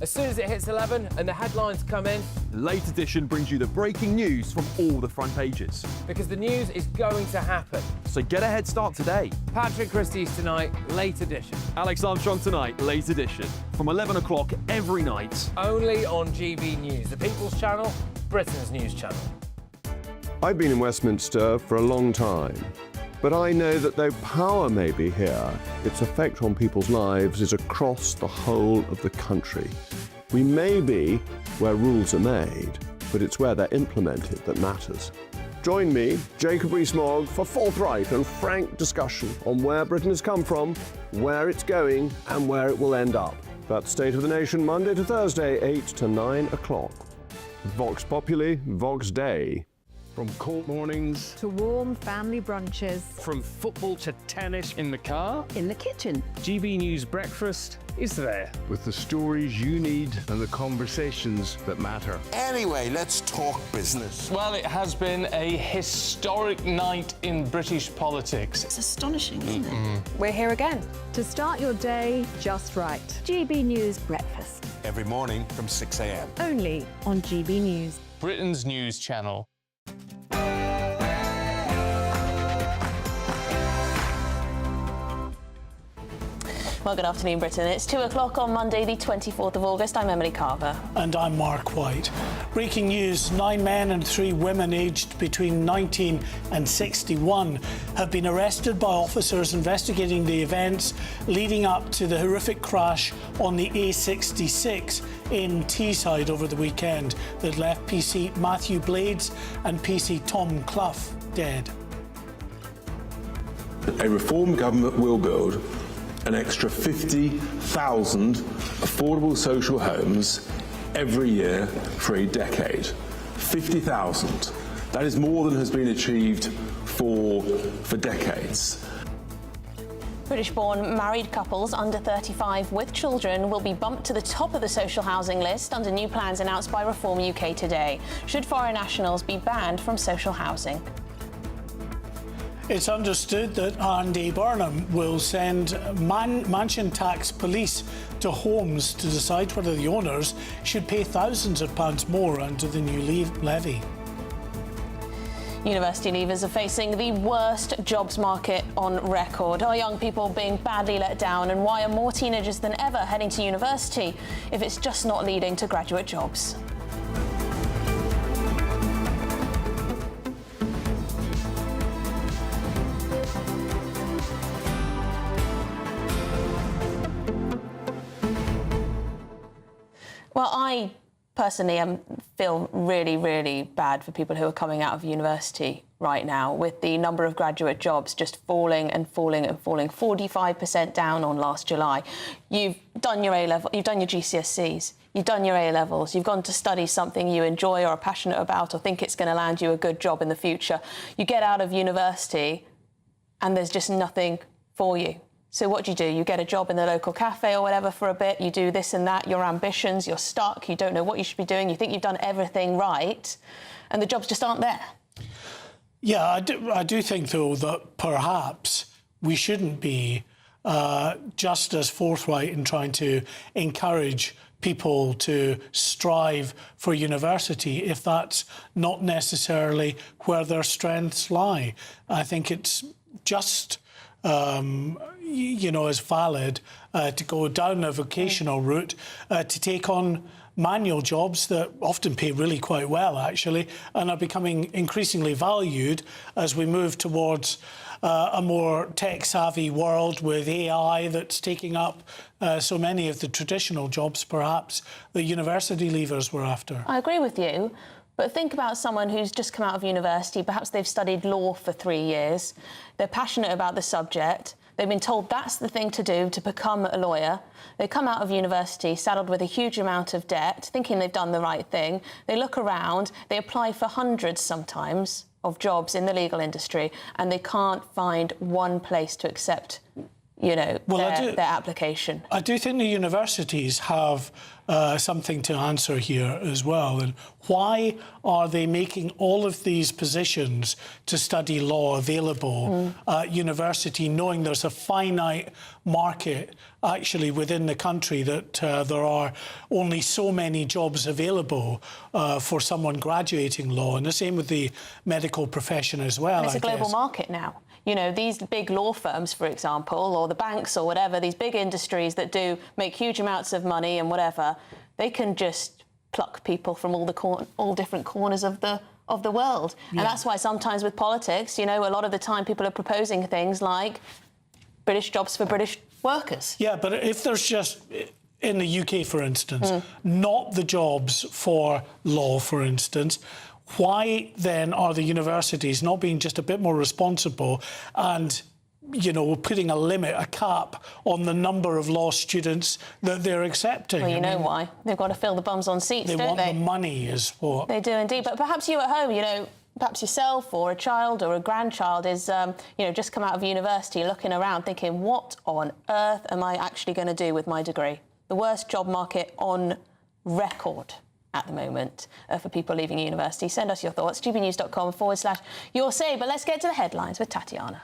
As soon as it hits 11 and the headlines come in, Late Edition brings you the breaking news from all the front pages. because the news is going to happen. So get a head start today. Patrick Christie's Tonight, Late Edition. Alex Armstrong Tonight, Late Edition, from 11 o'clock every night. Only on GB News, the People's Channel, Britain's news channel. I've been in Westminster for a long time, but I know that though power may be here, its effect on people's lives is across the whole of the country. We may be where rules are made, but it's where they're implemented that matters. Join me, Jacob Rees-Mogg, for forthright and frank discussion on where Britain has come from, where it's going, and where it will end up. That's State of the Nation, Monday to Thursday, 8 to 9 o'clock. Vox Populi, Vox Dei. From court mornings to warm family brunches. From football to tennis in the car. In the kitchen. GB News Breakfast is there. With the stories you need and the conversations that matter. Anyway, let's talk business. Well, it has been a historic night in British politics. It's astonishing, isn't it? We're here again to start your day just right. GB News Breakfast. Every morning from 6 a.m. Only on GB News. Britain's news channel. Well, good afternoon, Britain. It's 2 o'clock on Monday, the 24th of August. I'm Emily Carver. And I'm Mark White. Breaking news, 9 men and 3 women aged between 19 and 61 have been arrested by officers investigating the events leading up to the horrific crash on the A66 in Teesside over the weekend that left PC Matthew Blades and PC Tom Clough dead. A reform government will build an extra 50,000 affordable social homes every year for a decade. 50,000. That is more than has been achieved for decades. British-born married couples under 35 with children will be bumped to the top of the social housing list under new plans announced by Reform UK today. Should foreign nationals be banned from social housing? It's understood that Andy Burnham will send mansion tax police to homes to decide whether the owners should pay thousands of pounds more under the new levy. University leavers are facing the worst jobs market on record. Are young people being badly let down, and why are more teenagers than ever heading to university if it's just not leading to graduate jobs? Well, I personally feel really, really bad for people who are coming out of university right now, with the number of graduate jobs just falling and falling and falling, 45% down on last July. You've done your A-level, you've done your GCSEs, you've done your A-levels, you've gone to study something you enjoy or are passionate about or think it's going to land you a good job in the future. You get out of university and there's just nothing for you. So what do? You get a job in the local cafe or whatever for a bit, you do this and that, your ambitions, you're stuck, you don't know what you should be doing, you think you've done everything right, and the jobs just aren't there. Yeah, I do think, though, that perhaps we shouldn't be just as forthright in trying to encourage people to strive for university if that's not necessarily where their strengths lie. I think it's just, as valid to go down a vocational route, to take on manual jobs that often pay really quite well, actually, and are becoming increasingly valued as we move towards a more tech-savvy world with AI that's taking up so many of the traditional jobs, perhaps, that university leavers were after. I agree with you, but think about someone who's just come out of university. Perhaps they've studied law for 3 years. They're passionate about the subject. They've been told that's the thing to do to become a lawyer. They come out of university saddled with a huge amount of debt, thinking they've done the right thing. They look around, they apply for hundreds sometimes of jobs in the legal industry, and they can't find one place to accept, their application. I do think the universities have something to answer here as well. And why are they making all of these positions to study law available at university, knowing there's a finite market actually within the country, that there are only so many jobs available for someone graduating law, and the same with the medical profession as well. And it's a global market now. These big law firms, for example, or the banks or whatever, these big industries that do make huge amounts of money and whatever, they can just pluck people from all different corners of the world. Yeah. And that's why sometimes with politics, a lot of the time people are proposing things like British jobs for British workers. Yeah, but if there's just, in the UK, for instance, not the jobs for law, for instance, why then are the universities not being just a bit more responsible and, putting a limit, a cap on the number of law students that they're accepting? Well, you know why. They've got to fill the bums on seats, don't they? They want the money is what... They do indeed. But perhaps you at home, perhaps yourself or a child or a grandchild is, just come out of university looking around thinking, what on earth am I actually going to do with my degree? The worst job market on record at the moment for people leaving university. Send us your thoughts, gbnews.com/your say. But let's get to the headlines with Tatiana.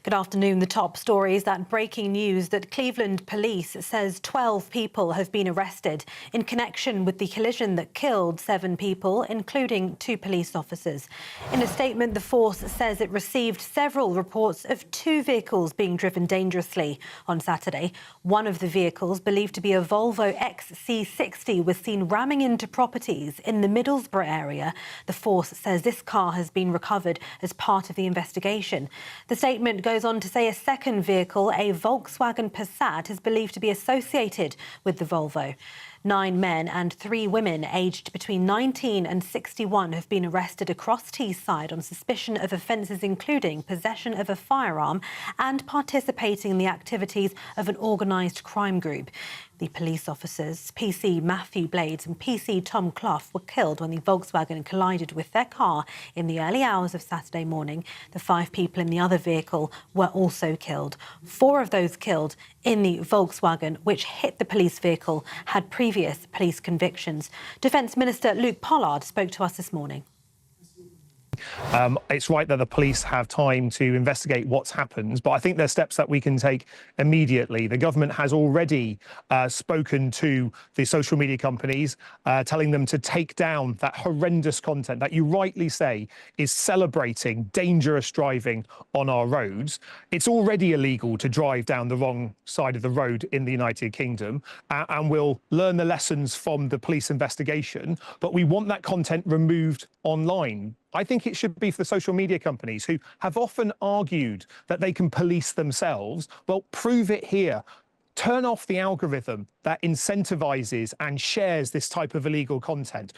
Good afternoon. The top story is that breaking news that Cleveland police says 12 people have been arrested in connection with the collision that killed 7 people, including 2 police officers. In a statement, the force says it received several reports of 2 vehicles being driven dangerously on Saturday. One of the vehicles, believed to be a Volvo XC60, was seen ramming into properties in the Middlesbrough area. The force says this car has been recovered as part of the investigation. The statement goes on to say a second vehicle, a Volkswagen Passat, is believed to be associated with the Volvo. 9 men and 3 women aged between 19 and 61 have been arrested across Teesside on suspicion of offences including possession of a firearm and participating in the activities of an organised crime group. The police officers, PC Matthew Blades and PC Tom Clough, were killed when the Volkswagen collided with their car in the early hours of Saturday morning. The 5 people in the other vehicle were also killed. 4 of those killed in the Volkswagen, which hit the police vehicle, had previous police convictions. Defence Minister Luke Pollard spoke to us this morning. It's right that the police have time to investigate what's happened, but I think there's steps that we can take immediately. The government has already spoken to the social media companies, telling them to take down that horrendous content that you rightly say is celebrating dangerous driving on our roads. It's already illegal to drive down the wrong side of the road in the United Kingdom, and we'll learn the lessons from the police investigation, but we want that content removed online. I think it should be for the social media companies who have often argued that they can police themselves. Well, prove it here. Turn off the algorithm that incentivises and shares this type of illegal content.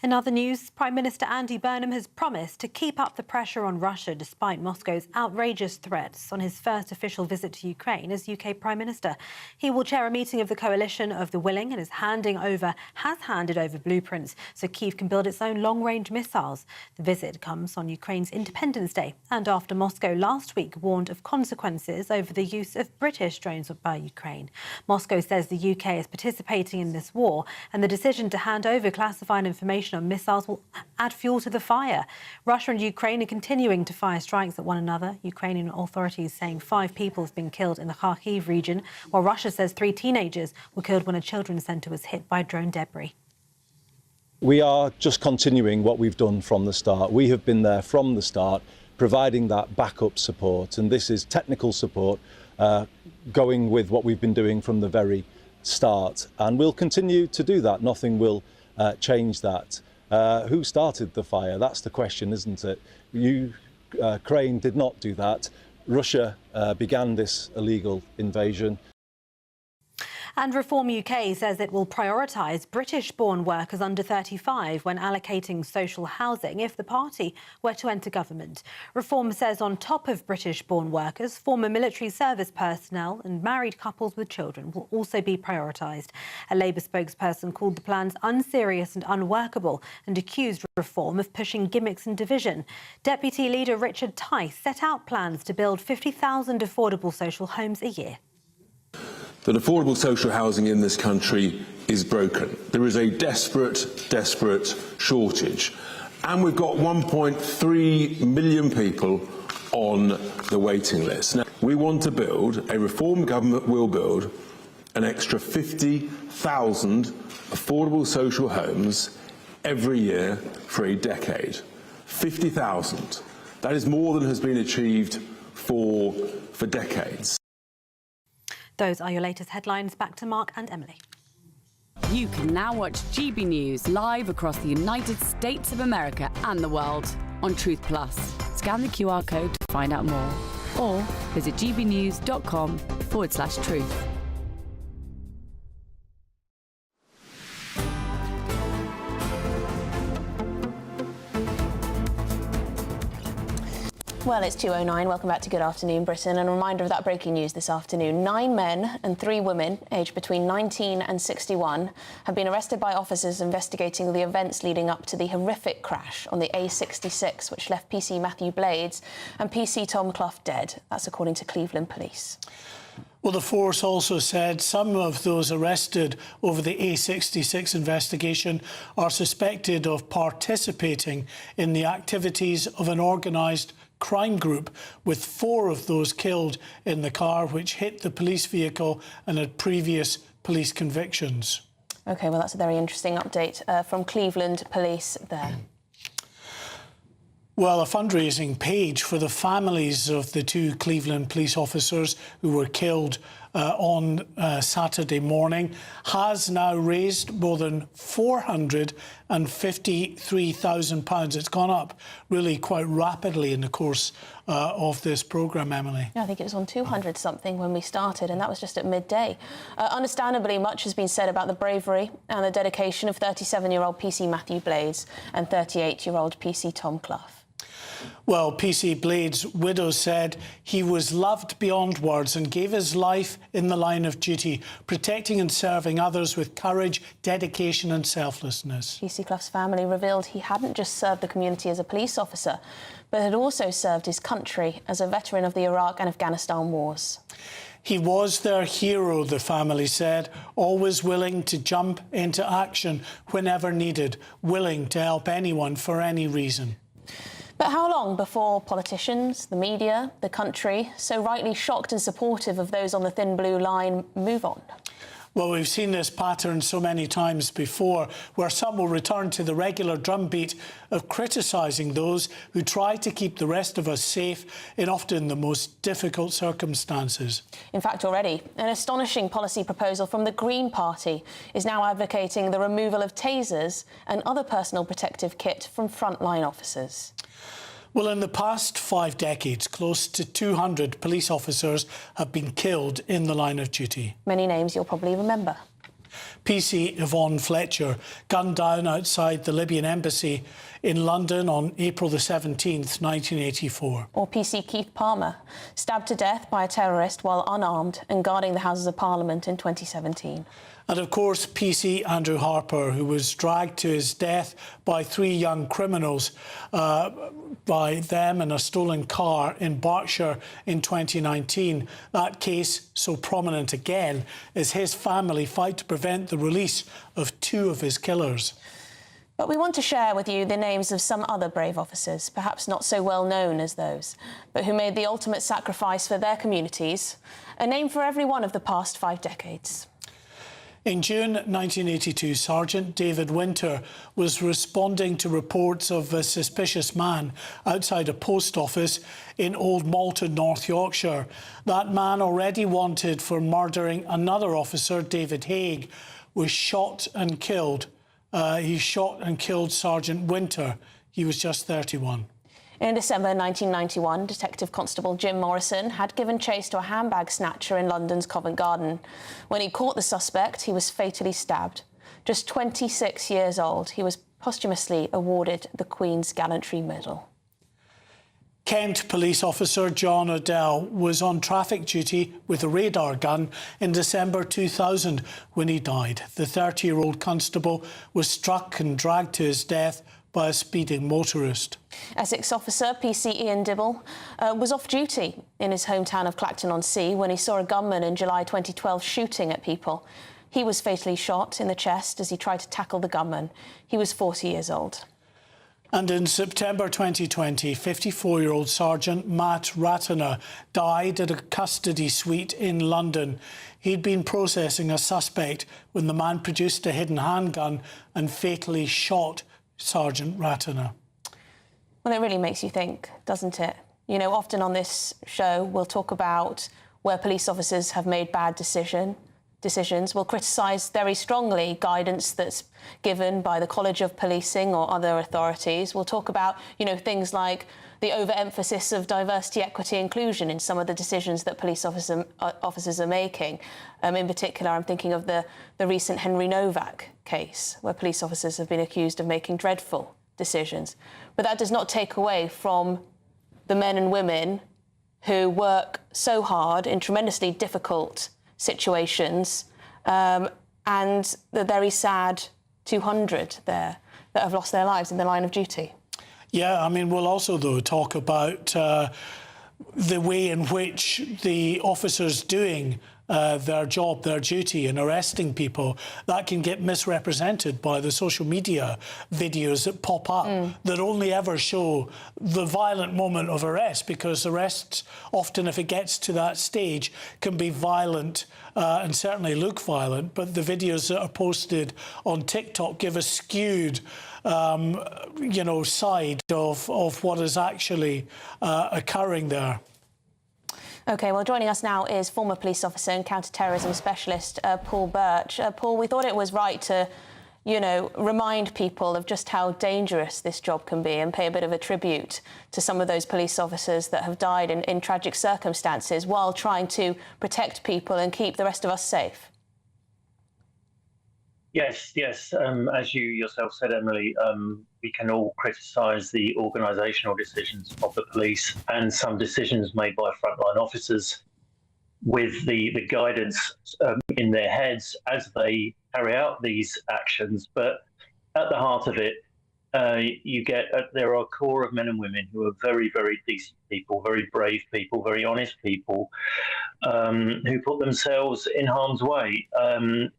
In other news, Prime Minister Andy Burnham has promised to keep up the pressure on Russia despite Moscow's outrageous threats on his first official visit to Ukraine as UK Prime Minister. He will chair a meeting of the coalition of the willing and has handed over blueprints so Kyiv can build its own long-range missiles. The visit comes on Ukraine's Independence Day and after Moscow last week warned of consequences over the use of British drones by Ukraine. Moscow says the UK is participating in this war and the decision to hand over classified information on missiles will add fuel to the fire. Russia and Ukraine are continuing to fire strikes at one another. Ukrainian authorities saying 5 people have been killed in the Kharkiv region, while Russia says 3 teenagers were killed when a children's centre was hit by drone debris. We are just continuing what we've done from the start. We have been there from the start, providing that backup support, and this is technical support going with what we've been doing from the very start, and we'll continue to do that. Nothing will change that. Who started the fire? That's the question, isn't it? Ukraine did not do that. Russia began this illegal invasion. And Reform UK says it will prioritise British-born workers under 35 when allocating social housing if the party were to enter government. Reform says on top of British-born workers, former military service personnel and married couples with children will also be prioritised. A Labour spokesperson called the plans unserious and unworkable and accused Reform of pushing gimmicks and division. Deputy Leader Richard Tice set out plans to build 50,000 affordable social homes a year. That affordable social housing in this country is broken. There is a desperate shortage. And we've got 1.3 million people on the waiting list. Now, we want to build, a Reform government will build, an extra 50,000 affordable social homes every year for a decade. 50,000. That is more than has been achieved for decades. Those are your latest headlines. Back to Mark and Emily. You can now watch GB News live across the United States of America and the world on Truth Plus. Scan the QR code to find out more or visit gbnews.com/truth. Well, it's 2:09. Welcome back to Good Afternoon Britain. And a reminder of that breaking news this afternoon. 9 men and 3 women, aged between 19 and 61, have been arrested by officers investigating the events leading up to the horrific crash on the A66, which left PC Matthew Blades and PC Tom Clough dead. That's according to Cleveland Police. Well, the force also said some of those arrested over the A66 investigation are suspected of participating in the activities of an organised crime group, with 4 of those killed in the car which hit the police vehicle and had previous police convictions. OK, well, that's a very interesting update from Cleveland Police there. Well, a fundraising page for the families of the 2 Cleveland police officers who were killed on Saturday morning has now raised more than £453,000. It's gone up really quite rapidly in the course of this programme, Emily. Yeah, I think it was on 200 something when we started, and that was just at midday. Understandably, much has been said about the bravery and the dedication of 37-year-old PC Matthew Blades and 38-year-old PC Tom Clough. Well, PC Blades' widow said he was loved beyond words and gave his life in the line of duty, protecting and serving others with courage, dedication and selflessness. PC Clough's family revealed he hadn't just served the community as a police officer, but had also served his country as a veteran of the Iraq and Afghanistan wars. He was their hero, the family said, always willing to jump into action whenever needed, willing to help anyone for any reason. But how long before politicians, the media, the country, so rightly shocked and supportive of those on the thin blue line, move on? Well, we've seen this pattern so many times before, where some will return to the regular drumbeat of criticising those who try to keep the rest of us safe in often the most difficult circumstances. In fact, already, an astonishing policy proposal from the Green Party is now advocating the removal of tasers and other personal protective kit from frontline officers. Well, in the past 5 decades, close to 200 police officers have been killed in the line of duty. Many names you'll probably remember. PC Yvonne Fletcher gunned down outside the Libyan embassy in London on April the 17th, 1984. Or PC Keith Palmer, stabbed to death by a terrorist while unarmed and guarding the Houses of Parliament in 2017. And of course, PC Andrew Harper, who was dragged to his death by 3 young criminals, by them in a stolen car in Berkshire in 2019. That case, so prominent again, as his family fight to prevent the release of 2 of his killers. But we want to share with you the names of some other brave officers, perhaps not so well known as those, but who made the ultimate sacrifice for their communities, a name for every one of the past 5 decades. In June 1982, Sergeant David Winter was responding to reports of a suspicious man outside a post office in Old Malton, North Yorkshire. That man, already wanted for murdering another officer, David Haig, was shot and killed. He shot and killed Sergeant Winter. He was just 31. In December 1991, Detective Constable Jim Morrison had given chase to a handbag snatcher in London's Covent Garden. When he caught the suspect, he was fatally stabbed. Just 26 years old, he was posthumously awarded the Queen's Gallantry Medal. Kent police officer John Odell was on traffic duty with a radar gun in December 2000 when he died. The 30-year-old constable was struck and dragged to his death by a speeding motorist. Essex officer PC Ian Dibble was off duty in his hometown of Clacton-on-Sea when he saw a gunman in July 2012 shooting at people. He was fatally shot in the chest as he tried to tackle the gunman. He was 40 years old. And in September 2020, 54-year-old Sergeant Matt Ratana died at a custody suite in London. He'd been processing a suspect when the man produced a hidden handgun and fatally shot Sergeant Ratana. Well, it really makes you think, doesn't it? You know, often on this show, we'll talk about where police officers have made bad decisions. We'll criticise very strongly guidance that's given by the College of Policing or other authorities. We'll talk about, you know, things like the overemphasis of diversity, equity, inclusion in some of the decisions that police officers are making. In particular, I'm thinking of the recent Henry Novak case, where police officers have been accused of making dreadful decisions. But that does not take away from the men and women who work so hard in tremendously difficult situations, and the very sad 200 there that have lost their lives in the line of duty. Yeah, I mean, we'll also, though, talk about the way in which the officers doing their job, their duty in arresting people, that can get misrepresented by the social media videos that pop up that only ever show the violent moment of arrest, because arrests often, if it gets to that stage, can be violent and certainly look violent, but the videos that are posted on TikTok give a skewed you know, side of what is actually occurring there. OK, well, joining us now is former police officer and counter-terrorism specialist Paul Birch. Paul, we thought it was right to, you know, remind people of just how dangerous this job can be and pay a bit of a tribute to some of those police officers that have died in tragic circumstances while trying to protect people and keep the rest of us safe. Yes. As you yourself said, Emily, we can all criticise the organisational decisions of the police and some decisions made by frontline officers with the guidance in their heads as they carry out these actions. But at the heart of it, you get there are a core of men and women who are very, very decent people, very brave people, very honest people, who put themselves in harm's way.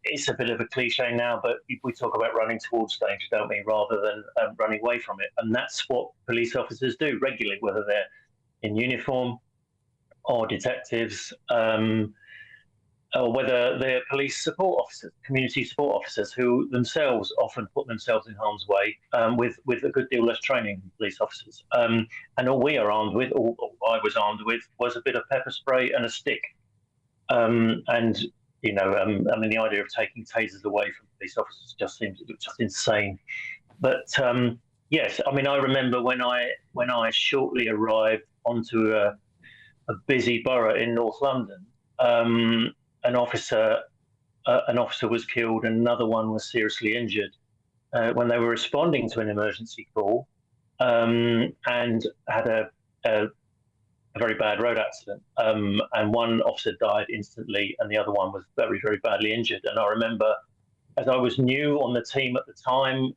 It's a bit of a cliche now, but we talk about running towards danger, don't we, rather than running away from it. And that's what police officers do regularly, whether they're in uniform or detectives, or whether they're police support officers, community support officers, who themselves often put themselves in harm's way with a good deal less training than police officers. And all we are armed with, all I was armed with, was a bit of pepper spray and a stick. And, you know, I mean, the idea of taking tasers away from police officers just seems just insane. But, yes, I mean, I remember when I shortly arrived onto a busy borough in North London, an officer an officer was killed and another one was seriously injured when they were responding to an emergency call and had a very bad road accident. And one officer died instantly and the other one was very, very badly injured. And I remember, as I was new on the team at the time,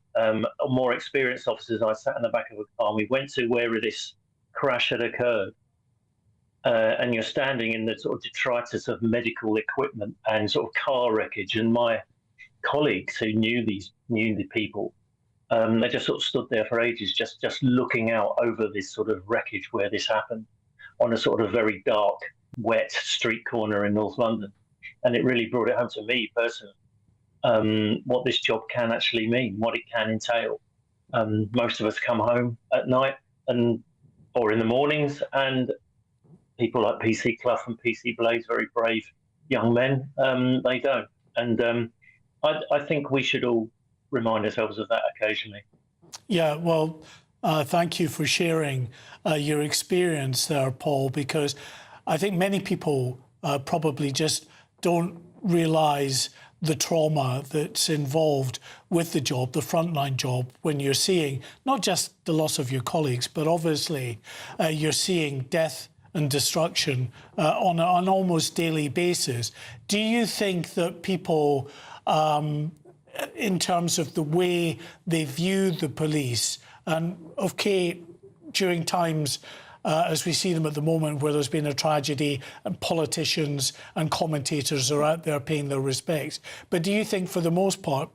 more experienced officers, I sat in the back of a car and we went to where this crash had occurred. And you're standing in the sort of detritus of medical equipment and sort of car wreckage. And my colleagues who knew the people, they just sort of stood there for ages, just looking out over this sort of wreckage where this happened on a sort of very dark, wet street corner in North London. And it really brought it home to me personally, what this job can actually mean, what it can entail. Most of us come home at night or in the mornings, and people like PC Clough and PC Blaze, very brave young men, they don't. And I think we should all remind ourselves of that occasionally. Yeah, well, thank you for sharing your experience there, Paul, because I think many people probably just don't realise the trauma that's involved with the job, the frontline job, when you're seeing not just the loss of your colleagues, but obviously you're seeing death and destruction on an almost daily basis. Do you think that people, in terms of the way they view the police, and okay, during times as we see them at the moment where there's been a tragedy and politicians and commentators are out there paying their respects, but do you think for the most part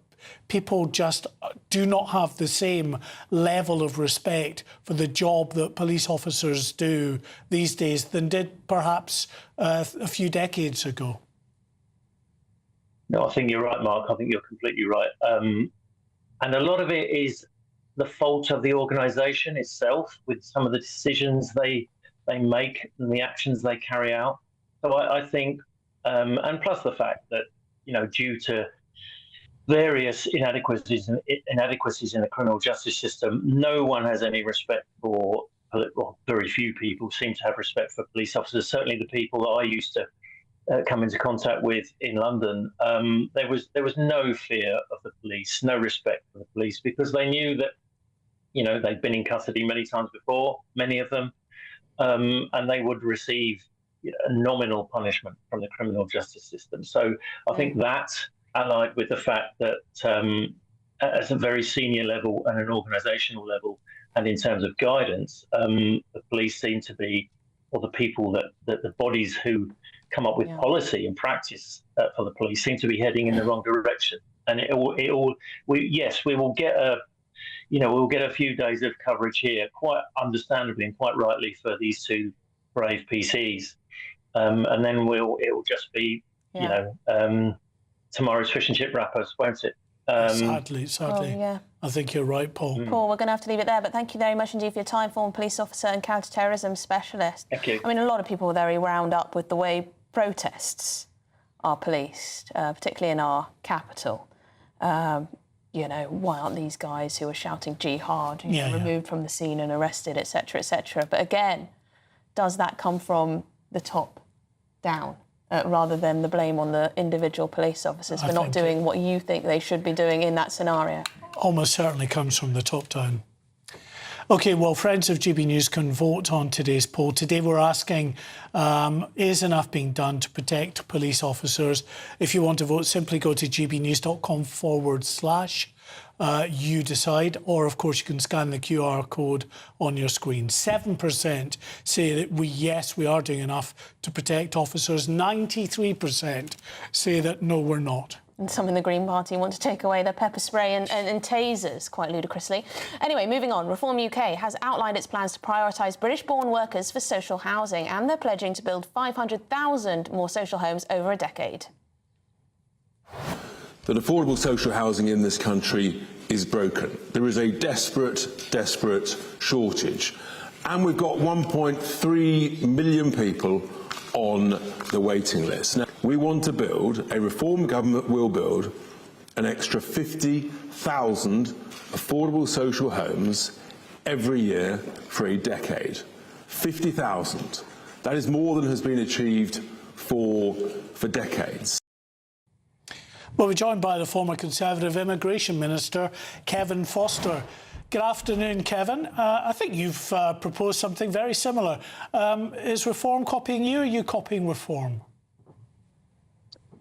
people just do not have the same level of respect for the job that police officers do these days than did perhaps a few decades ago? No, I think you're right, Mark. I think you're completely right. And a lot of it is the fault of the organisation itself with some of the decisions they make and the actions they carry out. So I think, and plus the fact that, due to various inadequacies in the criminal justice system, no one has any respect for, well, very few people seem to have respect for police officers. Certainly the people that I used to come into contact with in London, there was no fear of the police, no respect for the police, because they knew that, they'd been in custody many times before, many of them, and they would receive a nominal punishment from the criminal justice system. So I think that, allied with the fact that at a very senior level and an organisational level, and in terms of guidance, the police seem to be, or the people that the bodies who come up with policy and practice for the police seem to be heading in the wrong direction. And we will get a few days of coverage here, quite understandably and quite rightly, for these two brave PCs, and then it will just be tomorrow's fish and chip wrappers, won't it? Sadly. Oh, yeah. I think you're right, Paul. Paul, we're going to have to leave it there, but thank you very much indeed for your time, former police officer and counter-terrorism specialist. Thank you. I mean, a lot of people are very wound up with the way protests are policed, particularly in our capital. Why aren't these guys who are shouting jihad removed from the scene and arrested, etc., etc.? But again, does that come from the top down? Rather than the blame on the individual police officers for not doing what you think they should be doing in that scenario? Almost certainly comes from the top down. OK, well, friends of GB News can vote on today's poll. Today we're asking, is enough being done to protect police officers? If you want to vote, simply go to gbnews.com/you decide, or of course you can scan the QR code on your screen. 7% say that we are doing enough to protect officers. 93% say that no, we're not. And some in the Green Party want to take away their pepper spray and tasers, quite ludicrously. Anyway, moving on, Reform UK has outlined its plans to prioritise British-born workers for social housing, and they're pledging to build 500,000 more social homes over a decade. That affordable social housing in this country is broken. There is a desperate shortage. And we've got 1.3 million people on the waiting list. Now, we want to build, a Reform government will build, an extra 50,000 affordable social homes every year for a decade. 50,000. That is more than has been achieved for decades. Well, we're joined by the former Conservative Immigration Minister, Kevin Foster. Good afternoon, Kevin. I think you've proposed something very similar. Is Reform copying you, or are you copying Reform?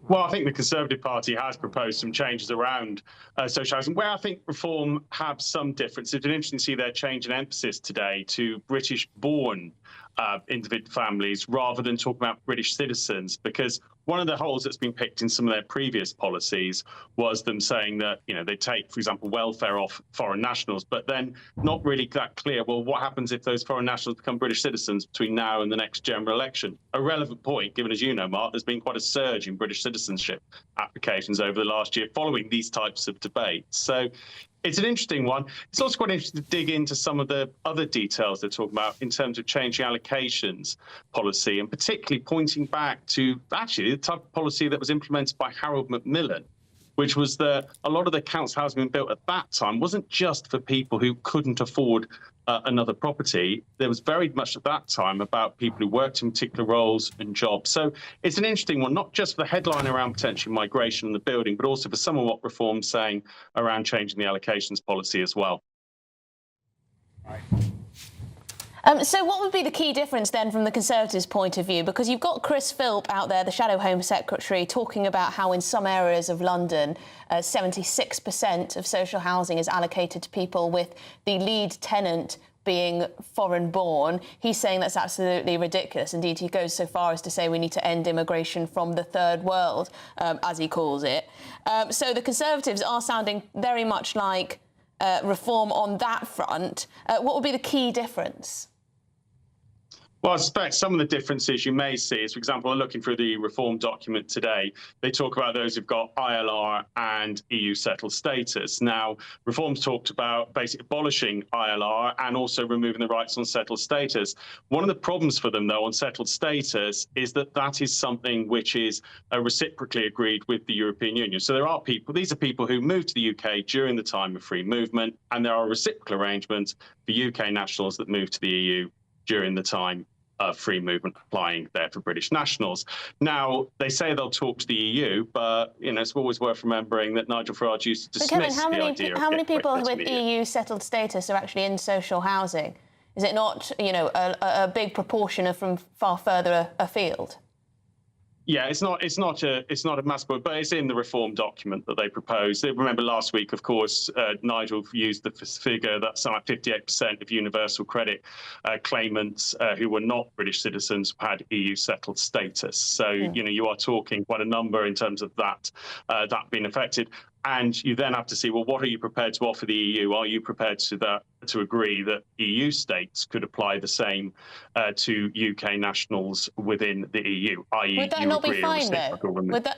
Well, I think the Conservative Party has proposed some changes around social housing, where I think Reform have some difference. It's been interesting to see their change in emphasis today to British-born individual families rather than talking about British citizens, because one of the holes that's been picked in some of their previous policies was them saying that, you know, they take, for example, welfare off foreign nationals, but then not really that clear, well, what happens if those foreign nationals become British citizens between now and the next general election? A relevant point, given, as you know, Mark, there's been quite a surge in British citizenship applications over the last year following these types of debates. So it's an interesting one. It's also quite interesting to dig into some of the other details they're talking about in terms of changing allocations policy, and particularly pointing back to actually the type of policy that was implemented by Harold Macmillan, which was that a lot of the council housing being built at that time wasn't just for people who couldn't afford another property. There was very much at that time about people who worked in particular roles and jobs. So it's an interesting one, not just for the headline around potential migration and the building, but also for some of what Reform's saying around changing the allocations policy as well. So what would be the key difference then from the Conservatives' point of view? Because you've got Chris Philp out there, the Shadow Home Secretary, talking about how in some areas of London, 76% of social housing is allocated to people with the lead tenant being foreign-born. He's saying that's absolutely ridiculous. Indeed, he goes so far as to say we need to end immigration from the third world, as he calls it. So the Conservatives are sounding very much like Reform on that front. What would be the key difference? Well, I suspect some of the differences you may see is, for example, looking through the Reform document today, they talk about those who've got ILR and EU settled status. Now, Reform's talked about basically abolishing ILR and also removing the rights on settled status. One of the problems for them, though, on settled status is that that is something which is reciprocally agreed with the European Union. So there are people, these are people who moved to the UK during the time of free movement, and there are reciprocal arrangements for UK nationals that moved to the EU during the time of free movement applying there for British nationals. Now, they say they'll talk to the EU, but, you know, it's always worth remembering that Nigel Farage used to dismiss the idea of how many people getting with rid of the EU settled status are actually in social housing? Is it not, you know, a big proportion are from far further afield? Yeah, it's not a mass point, but it's in the Reform document that they proposed. Remember last week, of course, Nigel used the figure that some 58% of universal credit claimants who were not British citizens had EU settled status. So, you know, you are talking quite a number in terms of that being affected. And you then have to see, well, what are you prepared to offer the EU? Are you prepared to agree that EU states could apply the same to UK nationals within the EU? I.e., would that not be fine, though?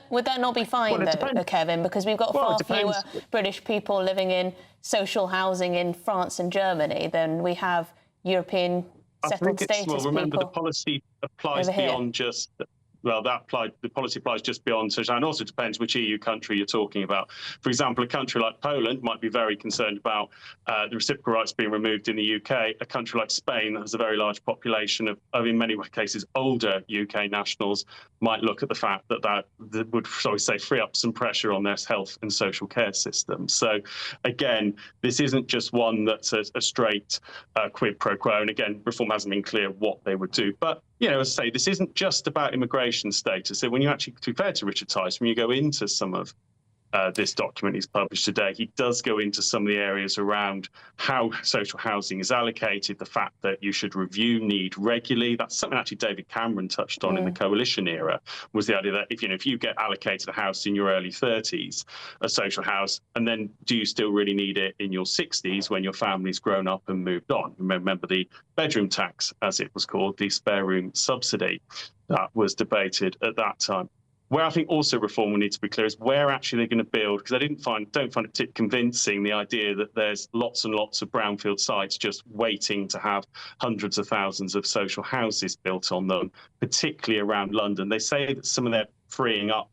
Would that not be fine, though, Kevin? Because we've got far fewer British people living in social housing in France and Germany than we have European settled status people. Well, remember, the policy applies beyond just. Well, the policy applies just beyond social, and also depends which EU country you're talking about. For example, a country like Poland might be very concerned about the reciprocal rights being removed in the UK. A country like Spain that has a very large population of in many cases, older UK nationals might look at the fact that would, shall we say, free up some pressure on their health and social care system. So, again, this isn't just one that's a straight quid pro quo. And again, Reform hasn't been clear what they would do. But, you know, as I say, this isn't just about immigration status. So when you actually, to be fair to Richard Tice, when you go into some of this document he's published today, he does go into some of the areas around how social housing is allocated, the fact that you should review need regularly. That's something actually David Cameron touched on in the coalition era, was the idea that if you get allocated a house in your early 30s, a social house, and then do you still really need it in your 60s when your family's grown up and moved on? Remember the bedroom tax, as it was called, the spare room subsidy that was debated at that time. Where I think also Reform will need to be clear is where actually they're going to build, because I don't find it convincing, the idea that there's lots and lots of brownfield sites just waiting to have hundreds of thousands of social houses built on them, particularly around London. They say that some of their freeing up,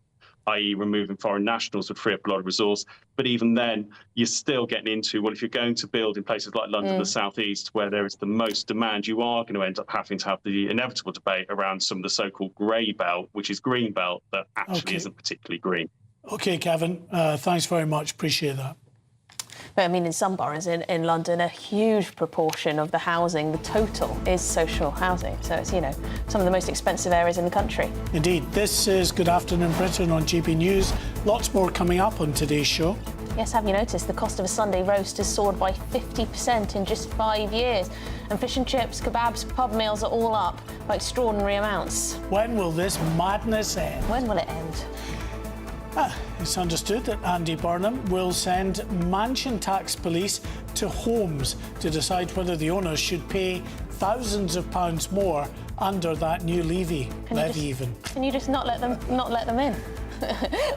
i.e. removing foreign nationals, would free up a lot of resource. But even then, you're still getting into, well, if you're going to build in places like London, the southeast, where there is the most demand, you are going to end up having to have the inevitable debate around some of the so-called grey belt, which is green belt, that actually isn't particularly green. OK, Kevin, thanks very much. Appreciate that. But I mean, in some boroughs in London, a huge proportion of the housing, the total, is social housing. So it's, you know, some of the most expensive areas in the country. Indeed. This is Good Afternoon Britain on GB News. Lots more coming up on today's show. Yes, have you noticed the cost of a Sunday roast has soared by 50% in just 5 years? And fish and chips, kebabs, pub meals are all up by extraordinary amounts. When will this madness end? When will it end? It's understood that Andy Burnham will send mansion tax police to homes to decide whether the owners should pay thousands of pounds more under that new levy. Can you just not let them in?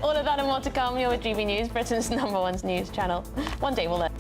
All of that and more to come. You're with GB News, Britain's #1 news channel. One day we'll learn.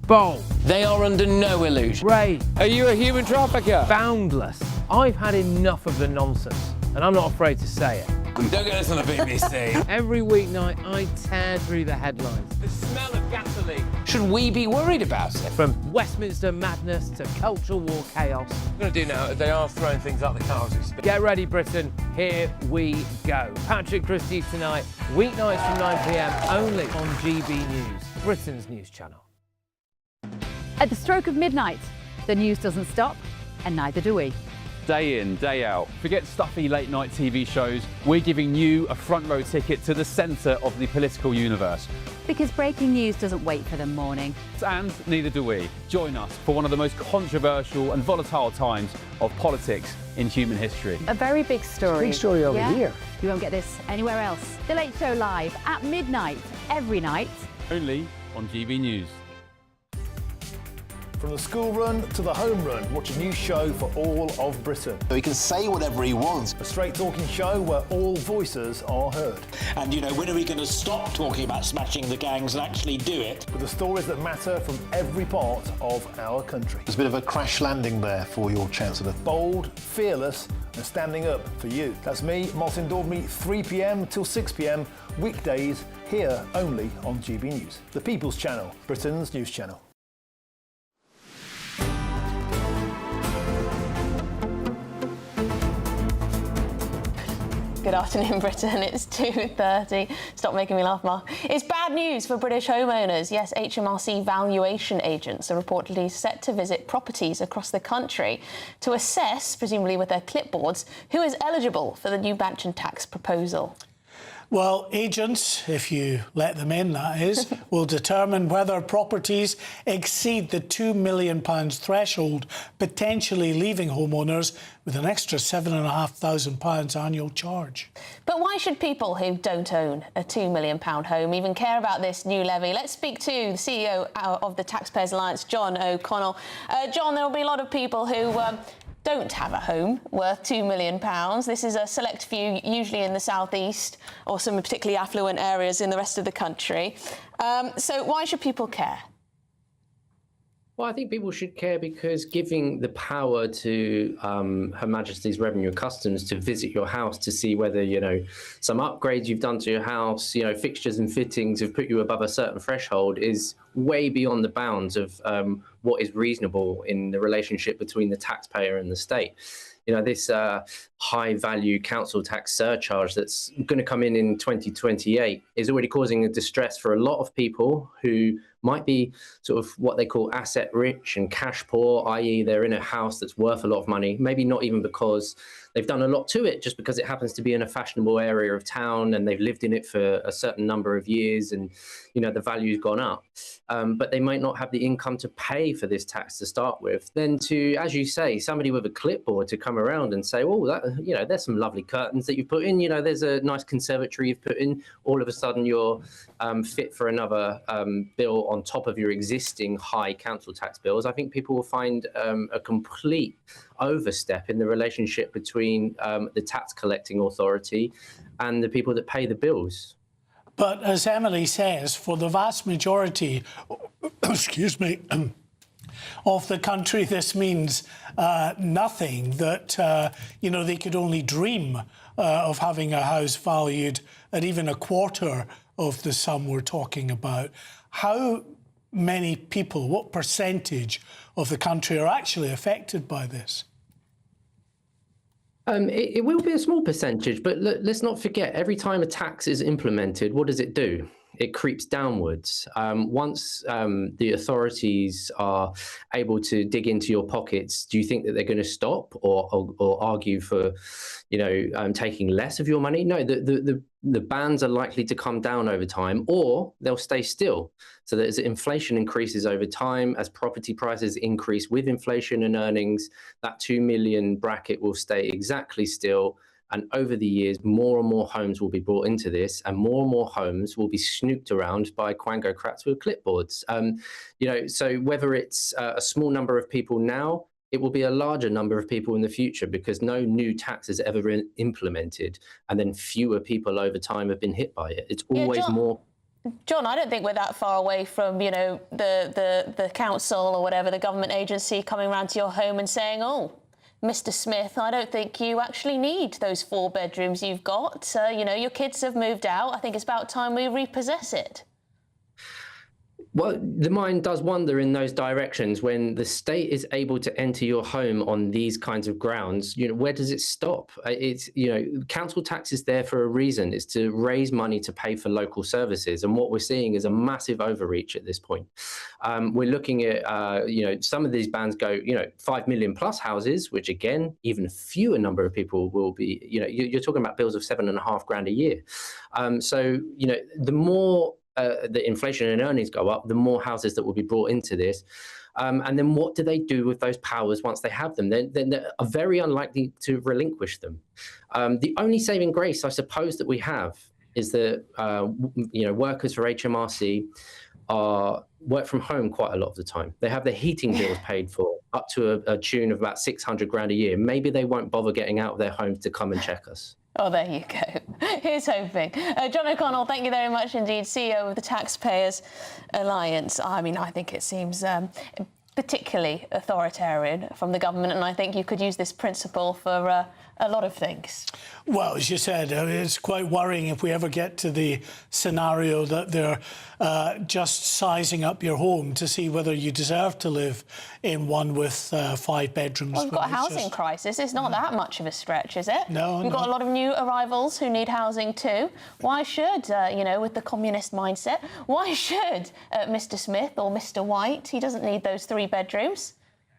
Bold. They are under no illusion. Ray. Are you a human trafficker? Boundless. I've had enough of the nonsense, and I'm not afraid to say it. Don't get this on the BBC. Every weeknight, I tear through the headlines. The smell of gasoline. Should we be worried about it? From Westminster madness to cultural war chaos. I'm going to do now, they are throwing things out the car as we speak. Get ready, Britain. Here we go. Patrick Christie's tonight, weeknights from 9 p.m, only on GB News, Britain's news channel. At the stroke of midnight, the news doesn't stop, and neither do we. Day in, day out. Forget stuffy late-night TV shows. We're giving you a front-row ticket to the centre of the political universe. Because breaking news doesn't wait for the morning. And neither do we. Join us for one of the most controversial and volatile times of politics in human history. A very big story. Big story over here. You won't get this anywhere else. The Late Show live at midnight, every night. Only on GB News. From the school run to the home run, watch a new show for all of Britain. So he can say whatever he wants. A straight talking show where all voices are heard. And, you know, when are we going to stop talking about smashing the gangs and actually do it? With the stories that matter from every part of our country. There's a bit of a crash landing there for your Chancellor. Bold, fearless and standing up for you. That's me, Martin Daubney, 3 p.m. till 6 p.m, weekdays, here only on GB News. The People's Channel, Britain's news channel. Good afternoon, Britain. It's 2:30. Stop making me laugh, Mark. It's bad news for British homeowners. Yes, HMRC valuation agents are reportedly set to visit properties across the country to assess, presumably with their clipboards, who is eligible for the new mansion tax proposal. Well, agents, if you let them in, that is, will determine whether properties exceed the £2 million threshold, potentially leaving homeowners with an extra £7,500 annual charge. But why should people who don't own a £2 million home even care about this new levy? Let's speak to the CEO of the Taxpayers Alliance, John O'Connell. John, there will be a lot of people who don't have a home worth £2 million. This is a select few, usually in the southeast or some particularly affluent areas in the rest of the country. So why should people care? Well, I think people should care because giving the power to Her Majesty's Revenue and Customs to visit your house to see whether, some upgrades you've done to your house, fixtures and fittings have put you above a certain threshold is way beyond the bounds of what is reasonable in the relationship between the taxpayer and the state. This high value council tax surcharge that's going to come in 2028 is already causing a distress for a lot of people who might be sort of what they call asset rich and cash poor, i.e. they're in a house that's worth a lot of money, maybe not even because they've done a lot to it, just because it happens to be in a fashionable area of town and they've lived in it for a certain number of years and, the value's gone up. But they might not have the income to pay for this tax to start with. Then to, as you say, somebody with a clipboard to come around and say, oh, that, there's some lovely curtains that you put in, there's a nice conservatory you've put in, all of a sudden you're fit for another bill on top of your existing high council tax bills. I think people will find a complete overstep in the relationship between the tax collecting authority and the people that pay the bills. But as Emily says, for the vast majority, excuse me, of the country, this means nothing, that, they could only dream of having a house valued at even a quarter of the sum we're talking about. How many people, what percentage of the country are actually affected by this? It will be a small percentage, but let's not forget, every time a tax is implemented, what does it do? It creeps downwards. Once the authorities are able to dig into your pockets, do you think that they're going to stop or argue for, taking less of your money? No, the bands are likely to come down over time, or they'll stay still. So that as inflation increases over time, as property prices increase with inflation and earnings, that 2 million bracket will stay exactly still. And over the years, more and more homes will be brought into this, and more homes will be snooped around by quangocrats with clipboards. So whether it's a small number of people now, it will be a larger number of people in the future, because no new tax is ever implemented, and then fewer people over time have been hit by it. It's always more. John, I don't think we're that far away from, the council or whatever, the government agency coming around to your home and saying, oh, Mr. Smith, I don't think you actually need those 4 bedrooms you've got. Your kids have moved out. I think it's about time we repossess it. Well, the mind does wander in those directions when the state is able to enter your home on these kinds of grounds. Where does it stop? It's, council tax is there for a reason. It's to raise money to pay for local services. And what we're seeing is a massive overreach at this point. We're looking at, some of these bans go, 5 million plus houses, which again, even fewer number of people will be, you're talking about bills of $7,500 a year. The more the inflation and earnings go up, the more houses that will be brought into this. And then what do they do with those powers once they have them? Then they're very unlikely to relinquish them. The only saving grace, I suppose, that we have is that, workers for HMRC work from home quite a lot of the time. They have their heating bills paid for up to a tune of about $600 a year. Maybe they won't bother getting out of their homes to come and check us. Oh, there you go. Here's hoping. John O'Connell, thank you very much indeed, CEO of the Taxpayers Alliance. I mean, I think it seems particularly authoritarian from the government, and I think you could use this principle for a lot of things. Well, as you said, it's quite worrying if we ever get to the scenario that they're just sizing up your home to see whether you deserve to live in one with 5 bedrooms. Well, we've got a housing crisis. It's not that much of a stretch, is it? No, We've got a lot of new arrivals who need housing too. Why should, with the communist mindset, why should Mr. Smith or Mr. White, he doesn't need those 3 bedrooms.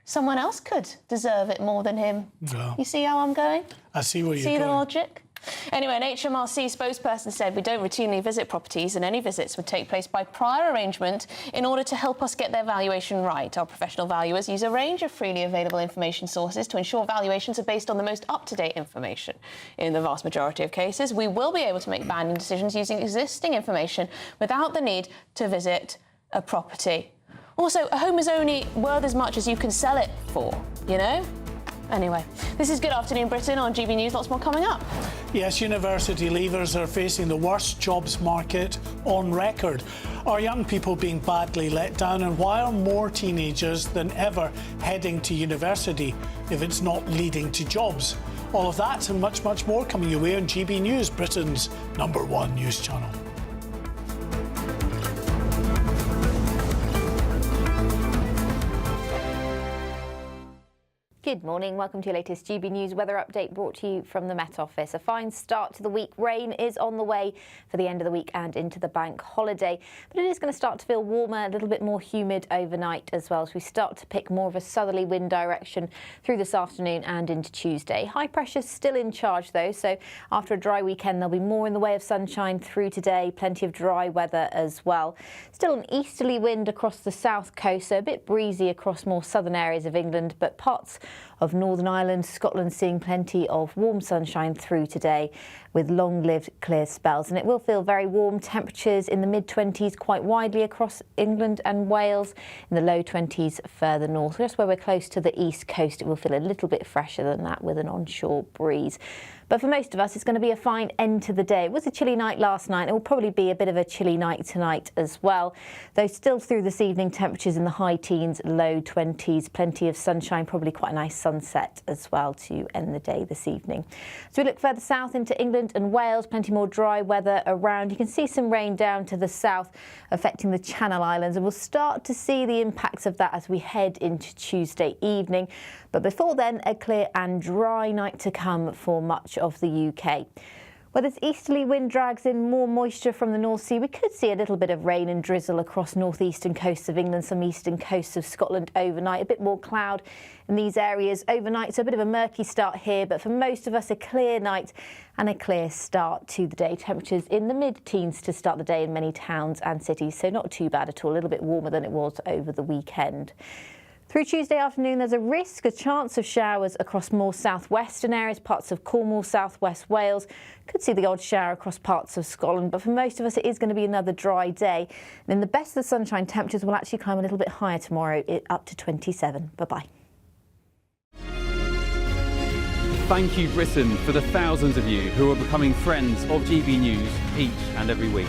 Someone else could deserve it more than him. No. You see how I'm going? I see where you're going. See the logic? Anyway, an HMRC spokesperson said we don't routinely visit properties and any visits would take place by prior arrangement in order to help us get their valuation right. Our professional valuers use a range of freely available information sources to ensure valuations are based on the most up-to-date information. In the vast majority of cases, we will be able to make binding decisions using existing information without the need to visit a property. Also, a home is only worth as much as you can sell it for, you know? Anyway, this is Good Afternoon Britain on GB News. Lots more coming up. Yes, university leavers are facing the worst jobs market on record. Are young people being badly let down, and why are more teenagers than ever heading to university if it's not leading to jobs? All of that and much, much more coming your way on GB News, Britain's #1 news channel. Good morning, welcome to your latest GB News weather update brought to you from the Met Office. A fine start to the week. Rain is on the way for the end of the week and into the bank holiday, but it is going to start to feel warmer, a little bit more humid overnight as well, so we start to pick more of a southerly wind direction through this afternoon and into Tuesday. High pressure still in charge though, so after a dry weekend there'll be more in the way of sunshine through today, plenty of dry weather as well. Still an easterly wind across the south coast, so a bit breezy across more southern areas of England, but parts of Northern Ireland, Scotland seeing plenty of warm sunshine through today with long-lived clear spells. And it will feel very warm, temperatures in the mid-20s quite widely across England and Wales, in the low 20s further north. Just where we're close to the east coast, it will feel a little bit fresher than that with an onshore breeze. But for most of us, it's going to be a fine end to the day. It was a chilly night last night. It will probably be a bit of a chilly night tonight as well. Though still through this evening, temperatures in the high teens, low 20s. Plenty of sunshine, probably quite a nice sunset as well to end the day this evening. So we look further south into England and Wales, plenty more dry weather around. You can see some rain down to the south affecting the Channel Islands, and we'll start to see the impacts of that as we head into Tuesday evening. But before then, a clear and dry night to come for much of the UK. Where this easterly wind drags in more moisture from the North Sea, we could see a little bit of rain and drizzle across northeastern coasts of England, some eastern coasts of Scotland overnight. A bit more cloud in these areas overnight, so a bit of a murky start here, but for most of us a clear night and a clear start to the day. Temperatures in the mid-teens to start the day in many towns and cities, so not too bad at all, a little bit warmer than it was over the weekend. Through Tuesday afternoon, there's a chance of showers across more southwestern areas, parts of Cornwall, southwest Wales. Could see the odd shower across parts of Scotland, but for most of us, it is going to be another dry day. And in the best of the sunshine, temperatures will actually climb a little bit higher tomorrow, up to 27. Bye-bye. Thank you, Britain, for the thousands of you who are becoming friends of GB News each and every week.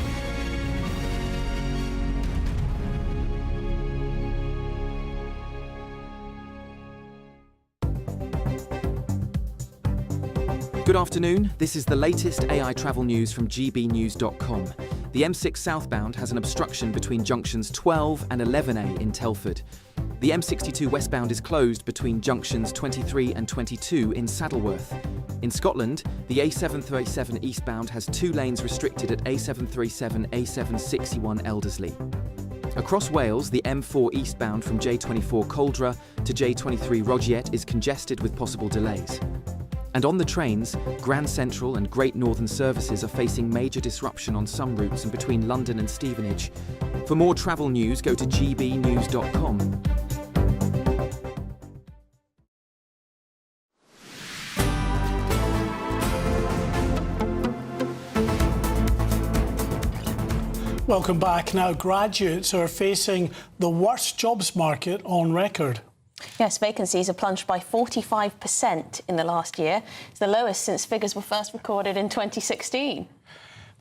Good afternoon, this is the latest AI travel news from gbnews.com. The M6 southbound has an obstruction between junctions 12 and 11A in Telford. The M62 westbound is closed between junctions 23 and 22 in Saddleworth. In Scotland, the A737 eastbound has 2 lanes restricted at A737, A761 Elderslie. Across Wales, the M4 eastbound from J24 Coldra to J23 Rogiet is congested with possible delays. And on the trains, Grand Central and Great Northern services are facing major disruption on some routes and between London and Stevenage. For more travel news, go to gbnews.com. Welcome back. Now, graduates are facing the worst jobs market on record. Yes, vacancies have plunged by 45% in the last year. It's the lowest since figures were first recorded in 2016.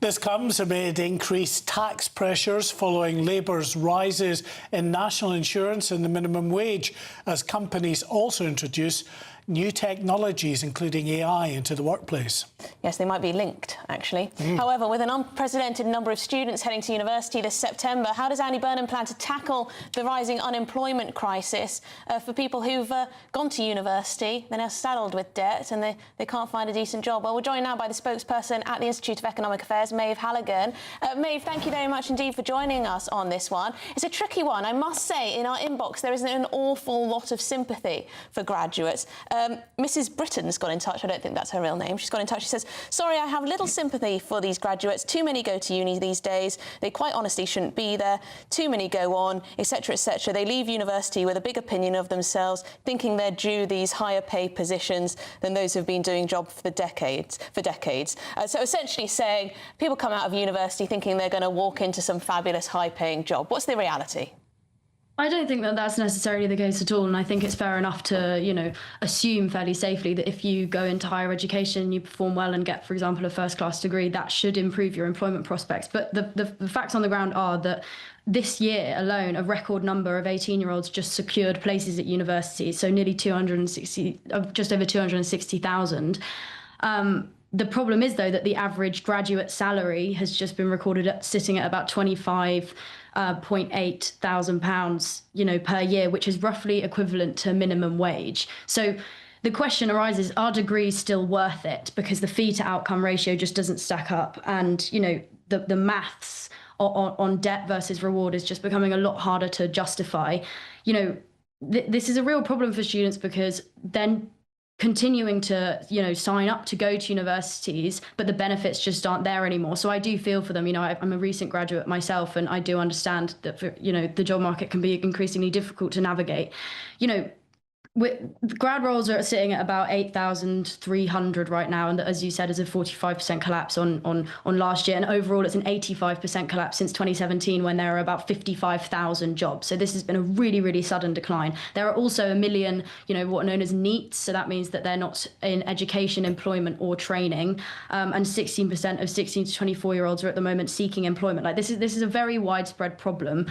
This comes amid increased tax pressures following Labour's rises in national insurance and the minimum wage, as companies also introduce new technologies, including AI, into the workplace. Yes, they might be linked, actually. However, with an unprecedented number of students heading to university this September, how does Andy Burnham plan to tackle the rising unemployment crisis for people who've gone to university, they're now saddled with debt and they can't find a decent job? Well, we're joined now by the spokesperson at the Institute of Economic Affairs, Maeve Halligan. Maeve, thank you very much indeed for joining us on this one. It's a tricky one. I must say, in our inbox, there isn't an awful lot of sympathy for graduates. Mrs. Britton's got in touch. I don't think that's her real name. She's got in touch. She says, sorry, I have little sympathy for these graduates. Too many go to uni these days. They quite honestly shouldn't be there. Too many go on, etc., etc. They leave university with a big opinion of themselves, thinking they're due these higher paid positions than those who've been doing job for decades. So essentially saying people come out of university thinking they're going to walk into some fabulous high-paying job. What's the reality? I don't think that that's necessarily the case at all, and I think it's fair enough to, you know, assume fairly safely that if you go into higher education, you perform well and get, for example, a first-class degree, that should improve your employment prospects. But the facts on the ground are that this year alone, a record number of 18-year-olds just secured places at universities, so nearly 260, just over 260,000. The problem is, though, that the average graduate salary has just been recorded at sitting at about £25,800, you know, per year, which is roughly equivalent to minimum wage. So the question arises, are degrees still worth it? Because the fee to outcome ratio just doesn't stack up. And, you know, the maths on debt versus reward is just becoming a lot harder to justify. You know, this is a real problem for students because then continuing to, you know, sign up to go to universities, but the benefits just aren't there anymore. So I do feel for them. You know, I'm a recent graduate myself, and I do understand that, for, you know, the job market can be increasingly difficult to navigate. You know, grad roles are sitting at about 8,300 right now, and as you said, is a 45% collapse on last year, and overall it's an 85% collapse since 2017, when there are about 55,000 jobs. So this has been a really, really sudden decline. There are also 1 million, you know, what are known as NEETs, so that means that they're not in education, employment, or training, and 16% of 16 to 24-year-olds are at the moment seeking employment. Like this is a very widespread problem.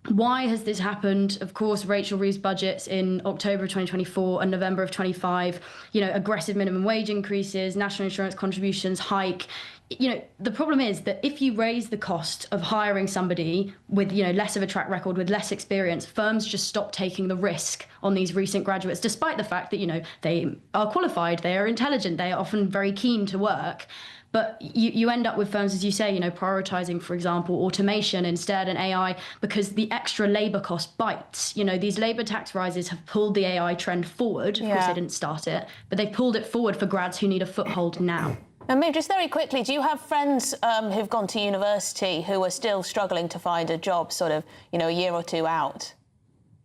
Why has this happened? Of course, Rachel Reeves' budgets in October of 2024 and November of 25, you know, aggressive minimum wage increases, national insurance contributions hike. You know, the problem is that if you raise the cost of hiring somebody with, you know, less of a track record, with less experience, firms just stop taking the risk on these recent graduates, despite the fact that, you know, they are qualified, they are intelligent, they are often very keen to work. But you end up with firms, as you say, you know, prioritising, for example, automation instead and AI, because the extra labour cost bites. You know, these labour tax rises have pulled the AI trend forward. Of course, they didn't start it, but they've pulled it forward for grads who need a foothold now. And maybe just very quickly, do you have friends who've gone to university who are still struggling to find a job sort of, you know, a year or two out?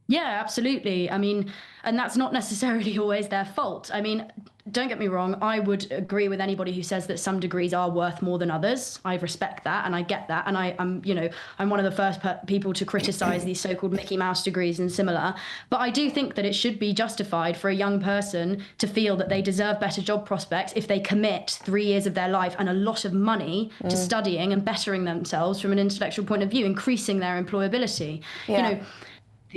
Yeah, absolutely. I mean, and that's not necessarily always their fault. I mean, don't get me wrong, I would agree with anybody who says that some degrees are worth more than others. I respect that and I get that. And I'm one of the first people to criticise these so-called Mickey Mouse degrees and similar. But I do think that it should be justified for a young person to feel that they deserve better job prospects if they commit 3 years of their life and a lot of money to studying and bettering themselves from an intellectual point of view, increasing their employability. You know,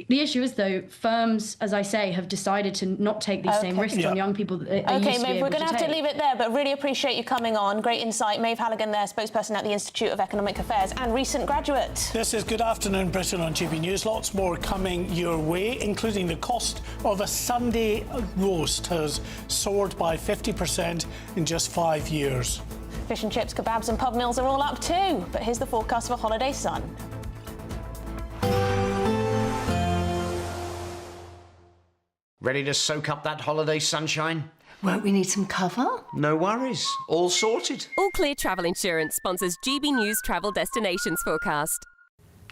the issue is, though, firms, as I say, have decided to not take these same risks on young people that they used to be able to take. We're going to have to leave it there, but really appreciate you coming on. Great insight. Maeve Halligan there, spokesperson at the Institute of Economic Affairs and recent graduate. This is Good Afternoon Britain on GB News. Lots more coming your way, including the cost of a Sunday roast has soared by 50% in just 5 years. Fish and chips, kebabs and pub meals are all up too. But here's the forecast for holiday sun. Ready to soak up that holiday sunshine? Won't we need some cover? No worries. All sorted. All Clear Travel Insurance sponsors GB News Travel Destinations Forecast.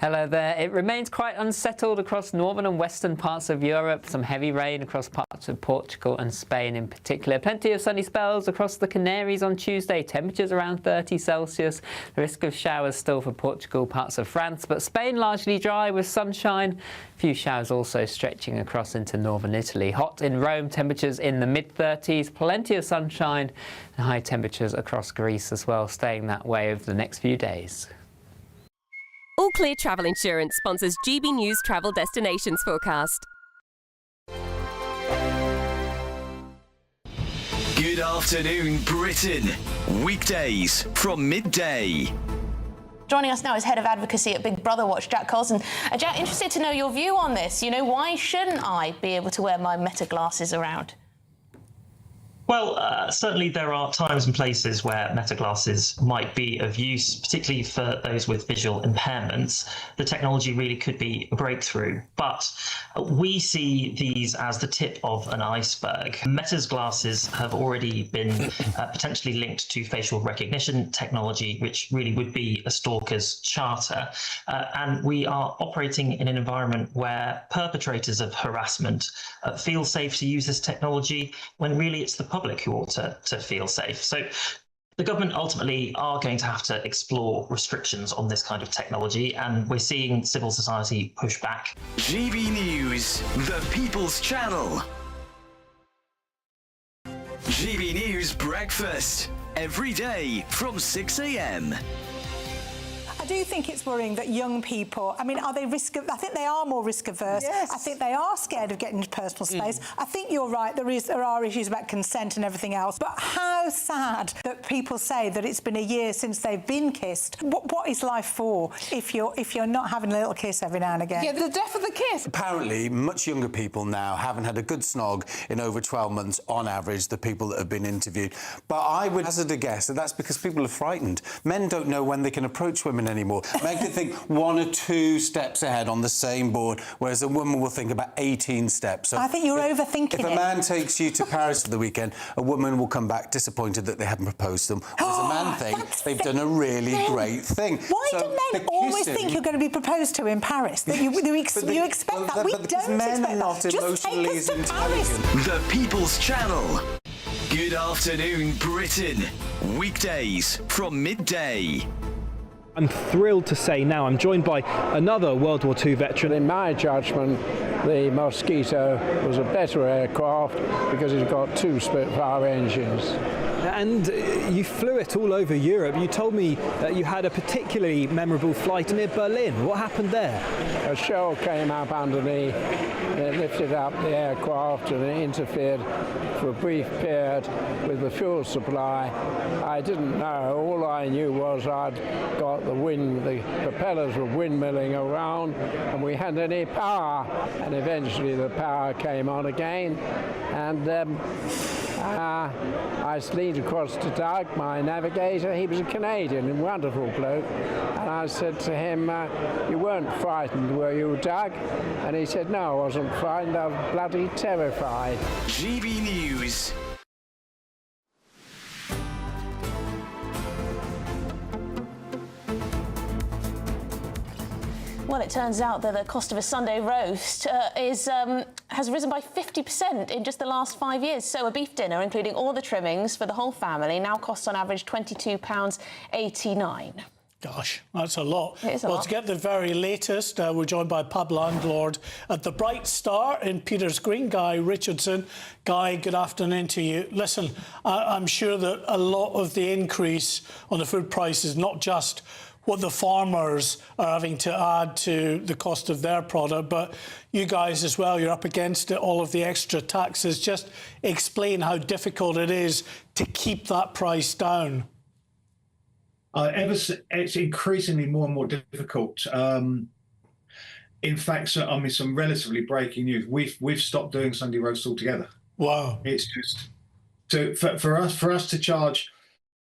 Hello there. It remains quite unsettled across northern and western parts of Europe. Some heavy rain across parts of Portugal and Spain in particular. Plenty of sunny spells across the Canaries on Tuesday. Temperatures around 30 Celsius. The risk of showers still for Portugal, parts of France, but Spain largely dry with sunshine. A few showers also stretching across into northern Italy. Hot in Rome, temperatures in the mid-30s. Plenty of sunshine and high temperatures across Greece as well, staying that way over the next few days. All Clear Travel Insurance sponsors GB News Travel Destinations Forecast. Good afternoon, Britain. Weekdays from midday. Joining us now is Head of Advocacy at Big Brother Watch, Jack Colson. Jack, interested to know your view on this. You know, why shouldn't I be able to wear my Meta glasses around? Well, certainly there are times and places where Meta glasses might be of use, particularly for those with visual impairments. The technology really could be a breakthrough, but we see these as the tip of an iceberg. Meta's glasses have already been potentially linked to facial recognition technology, which really would be a stalker's charter. And we are operating in an environment where perpetrators of harassment feel safe to use this technology when really it's the public who ought to feel safe. So The government ultimately are going to have to explore restrictions on this kind of technology, and we're seeing civil society push back. GB News, the People's Channel. GB News Breakfast, every day from 6 a.m. I do think it's worrying that young people, I mean, are they I think they are more risk averse. Yes. I think they are scared of getting into personal space. I think you're right, there are issues about consent and everything else. But how sad that people say that it's been a year since they've been kissed. What is life for if you're not having a little kiss every now and again? Yeah, the death of the kiss. Apparently, much younger people now haven't had a good snog in over 12 months on average, the people that have been interviewed. But I would hazard a guess that that's because people are frightened. Men don't know when they can approach women anymore. Men can think 1 or 2 steps ahead on the same board, whereas a woman will think about 18 steps. So I think you're overthinking it. If a man takes you to Paris for the weekend, a woman will come back disappointed that they haven't proposed them, whereas a man thinks they've done a really great thing. Why do men always think you're going to be proposed to in Paris? That you expect that? We don't expect men are not that. Just take emotionally us to as Paris. intelligent. The People's Channel. Good afternoon, Britain. Weekdays from midday. I'm thrilled to say now I'm joined by another World War II veteran. In my judgment, the Mosquito was a better aircraft because it's got 2 Spitfire engines. And you flew it all over Europe. You told me that you had a particularly memorable flight near Berlin. What happened there? A shell came up underneath, it lifted up the aircraft and it interfered for a brief period with the fuel supply. I didn't know. All I knew was I'd got the propellers were windmilling around and we hadn't any power. And eventually the power came on again. And I leaned across to Doug, my navigator. He was a Canadian, a wonderful bloke. And I said to him, you weren't frightened, were you, Doug? And he said, no, I wasn't frightened, I was bloody terrified. GB News. Well, it turns out that the cost of a Sunday roast has risen by 50% in just the last 5 years. So a beef dinner, including all the trimmings for the whole family, now costs on average £22.89. Gosh, that's a lot. It is a lot. To get the very latest, we're joined by pub landlord at the Bright Star in Peters Green, Guy Richardson. Guy, good afternoon to you. Listen, I'm sure that a lot of the increase on the food prices, not just what the farmers are having to add to the cost of their product, but you guys as well, you're up against it, all of the extra taxes. Just explain how difficult it is to keep that price down. It's increasingly more and more difficult. In fact, some relatively breaking news. We've stopped doing Sunday roast altogether. Wow! It's just for us to charge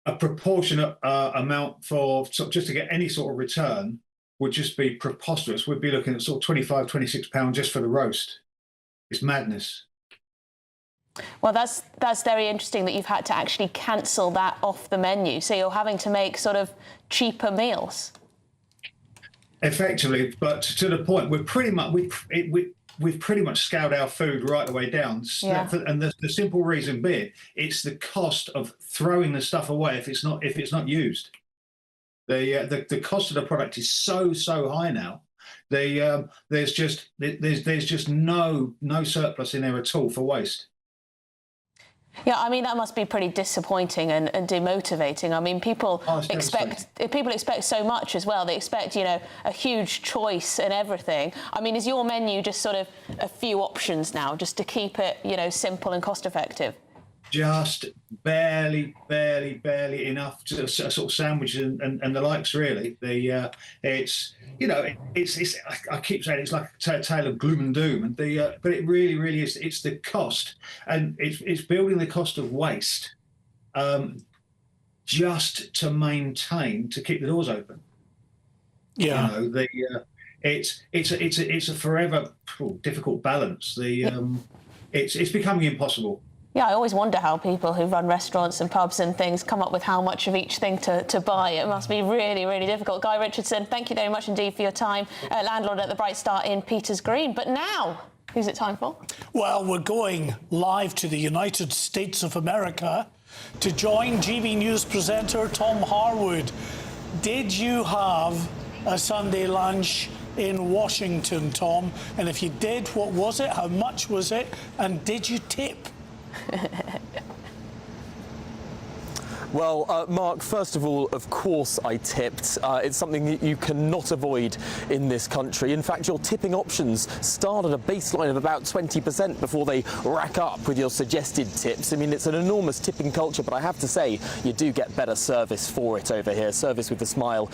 a proportionate amount for just to get any sort of return would just be preposterous. We'd be looking at sort of £25, £26 just for the roast. It's madness. Well, that's very interesting that you've had to actually cancel that off the menu. So you're having to make sort of cheaper meals. Effectively, but to the point, we've pretty much scaled our food right the way down. Yeah. And the simple reason being, it's the cost of throwing the stuff away if it's not used. The cost of the product is so high now. There's just no surplus in there at all for waste. Yeah, I mean, that must be pretty disappointing and demotivating. I mean, people expect so much as well. They expect, a huge choice and everything. I mean, is your menu just sort of a few options now, just to keep it, simple and cost effective? Just barely enough to sort of sandwiches and the likes, really. I keep saying it's like a tale of gloom and doom, but it really is. It's the cost, and it's building the cost of waste, just to keep the doors open. Yeah, it's a forever difficult balance. It's becoming impossible. Yeah, I always wonder how people who run restaurants and pubs and things come up with how much of each thing to buy. It must be really difficult. Guy Richardson, thank you very much indeed for your time. Landlord at the Bright Star in Peters Green. But now, who's it time for? Well, we're going live to the United States of America to join GB News presenter Tom Harwood. Did you have a Sunday lunch in Washington, Tom? And if you did, what was it? How much was it? And did you tip? Well, Mark, first of all, of course I tipped. It's something that you cannot avoid in this country. In fact, your tipping options start at a baseline of about 20% before they rack up with your suggested tips. I mean, it's an enormous tipping culture, but I have to say, you do get better service for it over here. Service with a smile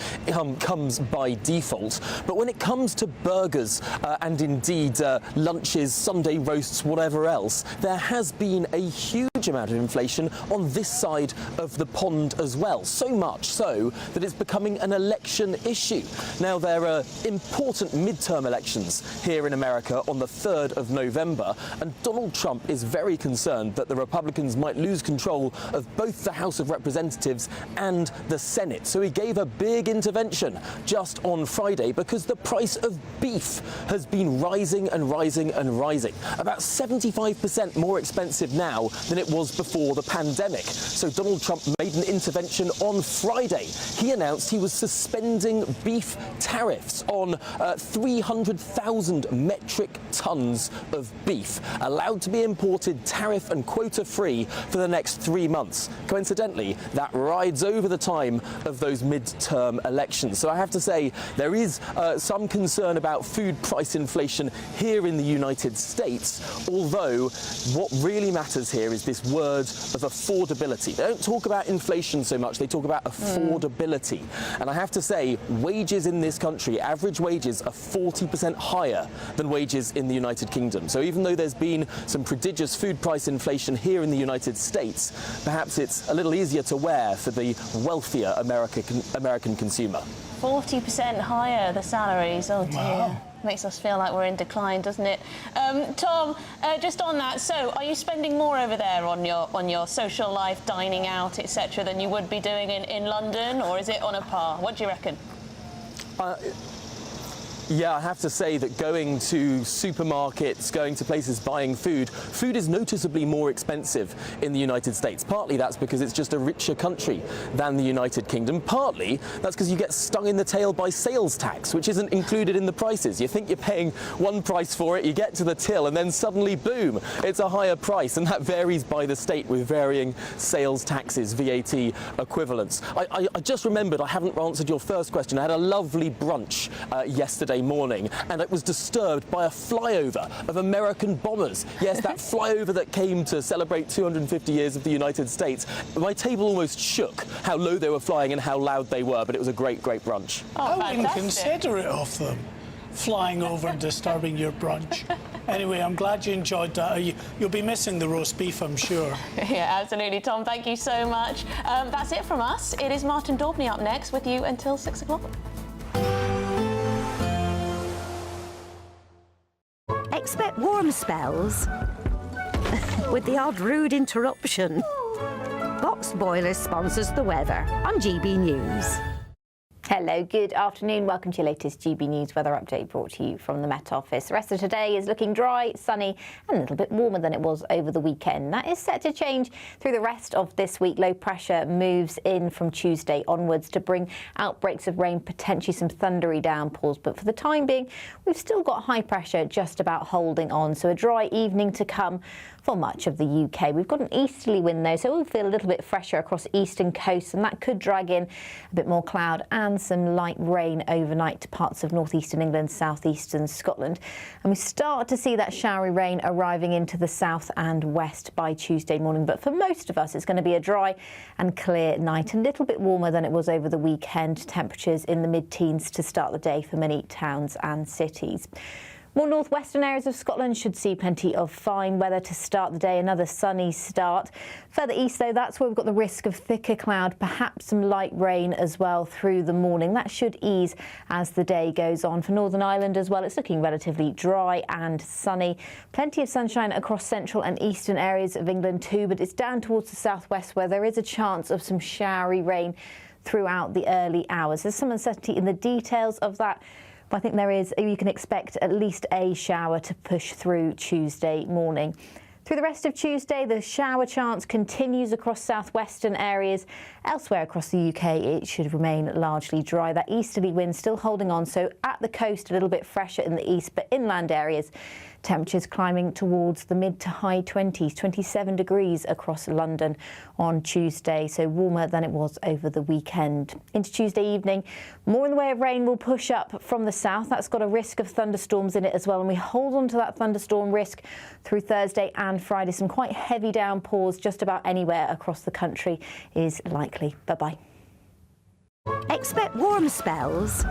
comes by default. But when it comes to burgers and indeed lunches, Sunday roasts, whatever else, there has been a huge amount of inflation on this side of the pond as well, so much so that it's becoming an election issue. Now, there are important midterm elections here in America on the 3rd of November, and Donald Trump is very concerned that the Republicans might lose control of both the House of Representatives and the Senate. So he gave a big intervention just on Friday because the price of beef has been rising and rising and rising. About 75% more expensive now than it was before the pandemic. So Donald Trump made an intervention on Friday. He announced he was suspending beef tariffs on 300,000 metric tons of beef, allowed to be imported tariff and quota free for the next 3 months. Coincidentally, that rides over the time of those midterm elections. So I have to say, there is some concern about food price inflation here in the United States, although what really matters here is this word of affordability. They don't talk about inflation so much, they talk about affordability. And I have to say, wages in this country, average wages, are 40% higher than wages in the United Kingdom. So even though there's been some prodigious food price inflation here in the United States, perhaps it's a little easier to wear for the wealthier American consumer. 40% higher, the salaries. Oh dear. Wow. Makes us feel like we're in decline, doesn't it? Tom, just on that, so are you spending more over there on your social life, dining out, etc., than you would be doing in London, or is it on a par? What do you reckon? Yeah, I have to say that going to supermarkets, going to places buying food is noticeably more expensive in the United States. Partly that's because it's just a richer country than the United Kingdom. Partly that's because you get stung in the tail by sales tax, which isn't included in the prices. You think you're paying one price for it, you get to the till, and then suddenly, boom, it's a higher price. And that varies by the state with varying sales taxes, VAT equivalents. I just remembered I haven't answered your first question. I had a lovely brunch yesterday morning, and it was disturbed by a flyover of American bombers. Yes, that flyover that came to celebrate 250 years of the United States. My table almost shook how low they were flying and how loud they were, but it was a great, great brunch. Oh, how inconsiderate of them, flying over and disturbing your brunch. Anyway, I'm glad you enjoyed that. You'll be missing the roast beef, I'm sure. Yeah, absolutely, Tom. Thank you so much. That's it from us. It is Martin Daubney up next with you until 6 o'clock. Expect warm spells with the odd rude interruption. Box Boiler sponsors the weather on GB News. Hello, good afternoon. Welcome to your latest GB News weather update brought to you from the Met Office. The rest of today is looking dry, sunny and a little bit warmer than it was over the weekend. That is set to change through the rest of this week. Low pressure moves in from Tuesday onwards to bring outbreaks of rain, potentially some thundery downpours. But for the time being, we've still got high pressure just about holding on. So a dry evening to come for much of the UK. We've got an easterly wind though, so we'll feel a little bit fresher across eastern coasts, and that could drag in a bit more cloud and some light rain overnight to parts of northeastern England, southeastern Scotland. And we start to see that showery rain arriving into the south and west by Tuesday morning. But for most of us, it's going to be a dry and clear night, a little bit warmer than it was over the weekend. Temperatures in the mid-teens to start the day for many towns and cities. More northwestern areas of Scotland should see plenty of fine weather to start the day, another sunny start. Further east, though, that's where we've got the risk of thicker cloud, perhaps some light rain as well through the morning. That should ease as the day goes on. For Northern Ireland as well, it's looking relatively dry and sunny. Plenty of sunshine across central and eastern areas of England too, but it's down towards the southwest where there is a chance of some showery rain throughout the early hours. There's some uncertainty in the details of that. I think you can expect at least a shower to push through Tuesday morning. Through the rest of Tuesday, the shower chance continues across southwestern areas. Elsewhere across the UK, it should remain largely dry. That easterly wind still holding on, so at the coast a little bit fresher in the east, but inland areas, temperatures climbing towards the mid to high 20s, 27 degrees across London on Tuesday, so warmer than it was over the weekend. Into Tuesday evening, more in the way of rain will push up from the south. That's got a risk of thunderstorms in it as well, and we hold on to that thunderstorm risk through Thursday and Friday. Some quite heavy downpours just about anywhere across the country is likely. Bye-bye. Expect warm spells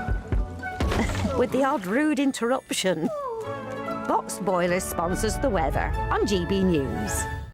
with the odd rude interruption. Box Boiler sponsors the weather on GB News.